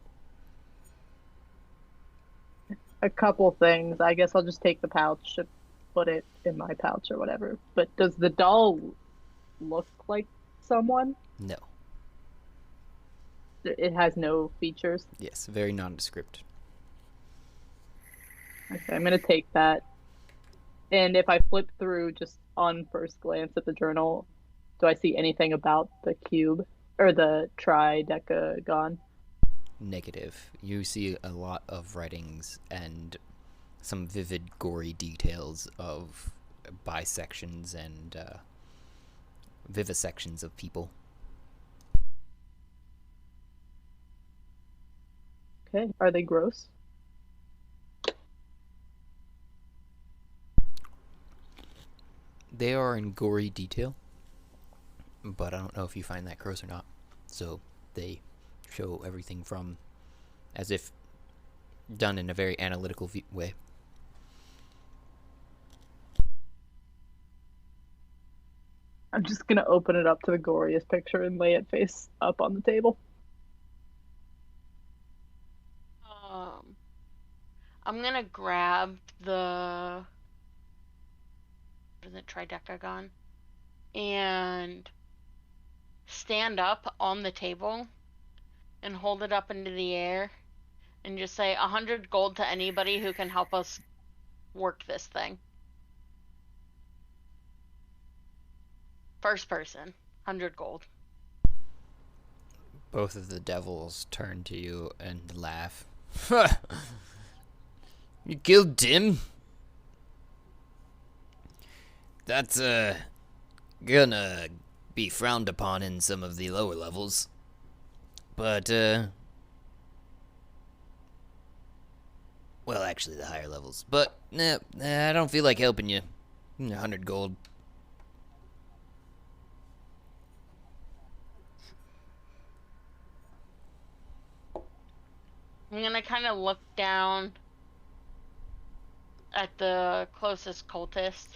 A couple things. I guess I'll just take the pouch and put it in my pouch or whatever. But does the doll look like someone? No. It has no features. Yes, very nondescript. Okay, I'm gonna take that. And if I flip through just on first glance at the journal, do I see anything about the cube or the tridecagon? Negative. You see a lot of writings and some vivid, gory details of bisections and vivisections of people. Okay, are they gross? They are in gory detail, but I don't know if you find that gross or not. So they show everything from as if done in a very analytical way. I'm just gonna open it up to the goriest picture and lay it face up on the table. I'm gonna grab the tridecagon and stand up on the table and hold it up into the air and just say 100 gold to anybody who can help us work this thing. First person, 100 gold. Both of the devils turn to you and laugh. You killed Tim? That's gonna be frowned upon in some of the lower levels. But well, actually the higher levels. But nah, I don't feel like helping you. 100 gold. I'm gonna kind of look down at the closest cultist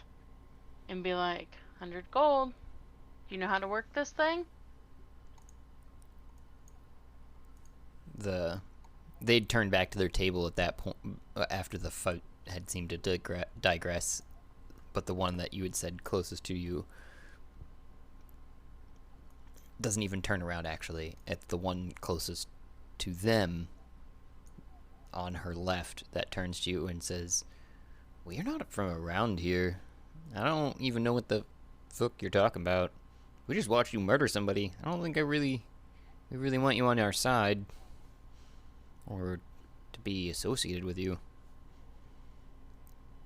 and be like, 100 gold. Do you know how to work this thing? They'd turned back to their table at that point after the fight had seemed to digress, but the one that you had said closest to you doesn't even turn around. Actually, it's the one closest to them on her left that turns to you and says, "Well, you're not from around here. I don't even know what the fuck you're talking about. We just watched you murder somebody. I don't think we really want you on our side or to be associated with you."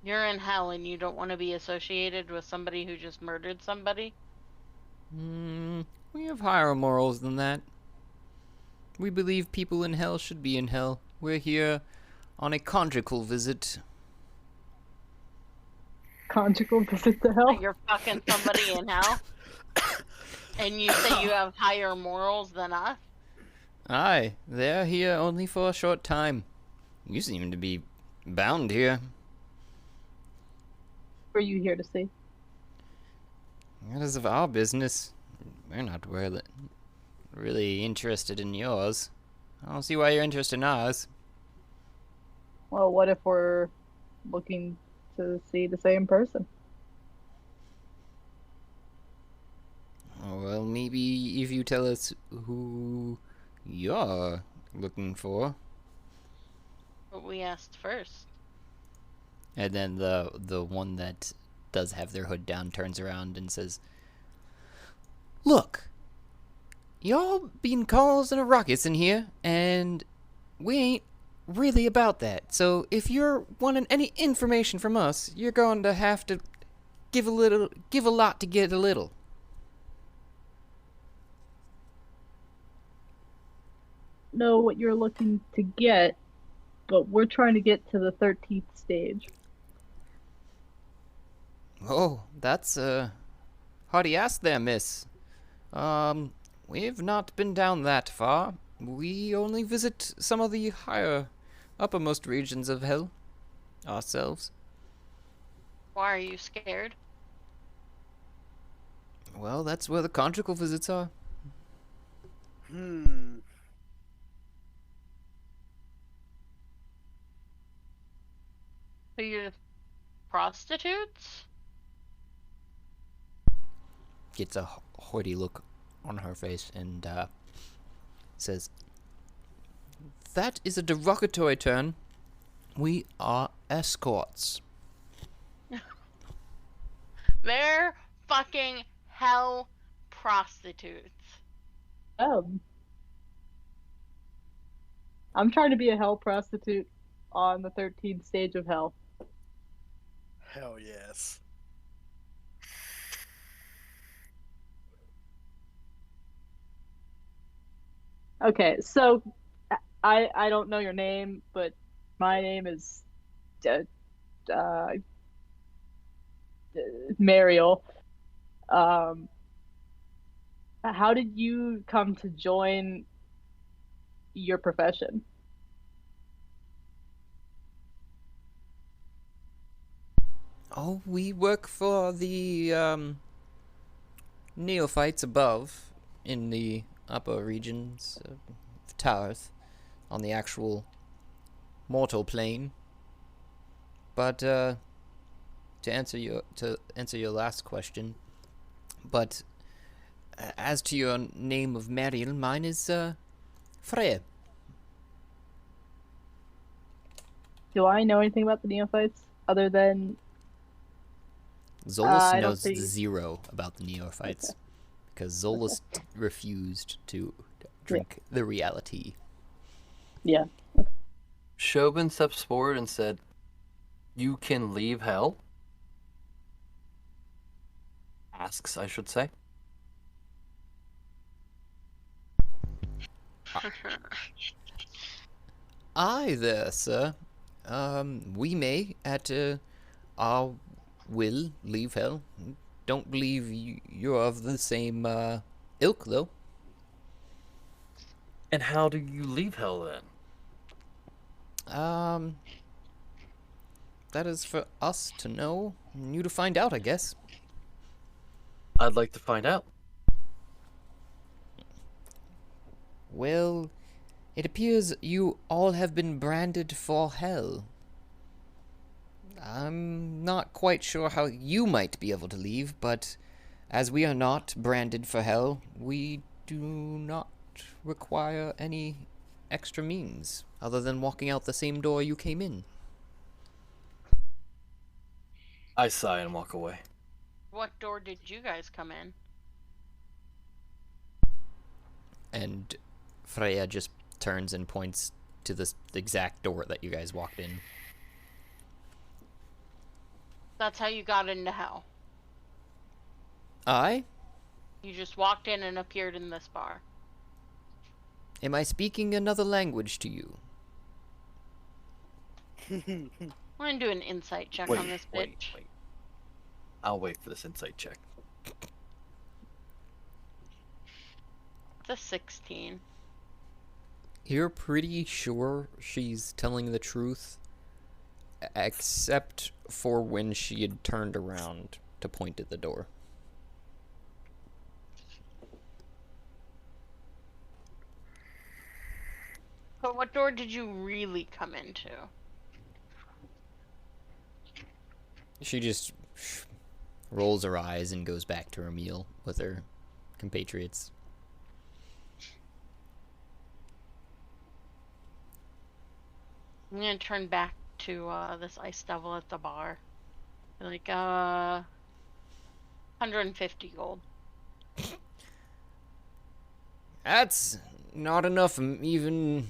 You're in hell and you don't want to be associated with somebody who just murdered somebody? We have higher morals than that. We believe people in hell should be in hell. We're here on a conjugal visit. Conjugal visit to hell? You're fucking somebody in hell? And you say you have higher morals than us? Aye, they're here only for a short time. You seem to be bound here. What are you here to see? That is of our business. We're not really interested in yours. I don't see why you're interested in ours. Well, what if we're looking to see the same person? Oh, well, maybe if you tell us who you're looking for. But we asked first. And then the one that does have their hood down turns around and says, "Look, y'all been causing a ruckus in here, and we ain't really about that. So if you're wanting any information from us, you're going to have to give a lot to get a little." Know what you're looking to get, but we're trying to get to the 13th stage. Oh, that's hearty ask there, miss. We've not been down that far. We only visit some of the higher, uppermost regions of hell ourselves. Why are you scared? Well, that's where the conjugal visits are. So you're prostitutes? Gets a hoity look on her face and says, "That is a derogatory term. We are escorts." They're fucking hell prostitutes. I'm trying to be a hell prostitute on the 13th stage of hell. Hell yes. Okay, so I don't know your name, but my name is Mariel. How did you come to join your profession? Oh, we work for the neophytes above in the upper regions of Tarth on the actual mortal plane. But to answer your last question, but as to your name of Mariel, mine is Freya. Do I know anything about the neophytes other than Zolus I don't knows think- zero about the neophytes because Zolus refused to drink the reality. Yeah. Shobin steps forward and said, "You can leave hell?" Asks, I should say. Aye there, sir. We may, at our will, leave hell. Don't believe you're of the same ilk, though. And how do you leave hell then? That is for us to know, and you to find out, I guess. I'd like to find out. Well, it appears you all have been branded for hell. I'm not quite sure how you might be able to leave, but as we are not branded for hell, we do not require any extra means other than walking out the same door you came in. I sigh and walk away. What door did you guys come in? And Freya just turns and points to the exact door that you guys walked in. That's how you got into hell. I? You just walked in and appeared in this bar. Am I speaking another language to you? I'm gonna do an insight check Wait, on this bitch. wait. I'll wait for this insight check. It's a 16. You're pretty sure she's telling the truth, except for when she had turned around to point at the door. But what door did you really come into? She just rolls her eyes and goes back to her meal with her compatriots. I'm gonna turn back to this ice devil at the bar. Like 150 gold. That's not enough even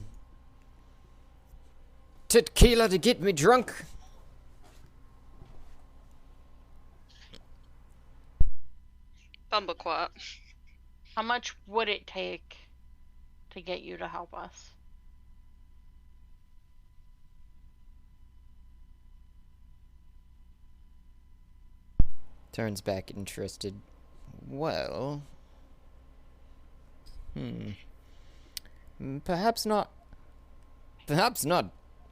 tequila to get me drunk. Bumblequat. How much would it take to get you to help us? Turns back interested. Well... Perhaps not... Perhaps not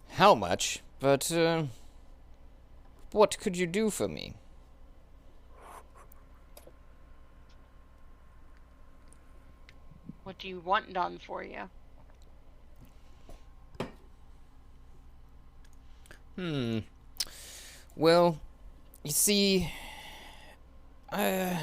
how much, but, what could you do for me? What do you want done for you? Well, you see... I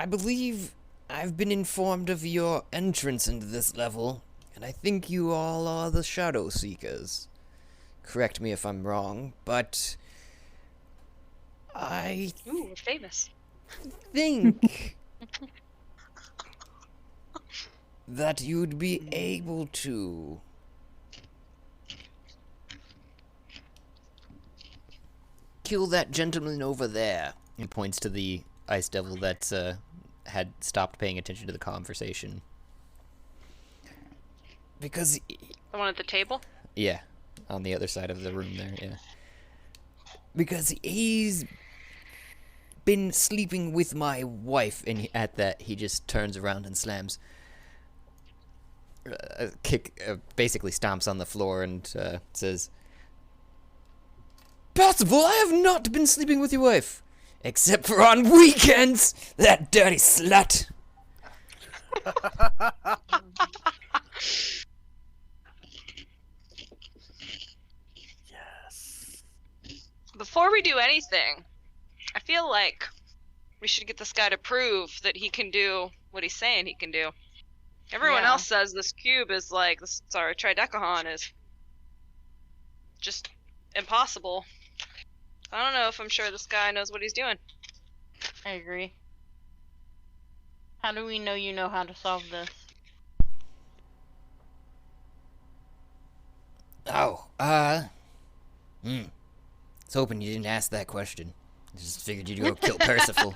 believe I've been informed of your entrance into this level, and I think you all are the Shadow Seekers. Correct me if I'm wrong, but... I Ooh, we're famous. think... that you'd be able to... kill that gentleman over there. He points to the ice devil that had stopped paying attention to the conversation. Because... The one at the table? Yeah, on the other side of the room there, yeah. Because he's been sleeping with my wife, and at that he just turns around and slams... basically stomps on the floor and says... Possible, I have not been sleeping with your wife. Except for on weekends! That dirty slut! Yes. Before we do anything, I feel like we should get this guy to prove that he can do what he's saying he can do. Everyone Yeah. else says this cube is like, sorry, Tridecagon is just impossible. I don't know if I'm sure this guy knows what he's doing. I agree. How do we know you know how to solve this? Oh, was hoping you didn't ask that question. Just figured you'd go kill Percival.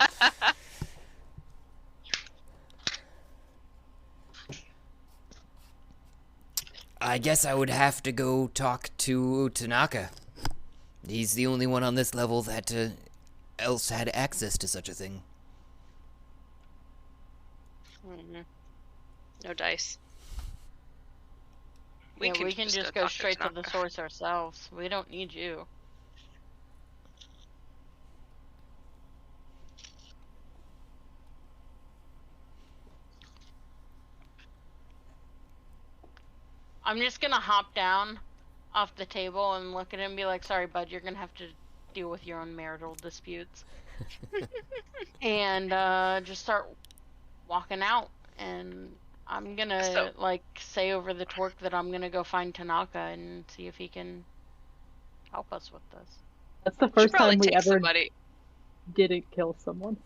I guess I would have to go talk to Tanaka. He's the only one on this level that else had access to such a thing. No dice. We can just go talk straight to the Tanaka. source ourselves. We don't need you. I'm just gonna hop down off the table and look at him and be like, sorry, bud, you're gonna have to deal with your own marital disputes. And just start walking out. And I'm gonna, So- like, say over the torque that I'm gonna go find Tanaka and see if he can help us with this. That's the Should first probably time we take ever somebody, didn't kill someone.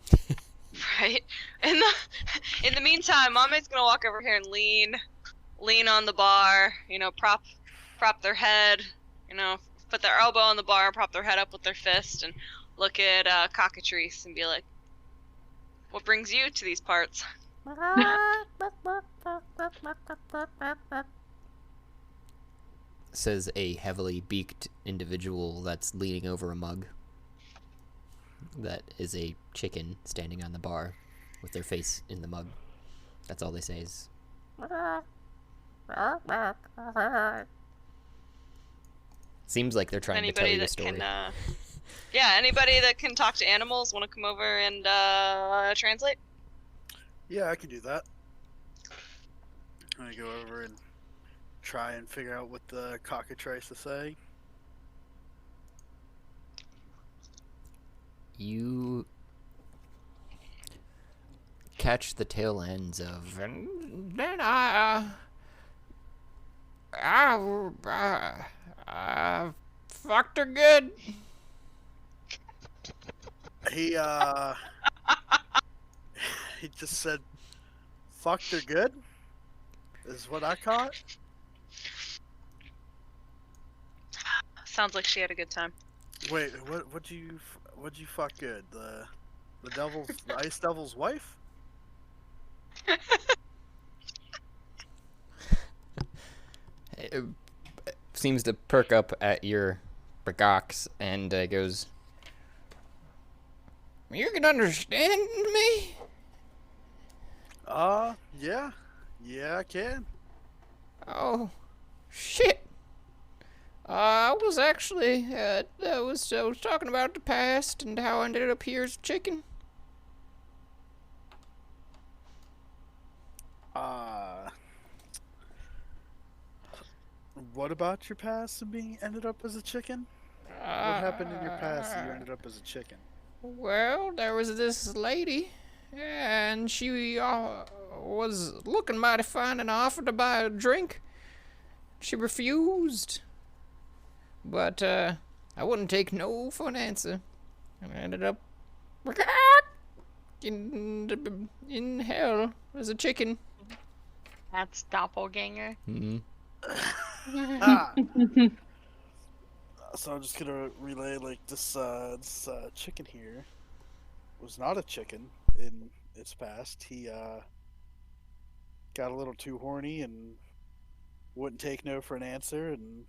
right? In the meantime, Mommy's gonna walk over here and lean on the bar. You know, prop their head. You know, put their elbow on the bar, prop their head up with their fist, and look at Cockatrice and be like, "What brings you to these parts?" Says a heavily beaked individual that's leaning over a mug. That is a chicken standing on the bar with their face in the mug. That's all they say is... Seems like they're trying to tell Anybody you a that story. can, yeah, anybody that can talk to animals want to come over and translate? Yeah, I can do that. I'm gonna go over and try and figure out what the cockatrice to say. You catch the tail ends of, and then I fucked her good. He he just said, "Fucked her good," is what I caught. Sounds like she had a good time. Wait, what'd you fuck good? The ice devil's wife? It seems to perk up at your bagox and goes, You can understand me? Yeah. Yeah, I can. Oh, shit. I was actually, I was talking about the past and how I ended up here as a chicken. What about your past and being ended up as a chicken? What happened in your past that you ended up as a chicken? Well, there was this lady, and she was looking mighty fine and offered to buy a drink. She refused. But, I wouldn't take no for an answer. And I ended up in hell as a chicken. That's doppelganger. Mm-hmm. Ah. So I'm just gonna relay like this chicken here was not a chicken in its past. He got a little too horny and wouldn't take no for an answer and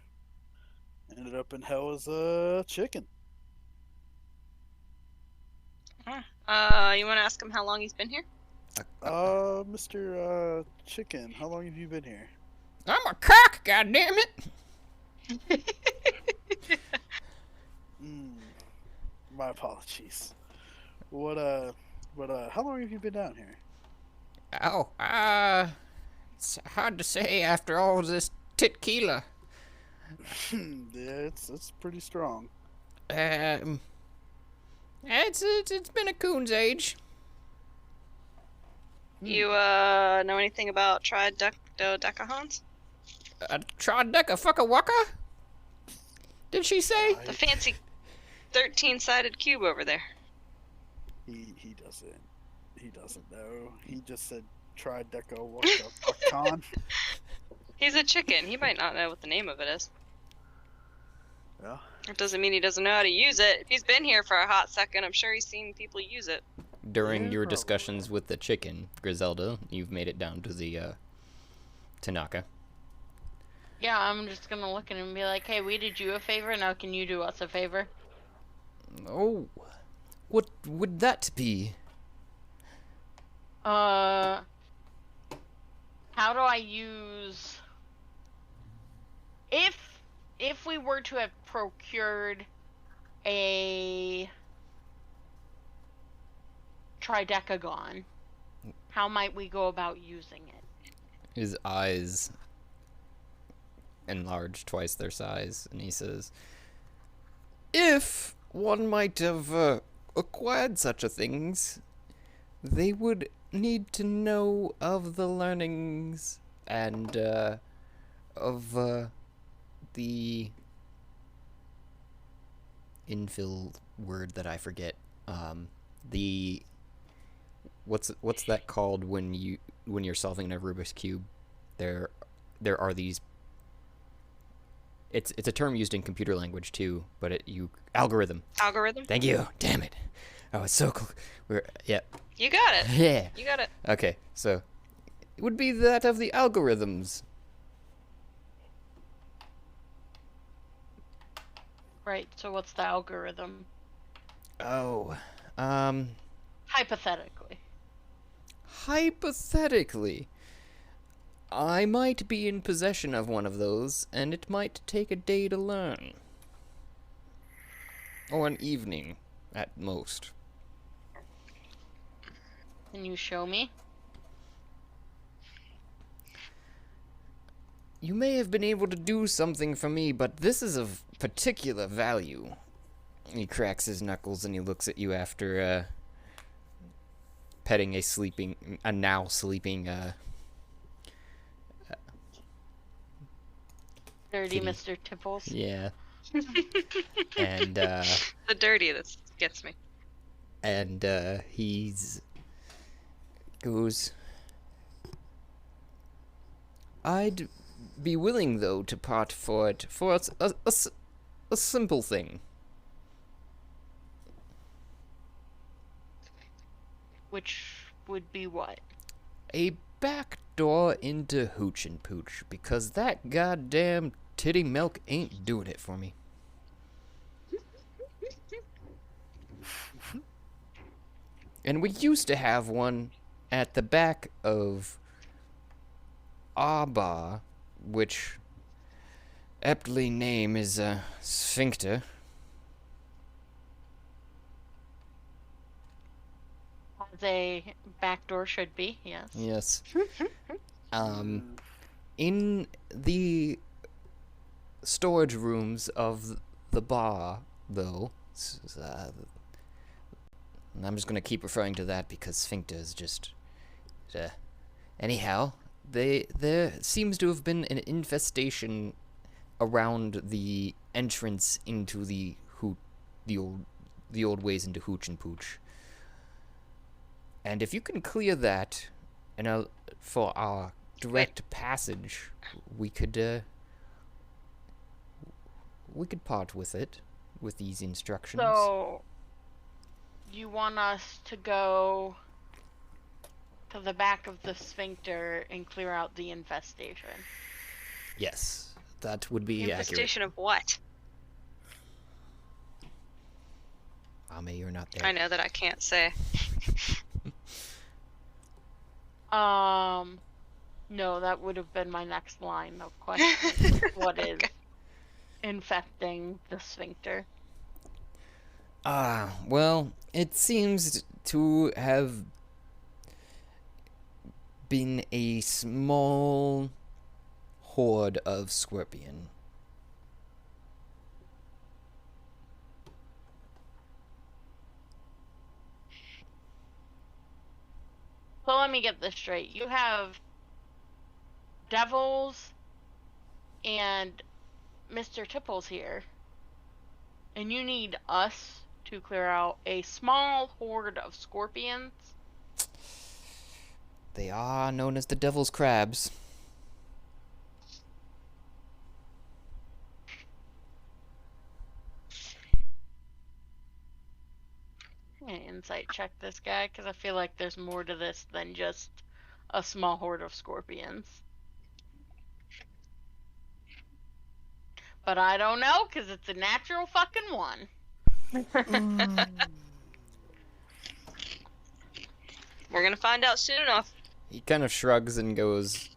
ended up in hell as a chicken. You want to ask him how long he's been here? Mr. Chicken, how long have you been here? I'm a cock, goddammit! My apologies. But how long have you been down here? Oh, it's hard to say after all this tequila. Yeah, it's pretty strong. It's been a coon's age. You know anything about tridecahons? Trideca fucka waka? Did she say? The fancy 13-sided cube over there. He doesn't know. He just said Trideca what the fuck con. He's a chicken. He might not know what the name of it is. Yeah. It doesn't mean he doesn't know how to use it. If he's been here for a hot second, I'm sure he's seen people use it. During Yeah, your probably. discussions with the chicken, Griselda, you've made it down to the, Tanaka. Yeah, I'm just gonna look at him and be like, hey, we did you a favor, now can you do us a favor? Oh, what would that be? How do I use... If we were to have procured a tridecagon, how might we go about using it? His eyes enlarge twice their size, and he says, if one might have acquired such a things, they would need to know of the learnings and of the infill word that I forget. The what's that called when you're solving a Rubik's cube? There are these. It's a term used in computer language too, but algorithm. Algorithm? Thank you. Damn it. Oh, it's so cool. Yeah. You got it. Yeah. You got it. Okay, so it would be that of the algorithms. Right, so what's the algorithm? Oh, Hypothetically. hypothetically, I might be in possession of one of those, and it might take a day to learn. Or an evening, at most. Can you show me? You may have been able to do something for me, but this is of particular value. He cracks his knuckles and he looks at you after, petting a now sleeping, Dirty kitty. Mr. Tipples. Yeah. And, The dirty that gets me. and, he's goes, I'd be willing, though, to part for it for a simple thing. Which would be what? A back door into Hooch and Pooch, because that goddamn titty milk ain't doing it for me. And we used to have one at the back of Abba, which aptly name is a sphincter. As a back door should be, yes. Yes. In the storage rooms of the bar, though, and I'm just gonna keep referring to that because sphincter is just. Anyhow, there seems to have been an infestation around the entrance into the old ways into Hooch and Pooch. And if you can clear that, and for our direct passage, we could part with it with these instructions. So, you want us to go to the back of the sphincter and clear out the infestation? Yes, that would be accurate. Infestation of what? Ame, you're not there. I know that I can't say. No, that would have been my next line of questions. What is infecting the sphincter? Well, it seems to have been a small horde of scorpion. So let me get this straight. You have devils and Mr. Tipples here, and you need us to clear out a small horde of scorpions? They are known as the Devil's Crabs. I'm gonna insight check this guy, because I feel like there's more to this than just a small horde of scorpions. But I don't know, because it's a natural fucking one. We're gonna find out soon enough. He kind of shrugs and goes...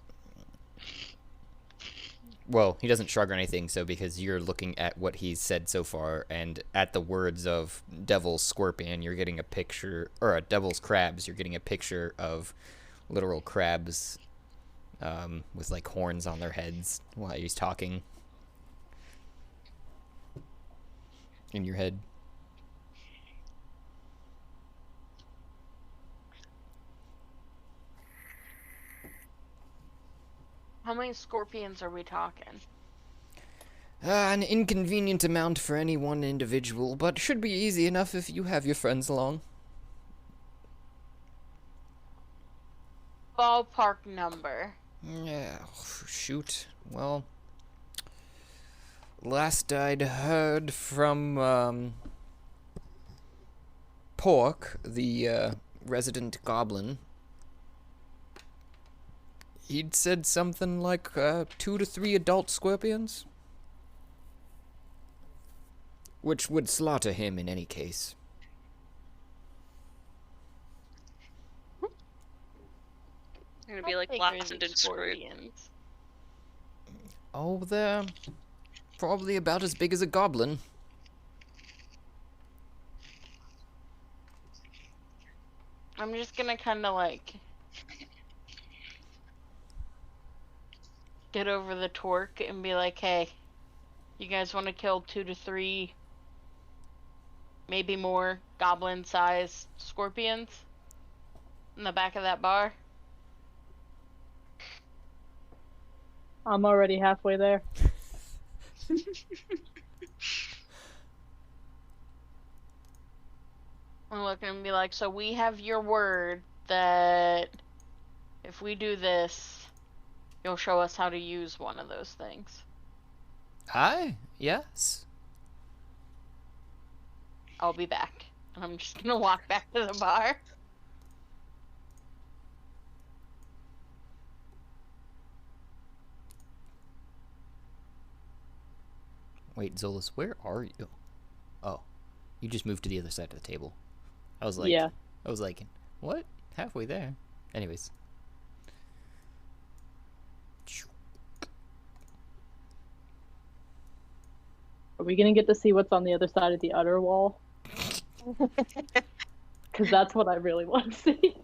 Well, he doesn't shrug or anything, so because you're looking at what he's said so far, and at the words of Devil's Scorpion, you're getting a picture, or a Devil's Crabs, you're getting a picture of literal crabs with, like, horns on their heads while he's talking. In your head. How many scorpions are we talking? An inconvenient amount for any one individual, but should be easy enough if you have your friends along. Ballpark number. Yeah, shoot. Well, last I'd heard from, Pork, the, resident goblin, he'd said something like, 2 to 3 adult scorpions. Which would slaughter him in any case. You're gonna be like blasted and screwed. Oh, they're probably about as big as a goblin. I'm just gonna kind of like get over the torque and be like, hey, you guys want to kill 2 to 3, maybe more goblin-sized scorpions in the back of that bar? I'm already halfway there. I'm looking and be like, so we have your word that if we do this, you'll show us how to use one of those things. Aye, yes. I'll be back. And I'm just gonna walk back to the bar. Wait, Zolas, where are you? Oh, you just moved to the other side of the table. I was like, Yeah. I was like, what? Halfway there. Anyways. Are we gonna get to see what's on the other side of the utter wall? Because that's what I really want to see.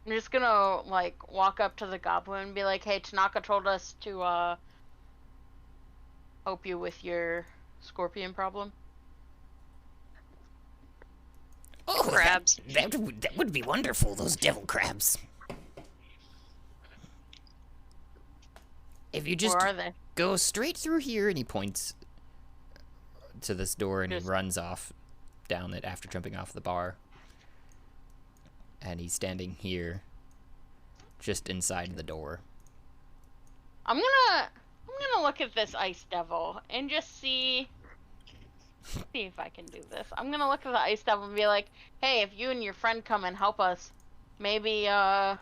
I'm just gonna like walk up to the goblin and be like, "Hey, Tanaka told us to help you with your scorpion problem." Oh, Crabs. That would be wonderful, those devil crabs. If you just Where are they? go straight through here, and he points to this door, and he runs off down it after jumping off the bar. And he's standing here, just inside the door. I'm gonna look at this ice devil and just see if I can do this. I'm gonna look at the ice devil and be like, "Hey, if you and your friend come and help us, maybe there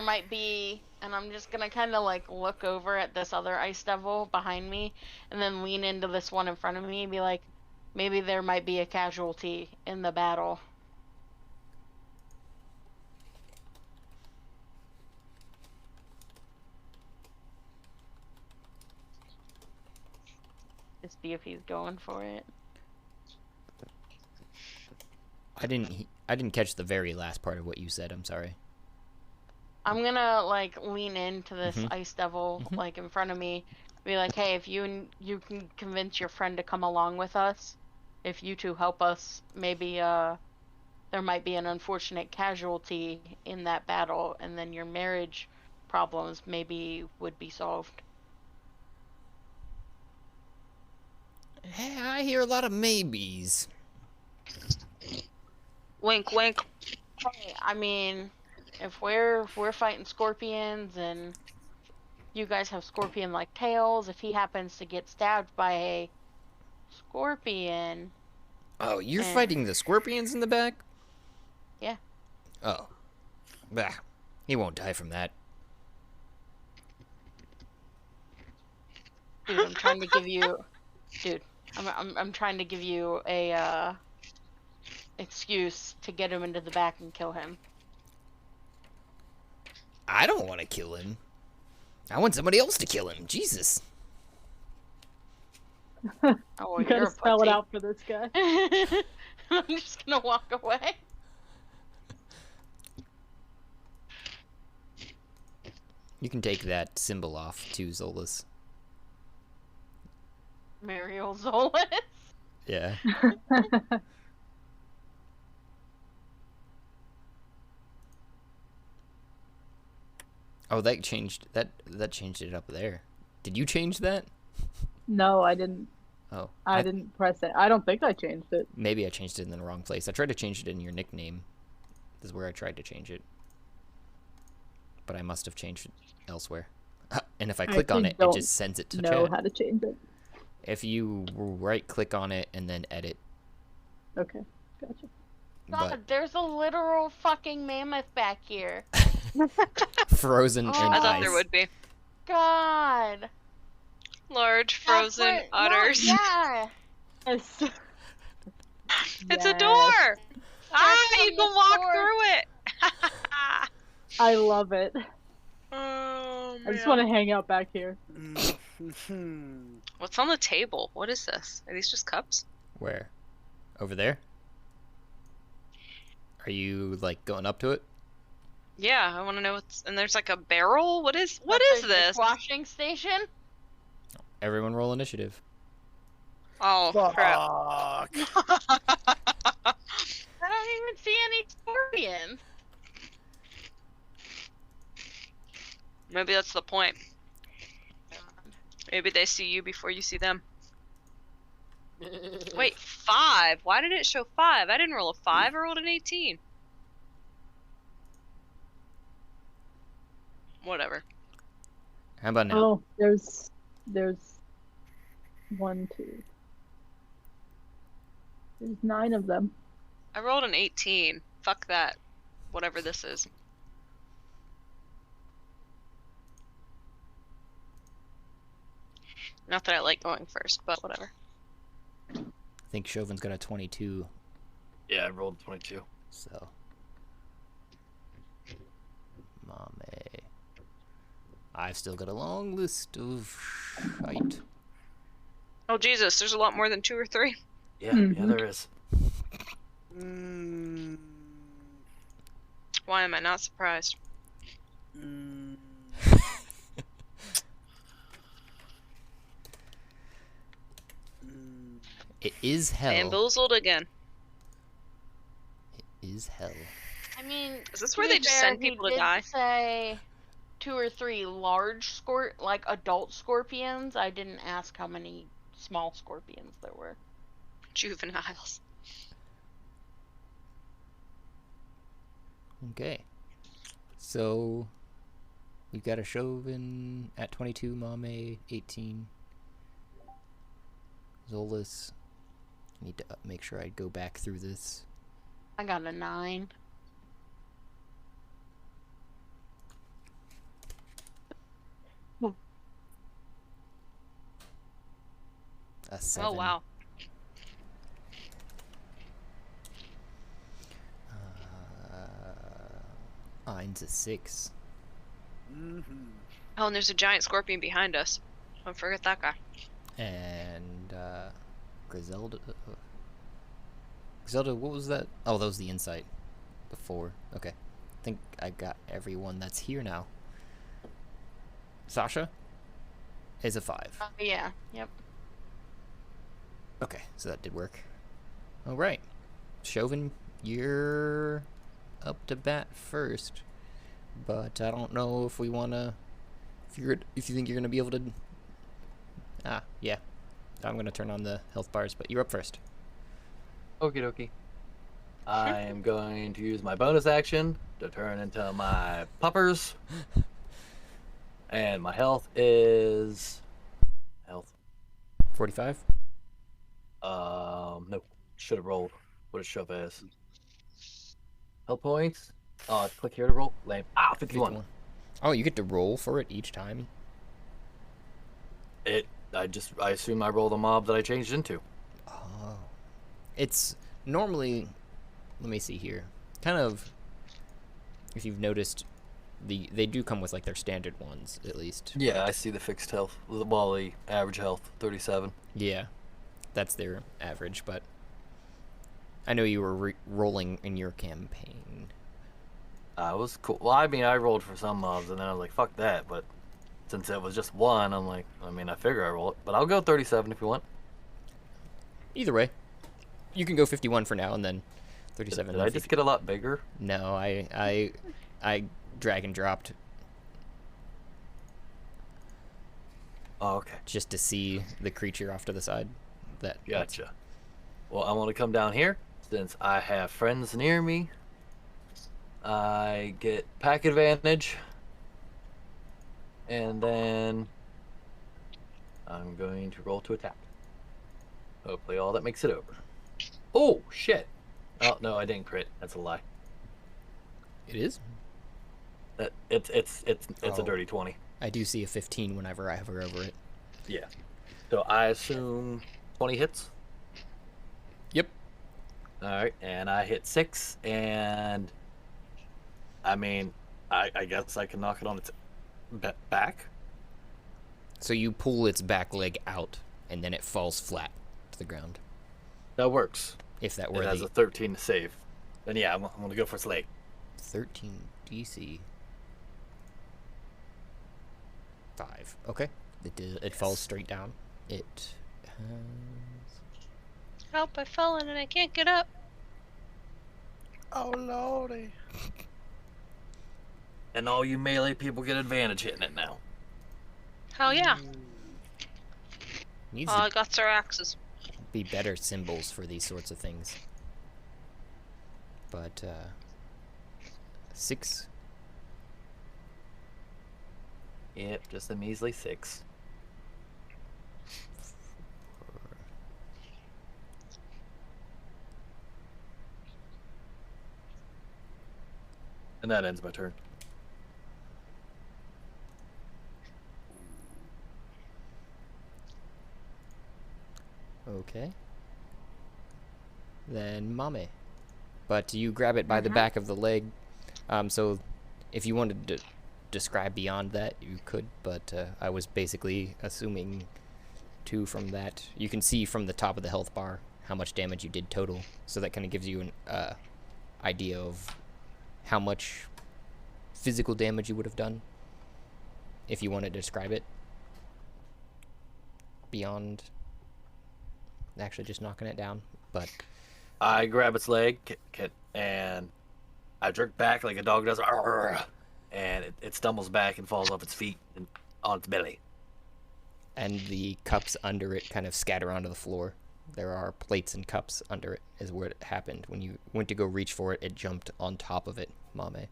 might be." And I'm just gonna kind of like look over at this other ice devil behind me, and then lean into this one in front of me and be like, "Maybe there might be a casualty in the battle." Just see if he's going for it. I didn't catch the very last part of what you said. I'm sorry. I'm gonna like lean into this ice devil like in front of me, be like, "Hey, if you can convince your friend to come along with us, if you two help us, maybe there might be an unfortunate casualty in that battle, and then your marriage problems maybe would be solved." Hey, I hear a lot of maybes. Wink, wink. Hey, I mean, if we're fighting scorpions and you guys have scorpion-like tails, if he happens to get stabbed by a scorpion. Oh, you're fighting the scorpions in the back? Yeah. Oh. Bah. He won't die from that. Dude, I'm trying to give you. Dude, I'm trying to give you a excuse to get him into the back and kill him. I don't want to kill him. I want somebody else to kill him. Jesus. Oh, You you're gotta a spell it pussy. out for this guy. I'm just gonna walk away. You can take that symbol off too, Zolas. Mariel Zolas. Yeah. Oh, that changed it up there. Did you change that? No, I didn't. Oh. I didn't press it. I don't think I changed it. Maybe I changed it in the wrong place. I tried to change it in your nickname. This is where I tried to change it. But I must have changed it elsewhere. And if I click on it, it just sends it to chat. Know how to change it. If you right-click on it and then edit. Okay, gotcha. God, there's a literal fucking mammoth back here. Frozen in I thought ice. there would be. God. Large frozen udders. Yeah. Yes. It's a door! You can walk through it! I love it. Oh, I just want to hang out back here. What's on the table? What is this? Are these just cups? Where? Over there? Are you, like, going up to it? Yeah, I want to know what's... And there's like a barrel? What is this? Washing station? Everyone roll initiative. Oh, crap. I don't even see any scorpions. Maybe that's the point. Maybe they see you before you see them. Wait, 5? Why did it show 5? I didn't roll a 5, I rolled an 18. Whatever. How about now? Oh, there's 1, 2. There's 9 of them. I rolled an 18. Fuck that. Whatever this is. Not that I like going first, but whatever. I think Chauvin's got a 22, Yeah, I rolled 22. so. Mame. I've still got a long list of shite. Oh Jesus, there's a lot more than 2 or 3. Yeah, yeah, there is. Mm, Why am I not surprised? mm, mm. It is hell. Bamboozled again. It is hell. I mean, Is this to where be they just fair, send people he to die? did say 2 or 3 large like adult scorpions. I didn't ask how many small scorpions there were. Juveniles. Okay. So, we've got a Chauvin at 22, Mame 18. Zolas. Need to make sure I go back through this. I got a 9. A 7. Oh wow. Mine's a 6. Mhm. Oh, and there's a giant scorpion behind us. Don't forget that guy. And, Griselda. Griselda, what was that? Oh, that was the insight. The 4. Okay. I think I got everyone that's here now. Sasha is a 5. Yeah, yep. Okay, so that did work. All right, Chauvin, you're up to bat first, but I don't know if we wanna. If you think you're gonna be able to. Yeah, I'm gonna turn on the health bars, but you're up first. Okie dokie. I am going to use my bonus action to turn into my puppers. And my health is. Health. 45. No. Should have rolled. What a shove ass. Health points. Click here to roll. Lame. 51. Oh, you get to roll for it each time. I assume I roll the mob that I changed into. Oh, it's normally. Let me see here. Kind of. If you've noticed, they do come with like their standard ones at least. Yeah, I see the fixed health. Well, the average health, 37. Yeah, that's their average, but I know you were rolling in your campaign. It was cool. Well, I mean, I rolled for some mobs, and then I was like, fuck that. But since it was just one, I'm like, I mean, I figure I roll it. But I'll go 37 if you want. Either way, you can go 51 for now, and then 37. Did I just get a lot bigger? No, I drag and dropped Oh, okay. just to see the creature off to the side. Gotcha. Well, I want to come down here since I have friends near me. I get pack advantage, and then I'm going to roll to attack. Hopefully, all that makes it over. Oh shit! Oh no, I didn't crit. That's a lie. It is. It's a Oh. dirty 20. I do see a 15 whenever I hover over it. Yeah. So I assume 20 hits. Yep. All right, and I hit 6, and I mean, I guess I can knock it on its back. So you pull its back leg out, and then it falls flat to the ground. That works. If that It were has the a 13 to save. Then yeah, I'm gonna go for its leg. 13 DC. 5. Okay. It falls straight down. It has... Help! I've fallen and I can't get up. Oh lordy. And all you melee people get advantage hitting it now. Hell yeah! Needs All I to got's our axes. be better symbols for these sorts of things. But, 6. Yep, just a measly 6. And that ends my turn. Okay. Then Mame. But you grab it by the back of the leg. So if you wanted to describe beyond that, you could, but I was basically assuming 2 from that. You can see from the top of the health bar how much damage you did total, so that kind of gives you an idea of how much physical damage you would have done if you wanted to describe it beyond actually just knocking it down. But I grab its leg and I jerk back like a dog does, and it stumbles back and falls off its feet and on its belly. And the cups under it kind of scatter onto the floor. There are plates and cups under it, is where it happened. When you went to go reach for it, it jumped on top of it, Mame.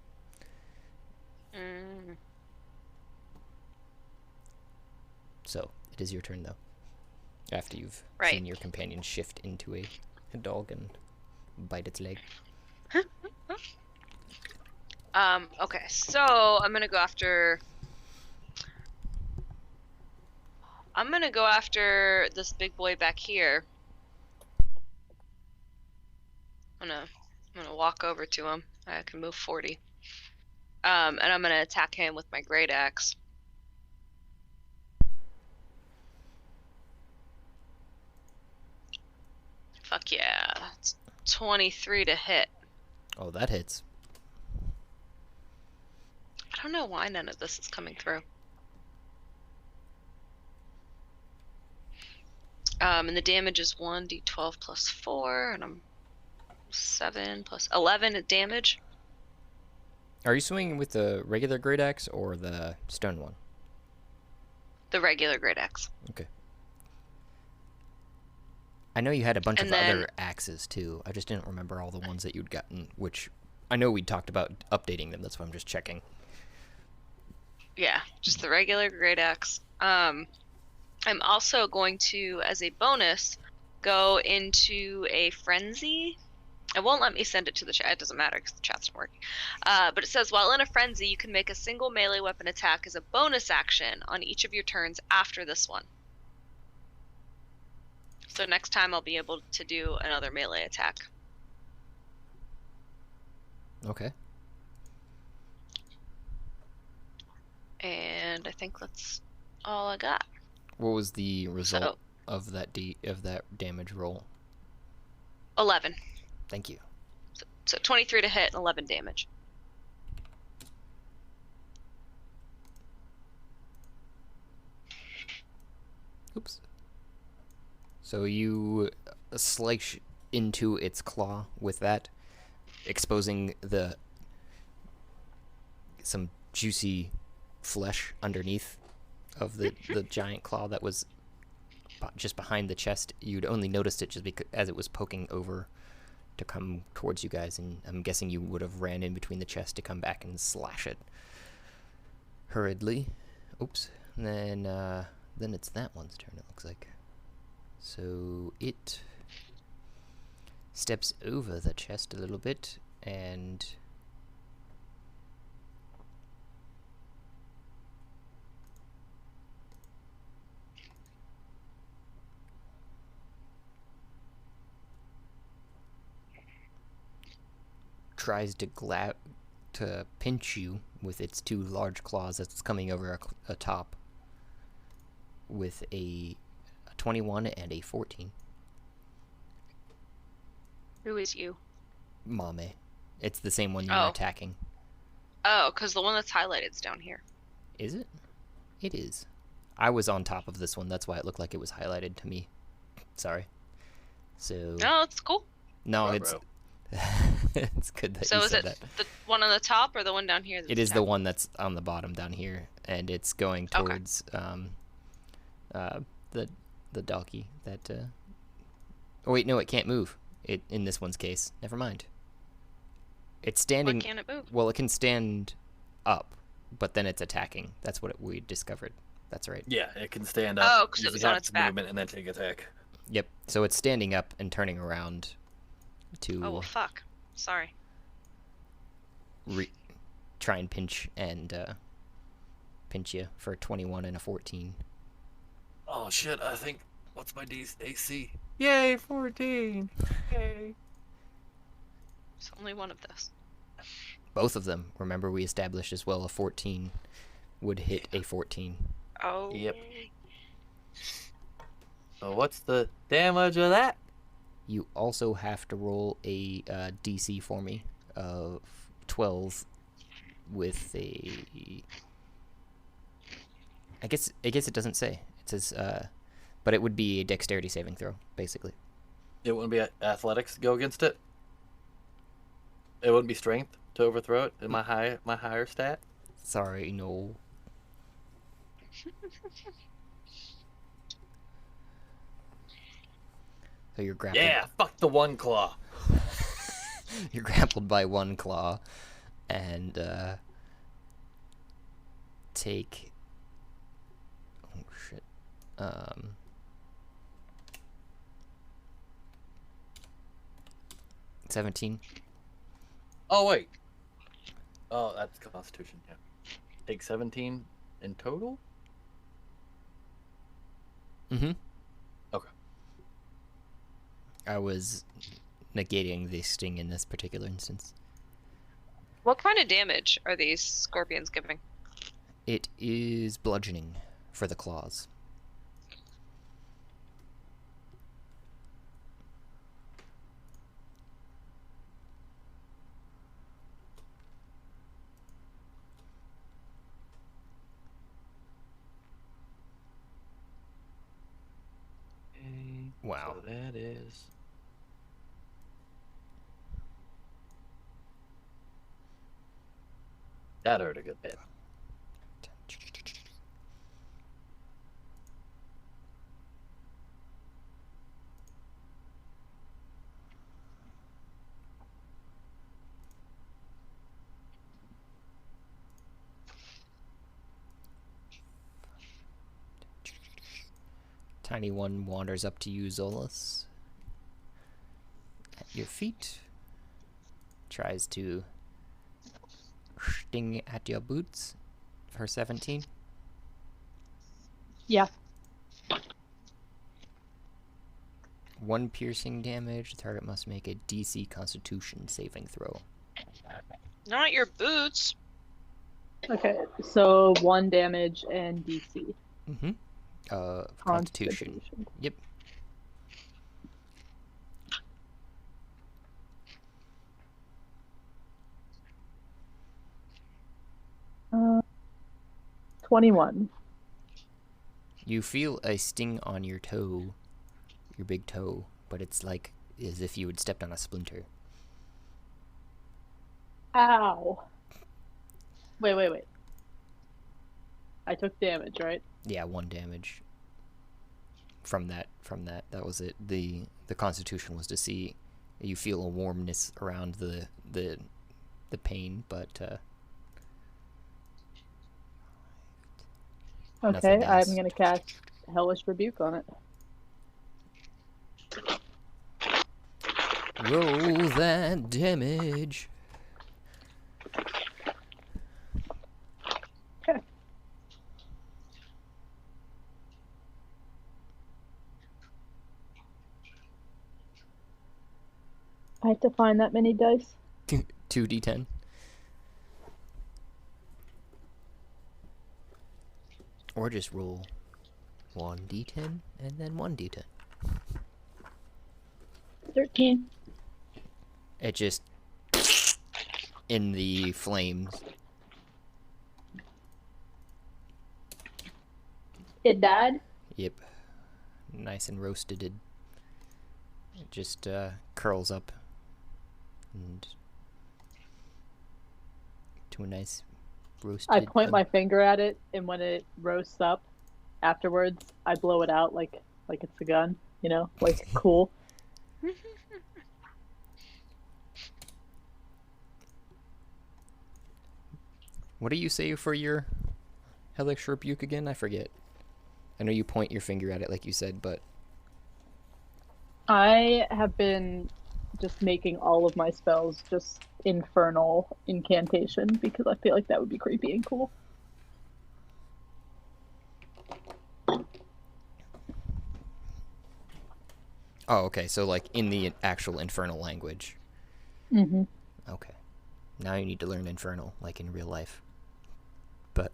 So, it is your turn, though. After you've seen your companion shift into a dog and bite its leg. Okay, so I'm gonna go after this big boy back here. I'm gonna walk over to him. I can move 40. And I'm gonna attack him with my great axe. Fuck yeah. It's 23 to hit. Oh, that hits. I don't know why none of this is coming through. And the damage is 1d12 plus 4, and I'm 7 plus 11 damage. Are you swinging with the regular great axe or the stone one? The regular great axe. Okay. I know you had a bunch of other axes too. I just didn't remember all the ones that you'd gotten, which I know we talked about updating them. That's why I'm just checking. Yeah, just the regular great axe. I'm also going to, as a bonus, go into a frenzy. It won't let me send it to the chat. It doesn't matter because the chat's not working. But it says, while in a frenzy, you can make a single melee weapon attack as a bonus action on each of your turns after this one. So next time I'll be able to do another melee attack. Okay. And I think that's all I got. What was the result of that damage roll? 11. Thank you. So 23 to hit and 11 damage. Oops. So you slice into its claw with that, exposing some juicy flesh underneath of the giant claw that was just behind the chest. You'd only noticed it just because as it was poking over to come towards you guys, and I'm guessing you would have ran in between the chest to come back and slash it hurriedly. Oops. And then it's that one's turn, it looks like. So it steps over the chest a little bit and tries to pinch you with its 2 large claws that's coming over a top with a 21 and a 14. Who is you? Mame. It's the same one you're attacking. Oh, because the one that's highlighted is down here. Is it? It is. I was on top of this one. That's why it looked like it was highlighted to me. Sorry. So. No, it's cool. No, it's. It's good that so you is said it that. the one on the top or the one down here? It is the one that's on the bottom down here, and it's going towards the doggy that. Oh wait, no, it can't move. It in this one's case. Never mind. It's standing. Why can't it move? Well, it can stand up, but then it's attacking. That's what we discovered. That's right. Yeah, it can stand up. Oh, because it was on its back. Movement and then take attack. Yep. So it's standing up and turning around to. Oh well, fuck. Sorry. Try and pinch you for a 21 and a 14. Oh shit! I think What's my AC? Yay, 14. Yay. It's only one of those. Both of them. Remember, we established as well a 14 would hit a 14. Oh. Yep. So what's the damage of that? You also have to roll a DC for me of 12 with a... I guess it doesn't say. It says, but it would be a dexterity saving throw, basically. It wouldn't be athletics to go against it. It wouldn't be strength to overthrow it in my higher stat. Sorry, no. So you're grappled. Yeah, fuck the one claw. You're grappled by one claw, and take. Oh shit. 17. Oh wait. Oh, that's Constitution. Yeah. Take 17 in total. Mm-hmm. Okay. I was negating the sting in this particular instance. What kind of damage are these scorpions giving? It is bludgeoning for the claws. Wow. So that is. That hurt a good bit. Tiny one wanders up to you, Zolas. At your feet. Tries to sting at your boots for 17. Yeah. 1 piercing damage. The target must make a DC Constitution saving throw. Not your boots. Okay, so 1 damage and DC. Mm-hmm. Constitution. Yep. Uh, 21. You feel a sting on your toe, your big toe, but it's like as if you had stepped on a splinter. Ow. Wait. I took damage, right? Yeah, 1 damage. From that. That was it. The Constitution was to see you feel a warmness around the pain, but Okay, nothing else. I'm gonna cast Hellish Rebuke on it. Roll that damage. Okay. I have to find that many dice. 2d10. Or just roll 1d10 and then 1d10. 13. It just in the flames. It died? Yep. Nice and roasted. It just curls up and to a nice roasted. I point my finger at it, and when it roasts up, afterwards, I blow it out like it's a gun, you know? Like, cool. What do you say for your Hellish Rebuke again? I forget. I know you point your finger at it like you said, but... I have been just making all of my spells just infernal incantation because I feel like that would be creepy and cool. Oh, okay. So like in the actual infernal language. Mm-hmm. Okay. Now you need to learn infernal, like in real life. But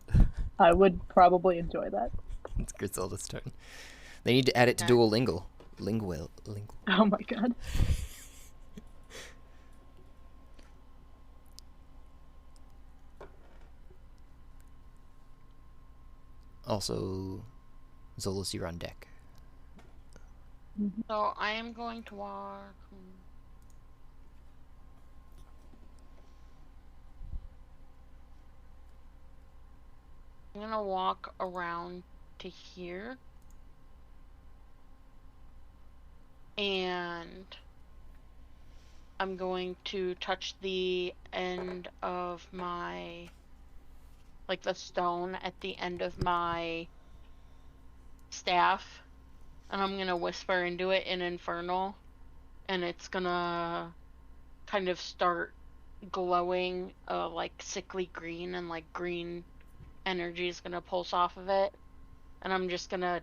I would probably enjoy that. it's Griselda's turn. They need to add it to Duolingo. Lingual. Oh my god. Also, Zolus, you're on deck. So I am going to walk. I'm gonna walk around to here. And I'm going to touch the end of my, like the stone at the end of my staff. And I'm gonna whisper into it in Infernal. And it's gonna kind of start glowing like sickly green, and like green energy is gonna pulse off of it. And I'm just gonna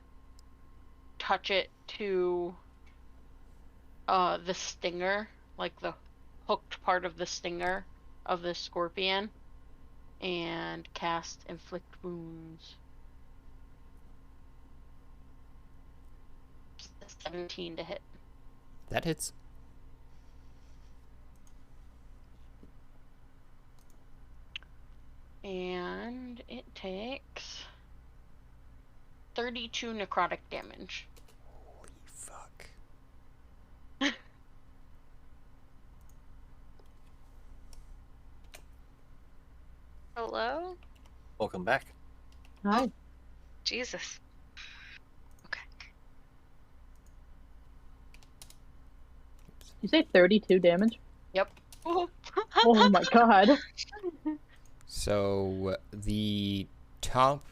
touch it to the stinger, like the hooked part of the stinger of the scorpion, and cast inflict wounds. 17 to hit. That hits. And it takes 32 necrotic damage. Holy fuck. Hello? Welcome back. Hi. Jesus. Okay. You say 32 damage? Yep. Oh my god. So the top,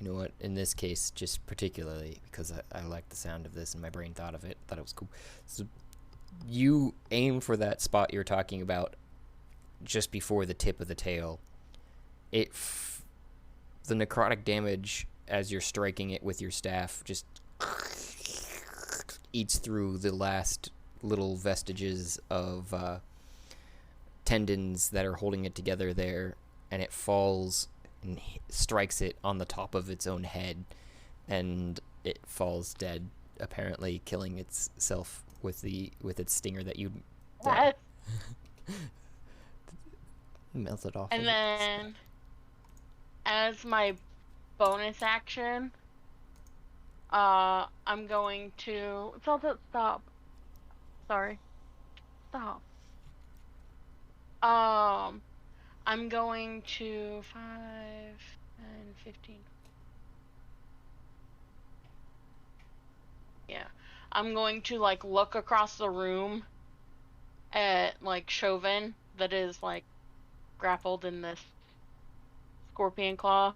you know what, in this case, just particularly because I like the sound of this and my brain thought it was cool. So you aim for that spot you're talking about just before the tip of the tail. The necrotic damage as you're striking it with your staff just eats through the last little vestiges of tendons that are holding it together there, and it falls and strikes it on the top of its own head, and it falls dead, apparently killing itself with its stinger that you What? melted off. And then, as my bonus action, I'm going to. Stop. Sorry. Stop. I'm going to 5 and 15. Yeah. I'm going to, like, look across the room at, like, Chauvin that is, like, grappled in this scorpion claw.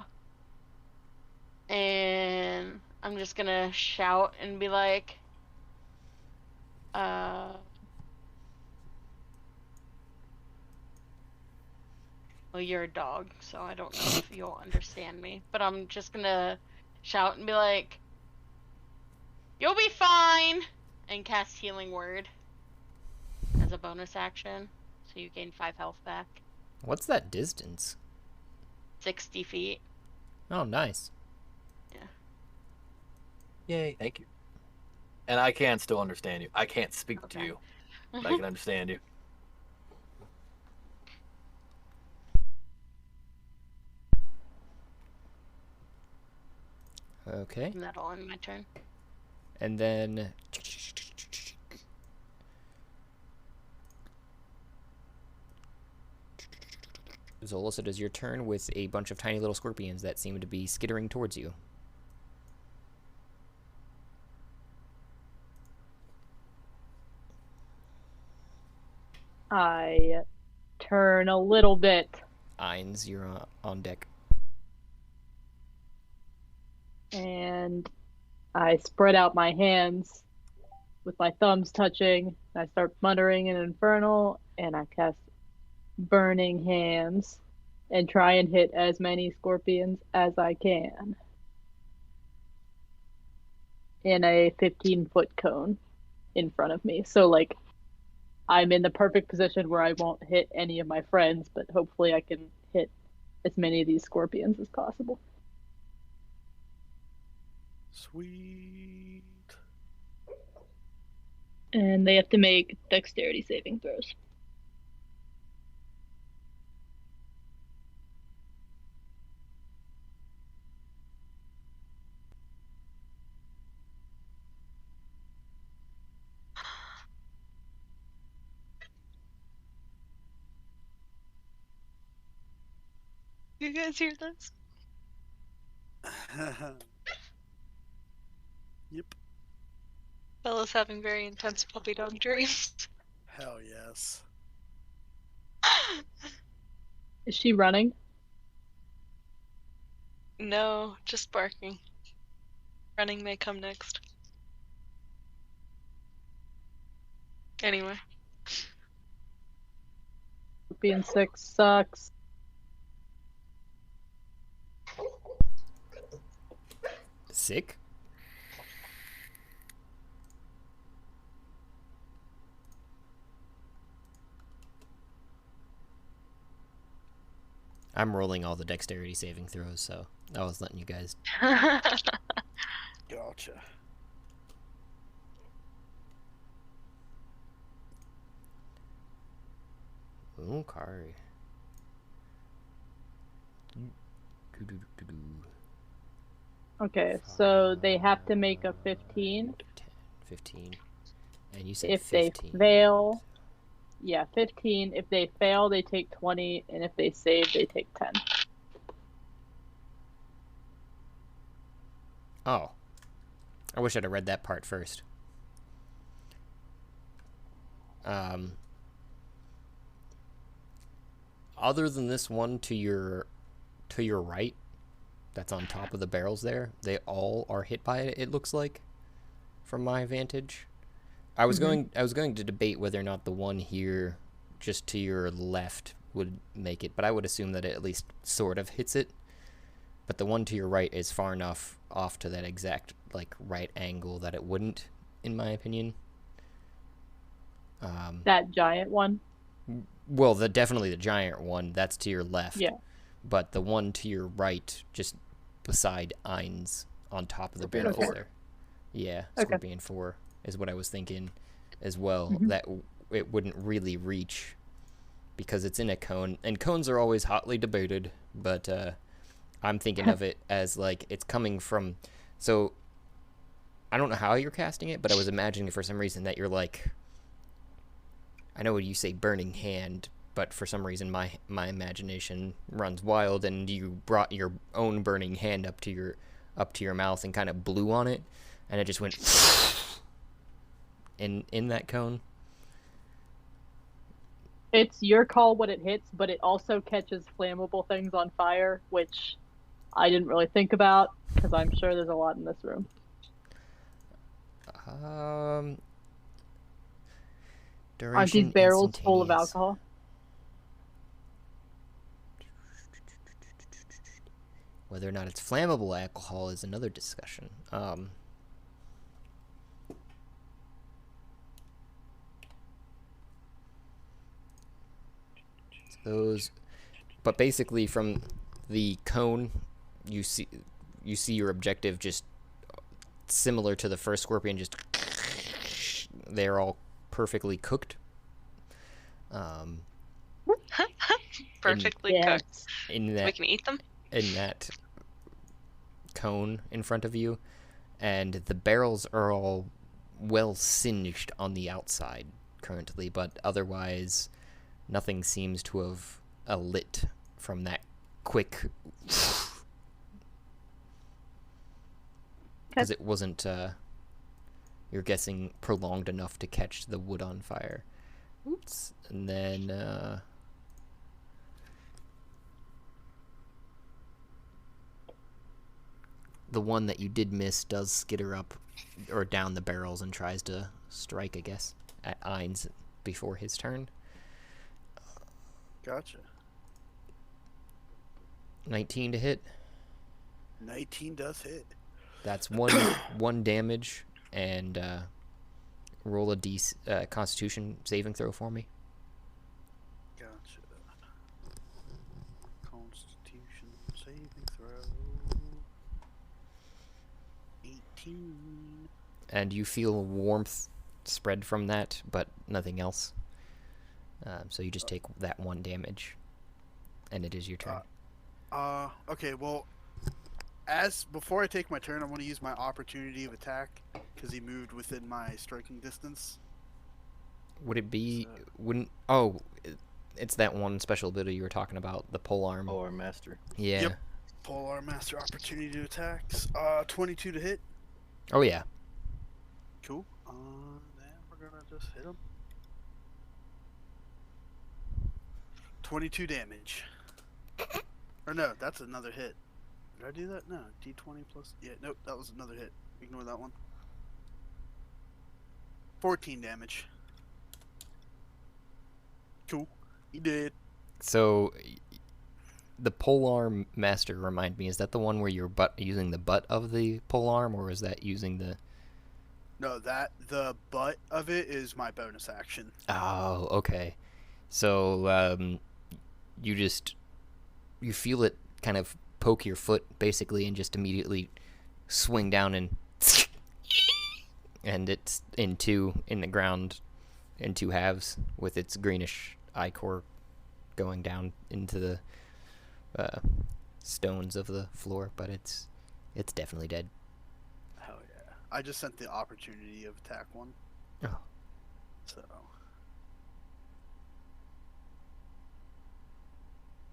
And I'm just gonna shout and be like, well, you're a dog, so I don't know if you'll understand me. But I'm just gonna shout and be like, you'll be fine! And cast Healing Word as a bonus action. So you gain 5 health back. What's that distance? 60 feet. Oh, nice. Yeah. Yay, thank you. And I can still understand you. I can't speak to you, but I can understand you. Okay. And that'll end my turn. And then Zolas, it is your turn with a bunch of tiny little scorpions that seem to be skittering towards you. I turn a little bit. Eins, you're on deck. And I spread out my hands with my thumbs touching. I start muttering in Infernal, and I cast Burning Hands and try and hit as many scorpions as I can in a 15-foot cone. in front of me. So like I'm in the perfect position where I won't hit any of my friends, but hopefully I can hit as many of these scorpions as possible. Sweet. And they have to make dexterity saving throws. You guys hear this? Yep. Bella's having very intense puppy dog dreams. Hell yes. Is she running? No, just barking. Running may come next. Anyway. Being 6 sucks. Sick? I'm rolling all the dexterity saving throws, so I was letting you guys. Gotcha. Okay. Okay, so they have to make a 15. 15. And you said If 15. they fail, yeah, 15. If they fail, they take 20, and if they save, they take 10. Oh. I wish I'd have read that part first. Other than this one to your right, that's on top of the barrels there, they all are hit by it, it looks like, from my vantage. I was going to debate whether or not the one here just to your left would make it, but I would assume that it at least sort of hits it. But the one to your right is far enough off to that exact like right angle that it wouldn't, in my opinion. That giant one? Well, definitely the giant one, that's to your left. Yeah. But the one to your right, just beside Ein's, on top of the Scorpion barrels 4. there. Yeah, Okay. Scorpion 4 is what I was thinking as well. Mhm. That it wouldn't really reach because it's in a cone. And cones are always hotly debated, but I'm thinking of it as like it's coming from... So, I don't know how you're casting it, but I was imagining for some reason that you're like... I know you say burning hand, but for some reason my imagination runs wild, and you brought your own burning hand up to your mouth and kind of blew on it, and it just went in that cone. It's your call what it hits, but it also catches flammable things on fire, which I didn't really think about because I'm sure there's a lot in this room. Duration Aren't these barrels full of instantaneous. alcohol? Whether or not it's flammable alcohol is another discussion. But basically from the cone, you see your objective just similar to the first scorpion. Just they're all perfectly cooked. Perfectly cooked. In that We can eat them? in that cone in front of you, and the barrels are all well singed on the outside currently, but otherwise nothing seems to have lit from that quick, because it wasn't you're guessing prolonged enough to catch the wood on fire. Oops. And then the one that you did miss does skitter up or down the barrels and tries to strike, I guess, at Ein's before his turn. Gotcha. 19 to hit. 19 does hit. That's one damage, and roll a Constitution saving throw for me. Gotcha. Constitution saving throw. 18. And you feel warmth spread from that, but nothing else. So you just take that 1 damage, and it is your turn. Okay, well, before I take my turn, I want to use my opportunity of attack because he moved within my striking distance. Would it be? So- Wouldn't? Oh, it's that one special ability you were talking about, the pole arm. Oh, our master. Yeah. Yep. Polar Master opportunity to attacks. 22 to hit. Oh yeah. Cool. Then we're gonna just hit him. 22 damage. Or no, that's another hit. Did I do that? No. D20 plus. Yeah, nope, that was another hit. Ignore that one. 14 damage. Cool. He did. So, the polearm master, remind me, is that the one where you're using the butt of the polearm, or is that using the? No, the butt of it is my bonus action. Oh, okay. So, you feel it kind of poke your foot, basically, and just immediately swing down and it's in the ground, in 2 halves, with its greenish ichor going down into the stones of the floor, but it's definitely dead. Hell yeah. I just sent the opportunity of attack one. Oh. So.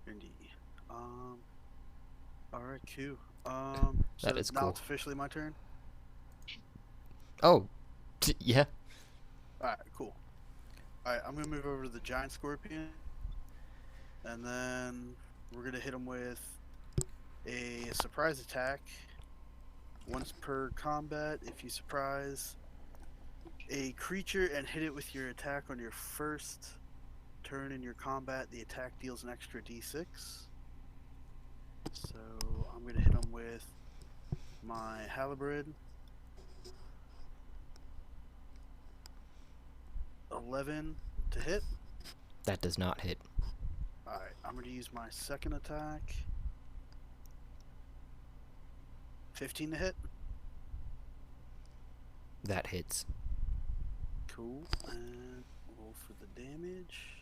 Indeed. Alright, cool. So That is now cool. it's officially my turn? Oh, yeah. Alright, cool. Alright, I'm gonna move over to the giant scorpion. And then we're gonna hit him with a surprise attack. Once per combat, if you surprise a creature and hit it with your attack on your first turn in your combat, the attack deals an extra d6. So I'm gonna hit him with my halberd. 11 to hit. That does not hit. Alright, I'm gonna use my second attack. 15 to hit. That hits. Cool. And roll for the damage.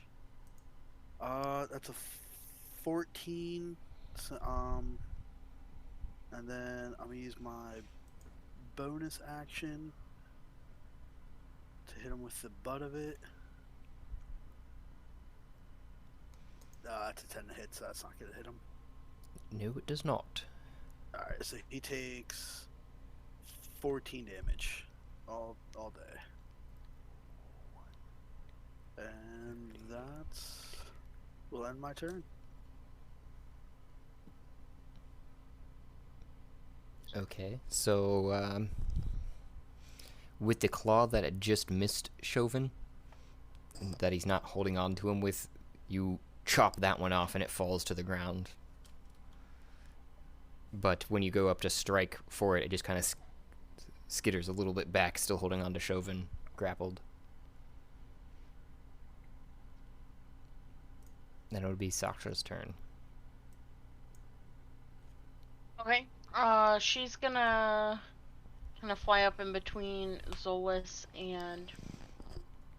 That's a 14. So, and then I'm gonna use my bonus action to hit him with the butt of it. It's a 10 to hit, so that's not gonna hit him. No, it does not. Alright, so he takes 14 damage all day. And will end my turn. Okay, so with the claw that had just missed Chauvin, that he's not holding on to him with, you chop that one off and it falls to the ground. But when you go up to strike for it, it just kind of skitters a little bit back, still holding on to Chauvin, grappled. Then it would be Saksha's turn. Okay. She's gonna fly up in between Zolas and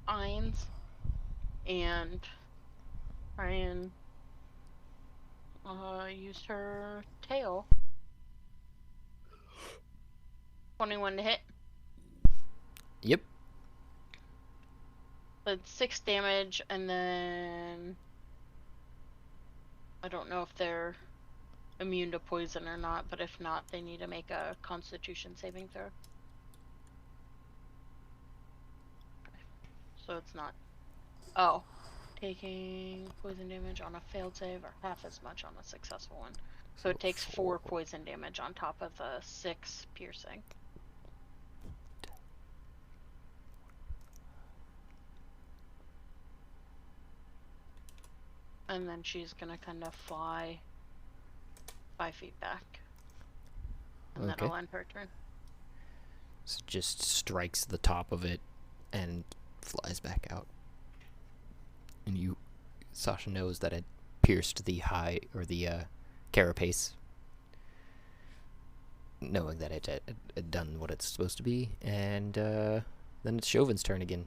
Ainz and try and use her tail. 21 to hit. Yep. But 6 damage, and then I don't know if they're immune to poison or not, but if not, they need to make a Constitution saving throw. So it's not. Oh, taking poison damage on a failed save, or half as much on a successful one. So it takes 4 poison damage on top of the 6 piercing. And then she's gonna kind of fly 5 feet back. And Okay. that'll end her turn. So it just strikes the top of it and flies back out. And Sasha knows that it pierced the carapace, knowing that it had done what it's supposed to be, and then it's Chauvin's turn again.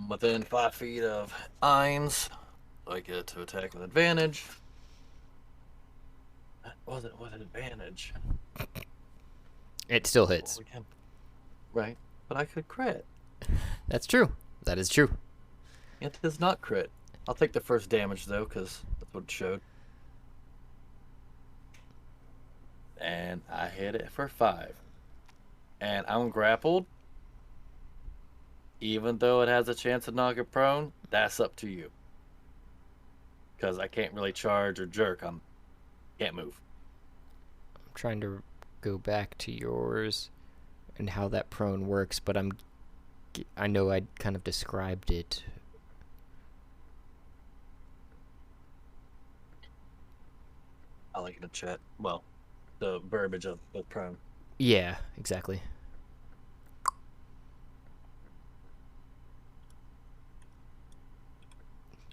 Within 5 feet of Ainz, I get to attack with advantage. That wasn't with advantage. It still hits. Right, but I could crit. That's true. That is true. It does not crit. I'll take the first damage, though, because that's what it showed. And I hit it for 5. And I'm grappled. Even though it has a chance to knock it prone, that's up to you. Because I can't really charge or jerk. Can't move. I'm trying to go back to yours and how that prone works, but I know I kind of described it. I like it in chat. Well, the verbiage of the prone. Yeah, exactly.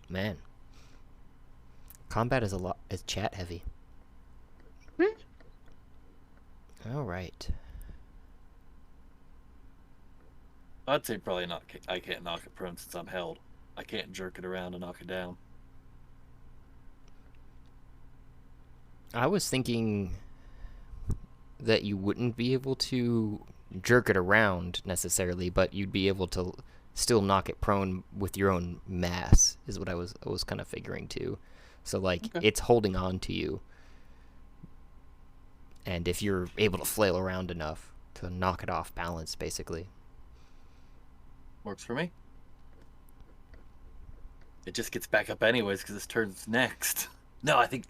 Man, combat is chat heavy. All right. I'd say probably not. I can't knock it prone since I'm held. I can't jerk it around and knock it down. I was thinking that you wouldn't be able to jerk it around necessarily, but you'd be able to still knock it prone with your own mass, is what I was kind of figuring too. So like it's holding on to you, and if you're able to flail around enough to knock it off balance, basically. Works for me. It just gets back up anyways because this turn's next. No, I think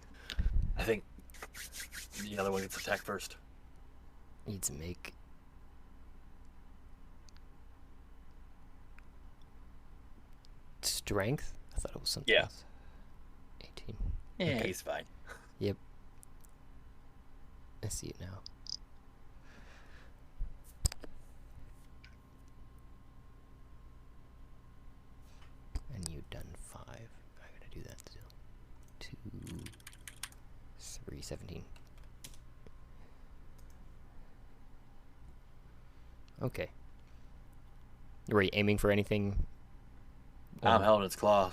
the other one gets attacked first. Needs to make strength. I thought it was something else. 18. Yeah, Okay. he's fine. Yep. I see it now. And you've done 5. I gotta do that still. 2, 3, 17. Okay. Were you aiming for anything? I'm held in its claw.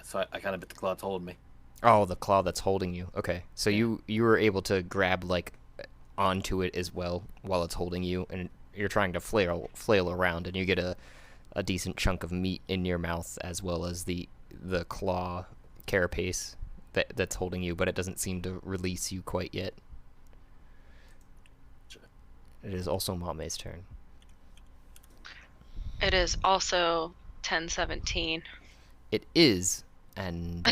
So I kind of bit the claw that's holding me. Oh, the claw that's holding you. Okay, so you were able to grab like onto it as well while it's holding you, and you're trying to flail around, and you get a decent chunk of meat in your mouth as well as the claw carapace that's holding you, but it doesn't seem to release you quite yet. It is also Mame's turn. It is also 10:17. It is, and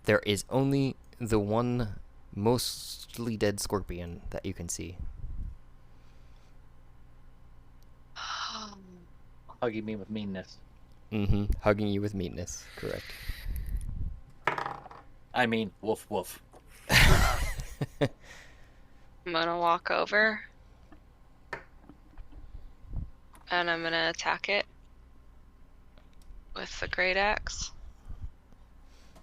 there is only the one mostly dead scorpion that you can see. Hugging me with meanness. Mm-hmm. Hugging you with meanness. Correct. I mean, woof woof. I'm gonna walk over. And I'm gonna attack it with the great axe.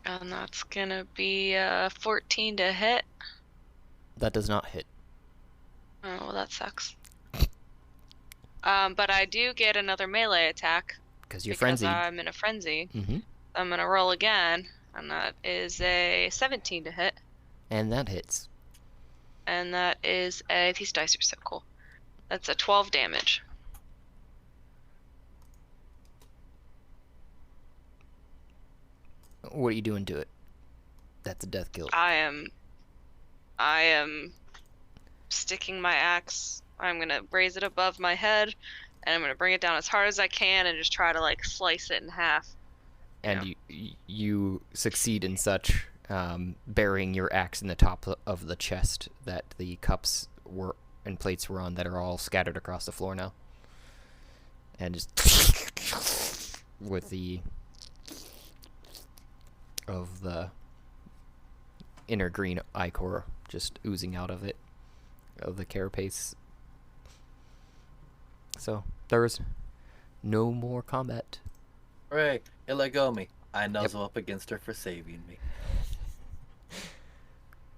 And that's gonna be 14 to hit. That does not hit. Oh, well, that sucks. But I do get another melee attack. Because you're frenzied. I'm in a frenzy. Mm-hmm. I'm gonna roll again, and that is a 17 to hit. And that hits. And that is these dice are so cool. That's a 12 damage. What are you doing to it? That's a death kill. I am sticking my axe. I'm gonna raise it above my head, and I'm gonna bring it down as hard as I can, and just try to like slice it in half. And you succeed in such, burying your axe in the top of the chest that the cups were and plates were on that are all scattered across the floor now. And just with the inner green ichor just oozing out of it, of the carapace. so there's no more combat. Hooray, it let go of me. I nuzzle up against her for saving me.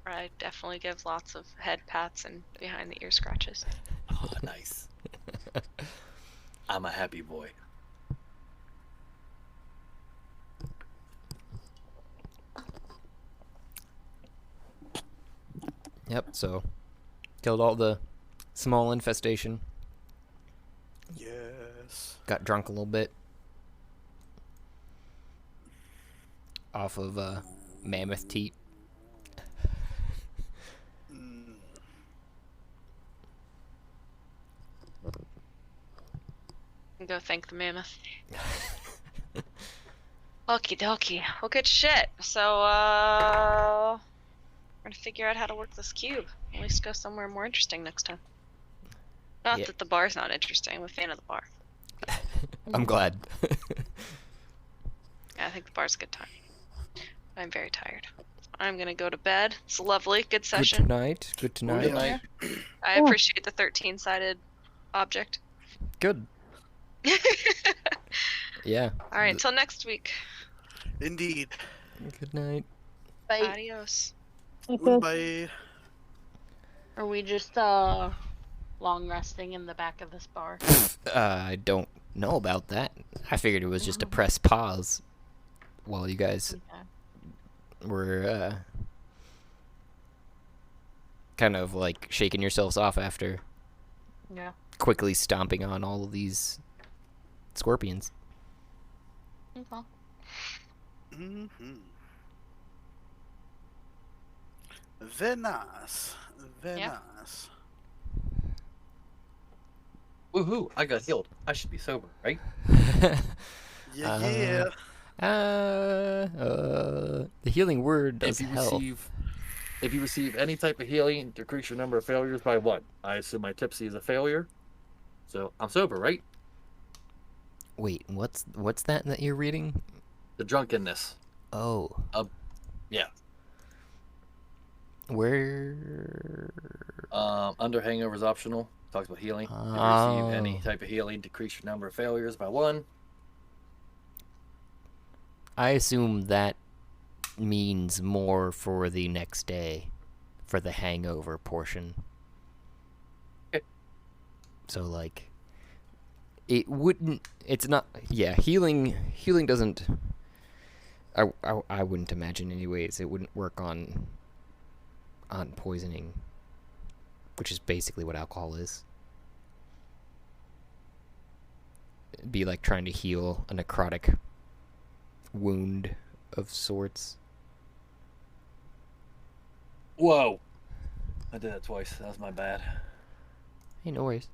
I definitely give lots of head pats and behind the ear scratches. Oh, nice. I'm a happy boy. Yep, so killed all the small infestation. Yes. Got drunk a little bit. Off of mammoth teat. Go thank the mammoth. Okie dokie. Well, good shit. So, we're gonna figure out how to work this cube. At least go somewhere more interesting next time. Not Yeah. that the bar's not interesting. I'm a fan of the bar. I'm glad. Yeah, I think the bar's a good time. I'm very tired. I'm gonna go to bed. It's lovely. Good Good session. tonight. Good tonight. Good night. I appreciate the 13-sided object. Good. Yeah. All right, until next week. Indeed. Good night. Bye. Adios. Goodbye. Are we just long resting in the back of this bar? I don't know about that. I figured it was just to press pause while you guys Okay. were kind of like shaking yourselves off after Yeah. quickly stomping on all of these scorpions. Okay. Mm-hmm. Very nice. Very Yeah. nice. Woohoo! I got healed. I should be sober, right? Yeah. The healing word does help. If you receive any type of healing, decrease your number of failures by 1. I assume my tipsy is a failure, so I'm sober, right? Wait, what's that you're reading? The drunkenness. Oh. Yeah. Where? Under hangover is optional. Talks about healing. If you receive any type of healing, decrease your number of failures by 1. I assume that means more for the next day, for the hangover portion. Okay. So like, it wouldn't. It's not. Yeah, healing doesn't. I wouldn't imagine anyways. It wouldn't work on poisoning, which is basically what alcohol is. It'd be like trying to heal a necrotic wound of sorts. Whoa! I did that twice. That was my bad. Hey, no worries.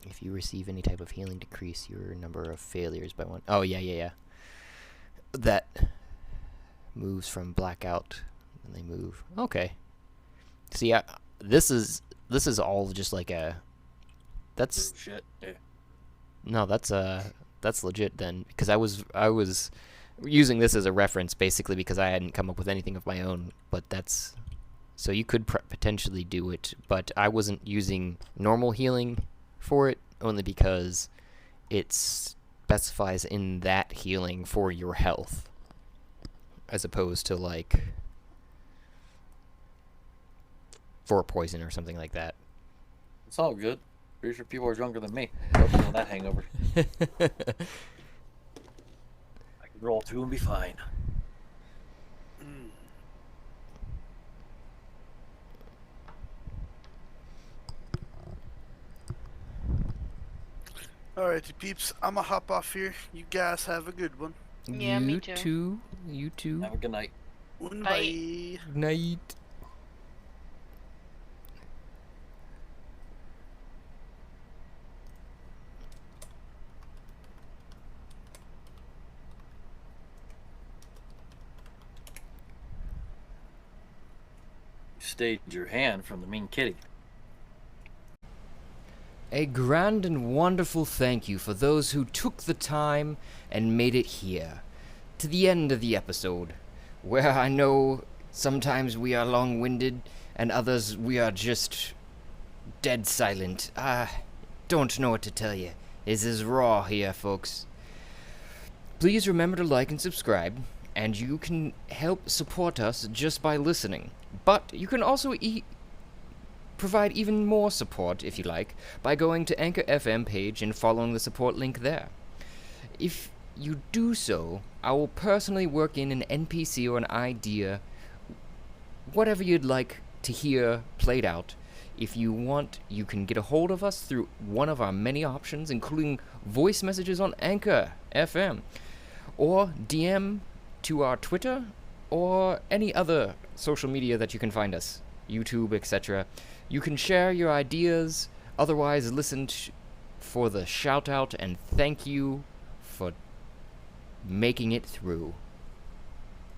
If you receive any type of healing, decrease your number of failures by 1. Oh, yeah. That moves from blackout, and they move. Okay. See, this is all just like a. That's Shit. Yeah. no, that's legit then, because I was using this as a reference basically because I hadn't come up with anything of my own, but that's so you could potentially do it, but I wasn't using normal healing for it only because it specifies in that healing for your health as opposed to like for poison or something like that. It's all good. Pretty sure people are drunker than me. Don't feel that hangover. I can roll 2 and be fine. Alrighty, peeps. I'ma hop off here. You guys have a good one. Yeah, me too. You too. Have a good night. Bye. Night. You stayed your hand from the mean kitty. A grand and wonderful thank you for those who took the time and made it here, to the end of the episode, where I know sometimes we are long-winded and others we are just dead silent. don't know what to tell you. This is raw here, folks. Please remember to like and subscribe, and you can help support us just by listening. But you can also provide even more support, if you like, by going to Anchor FM page and following the support link there. If you do so, I will personally work in an NPC or an idea, whatever you'd like to hear played out. If you want, you can get a hold of us through one of our many options, including voice messages on Anchor FM, or DM to our Twitter, or any other social media that you can find us, YouTube, etc. You can share your ideas, otherwise listen for the shout out and thank you for making it through.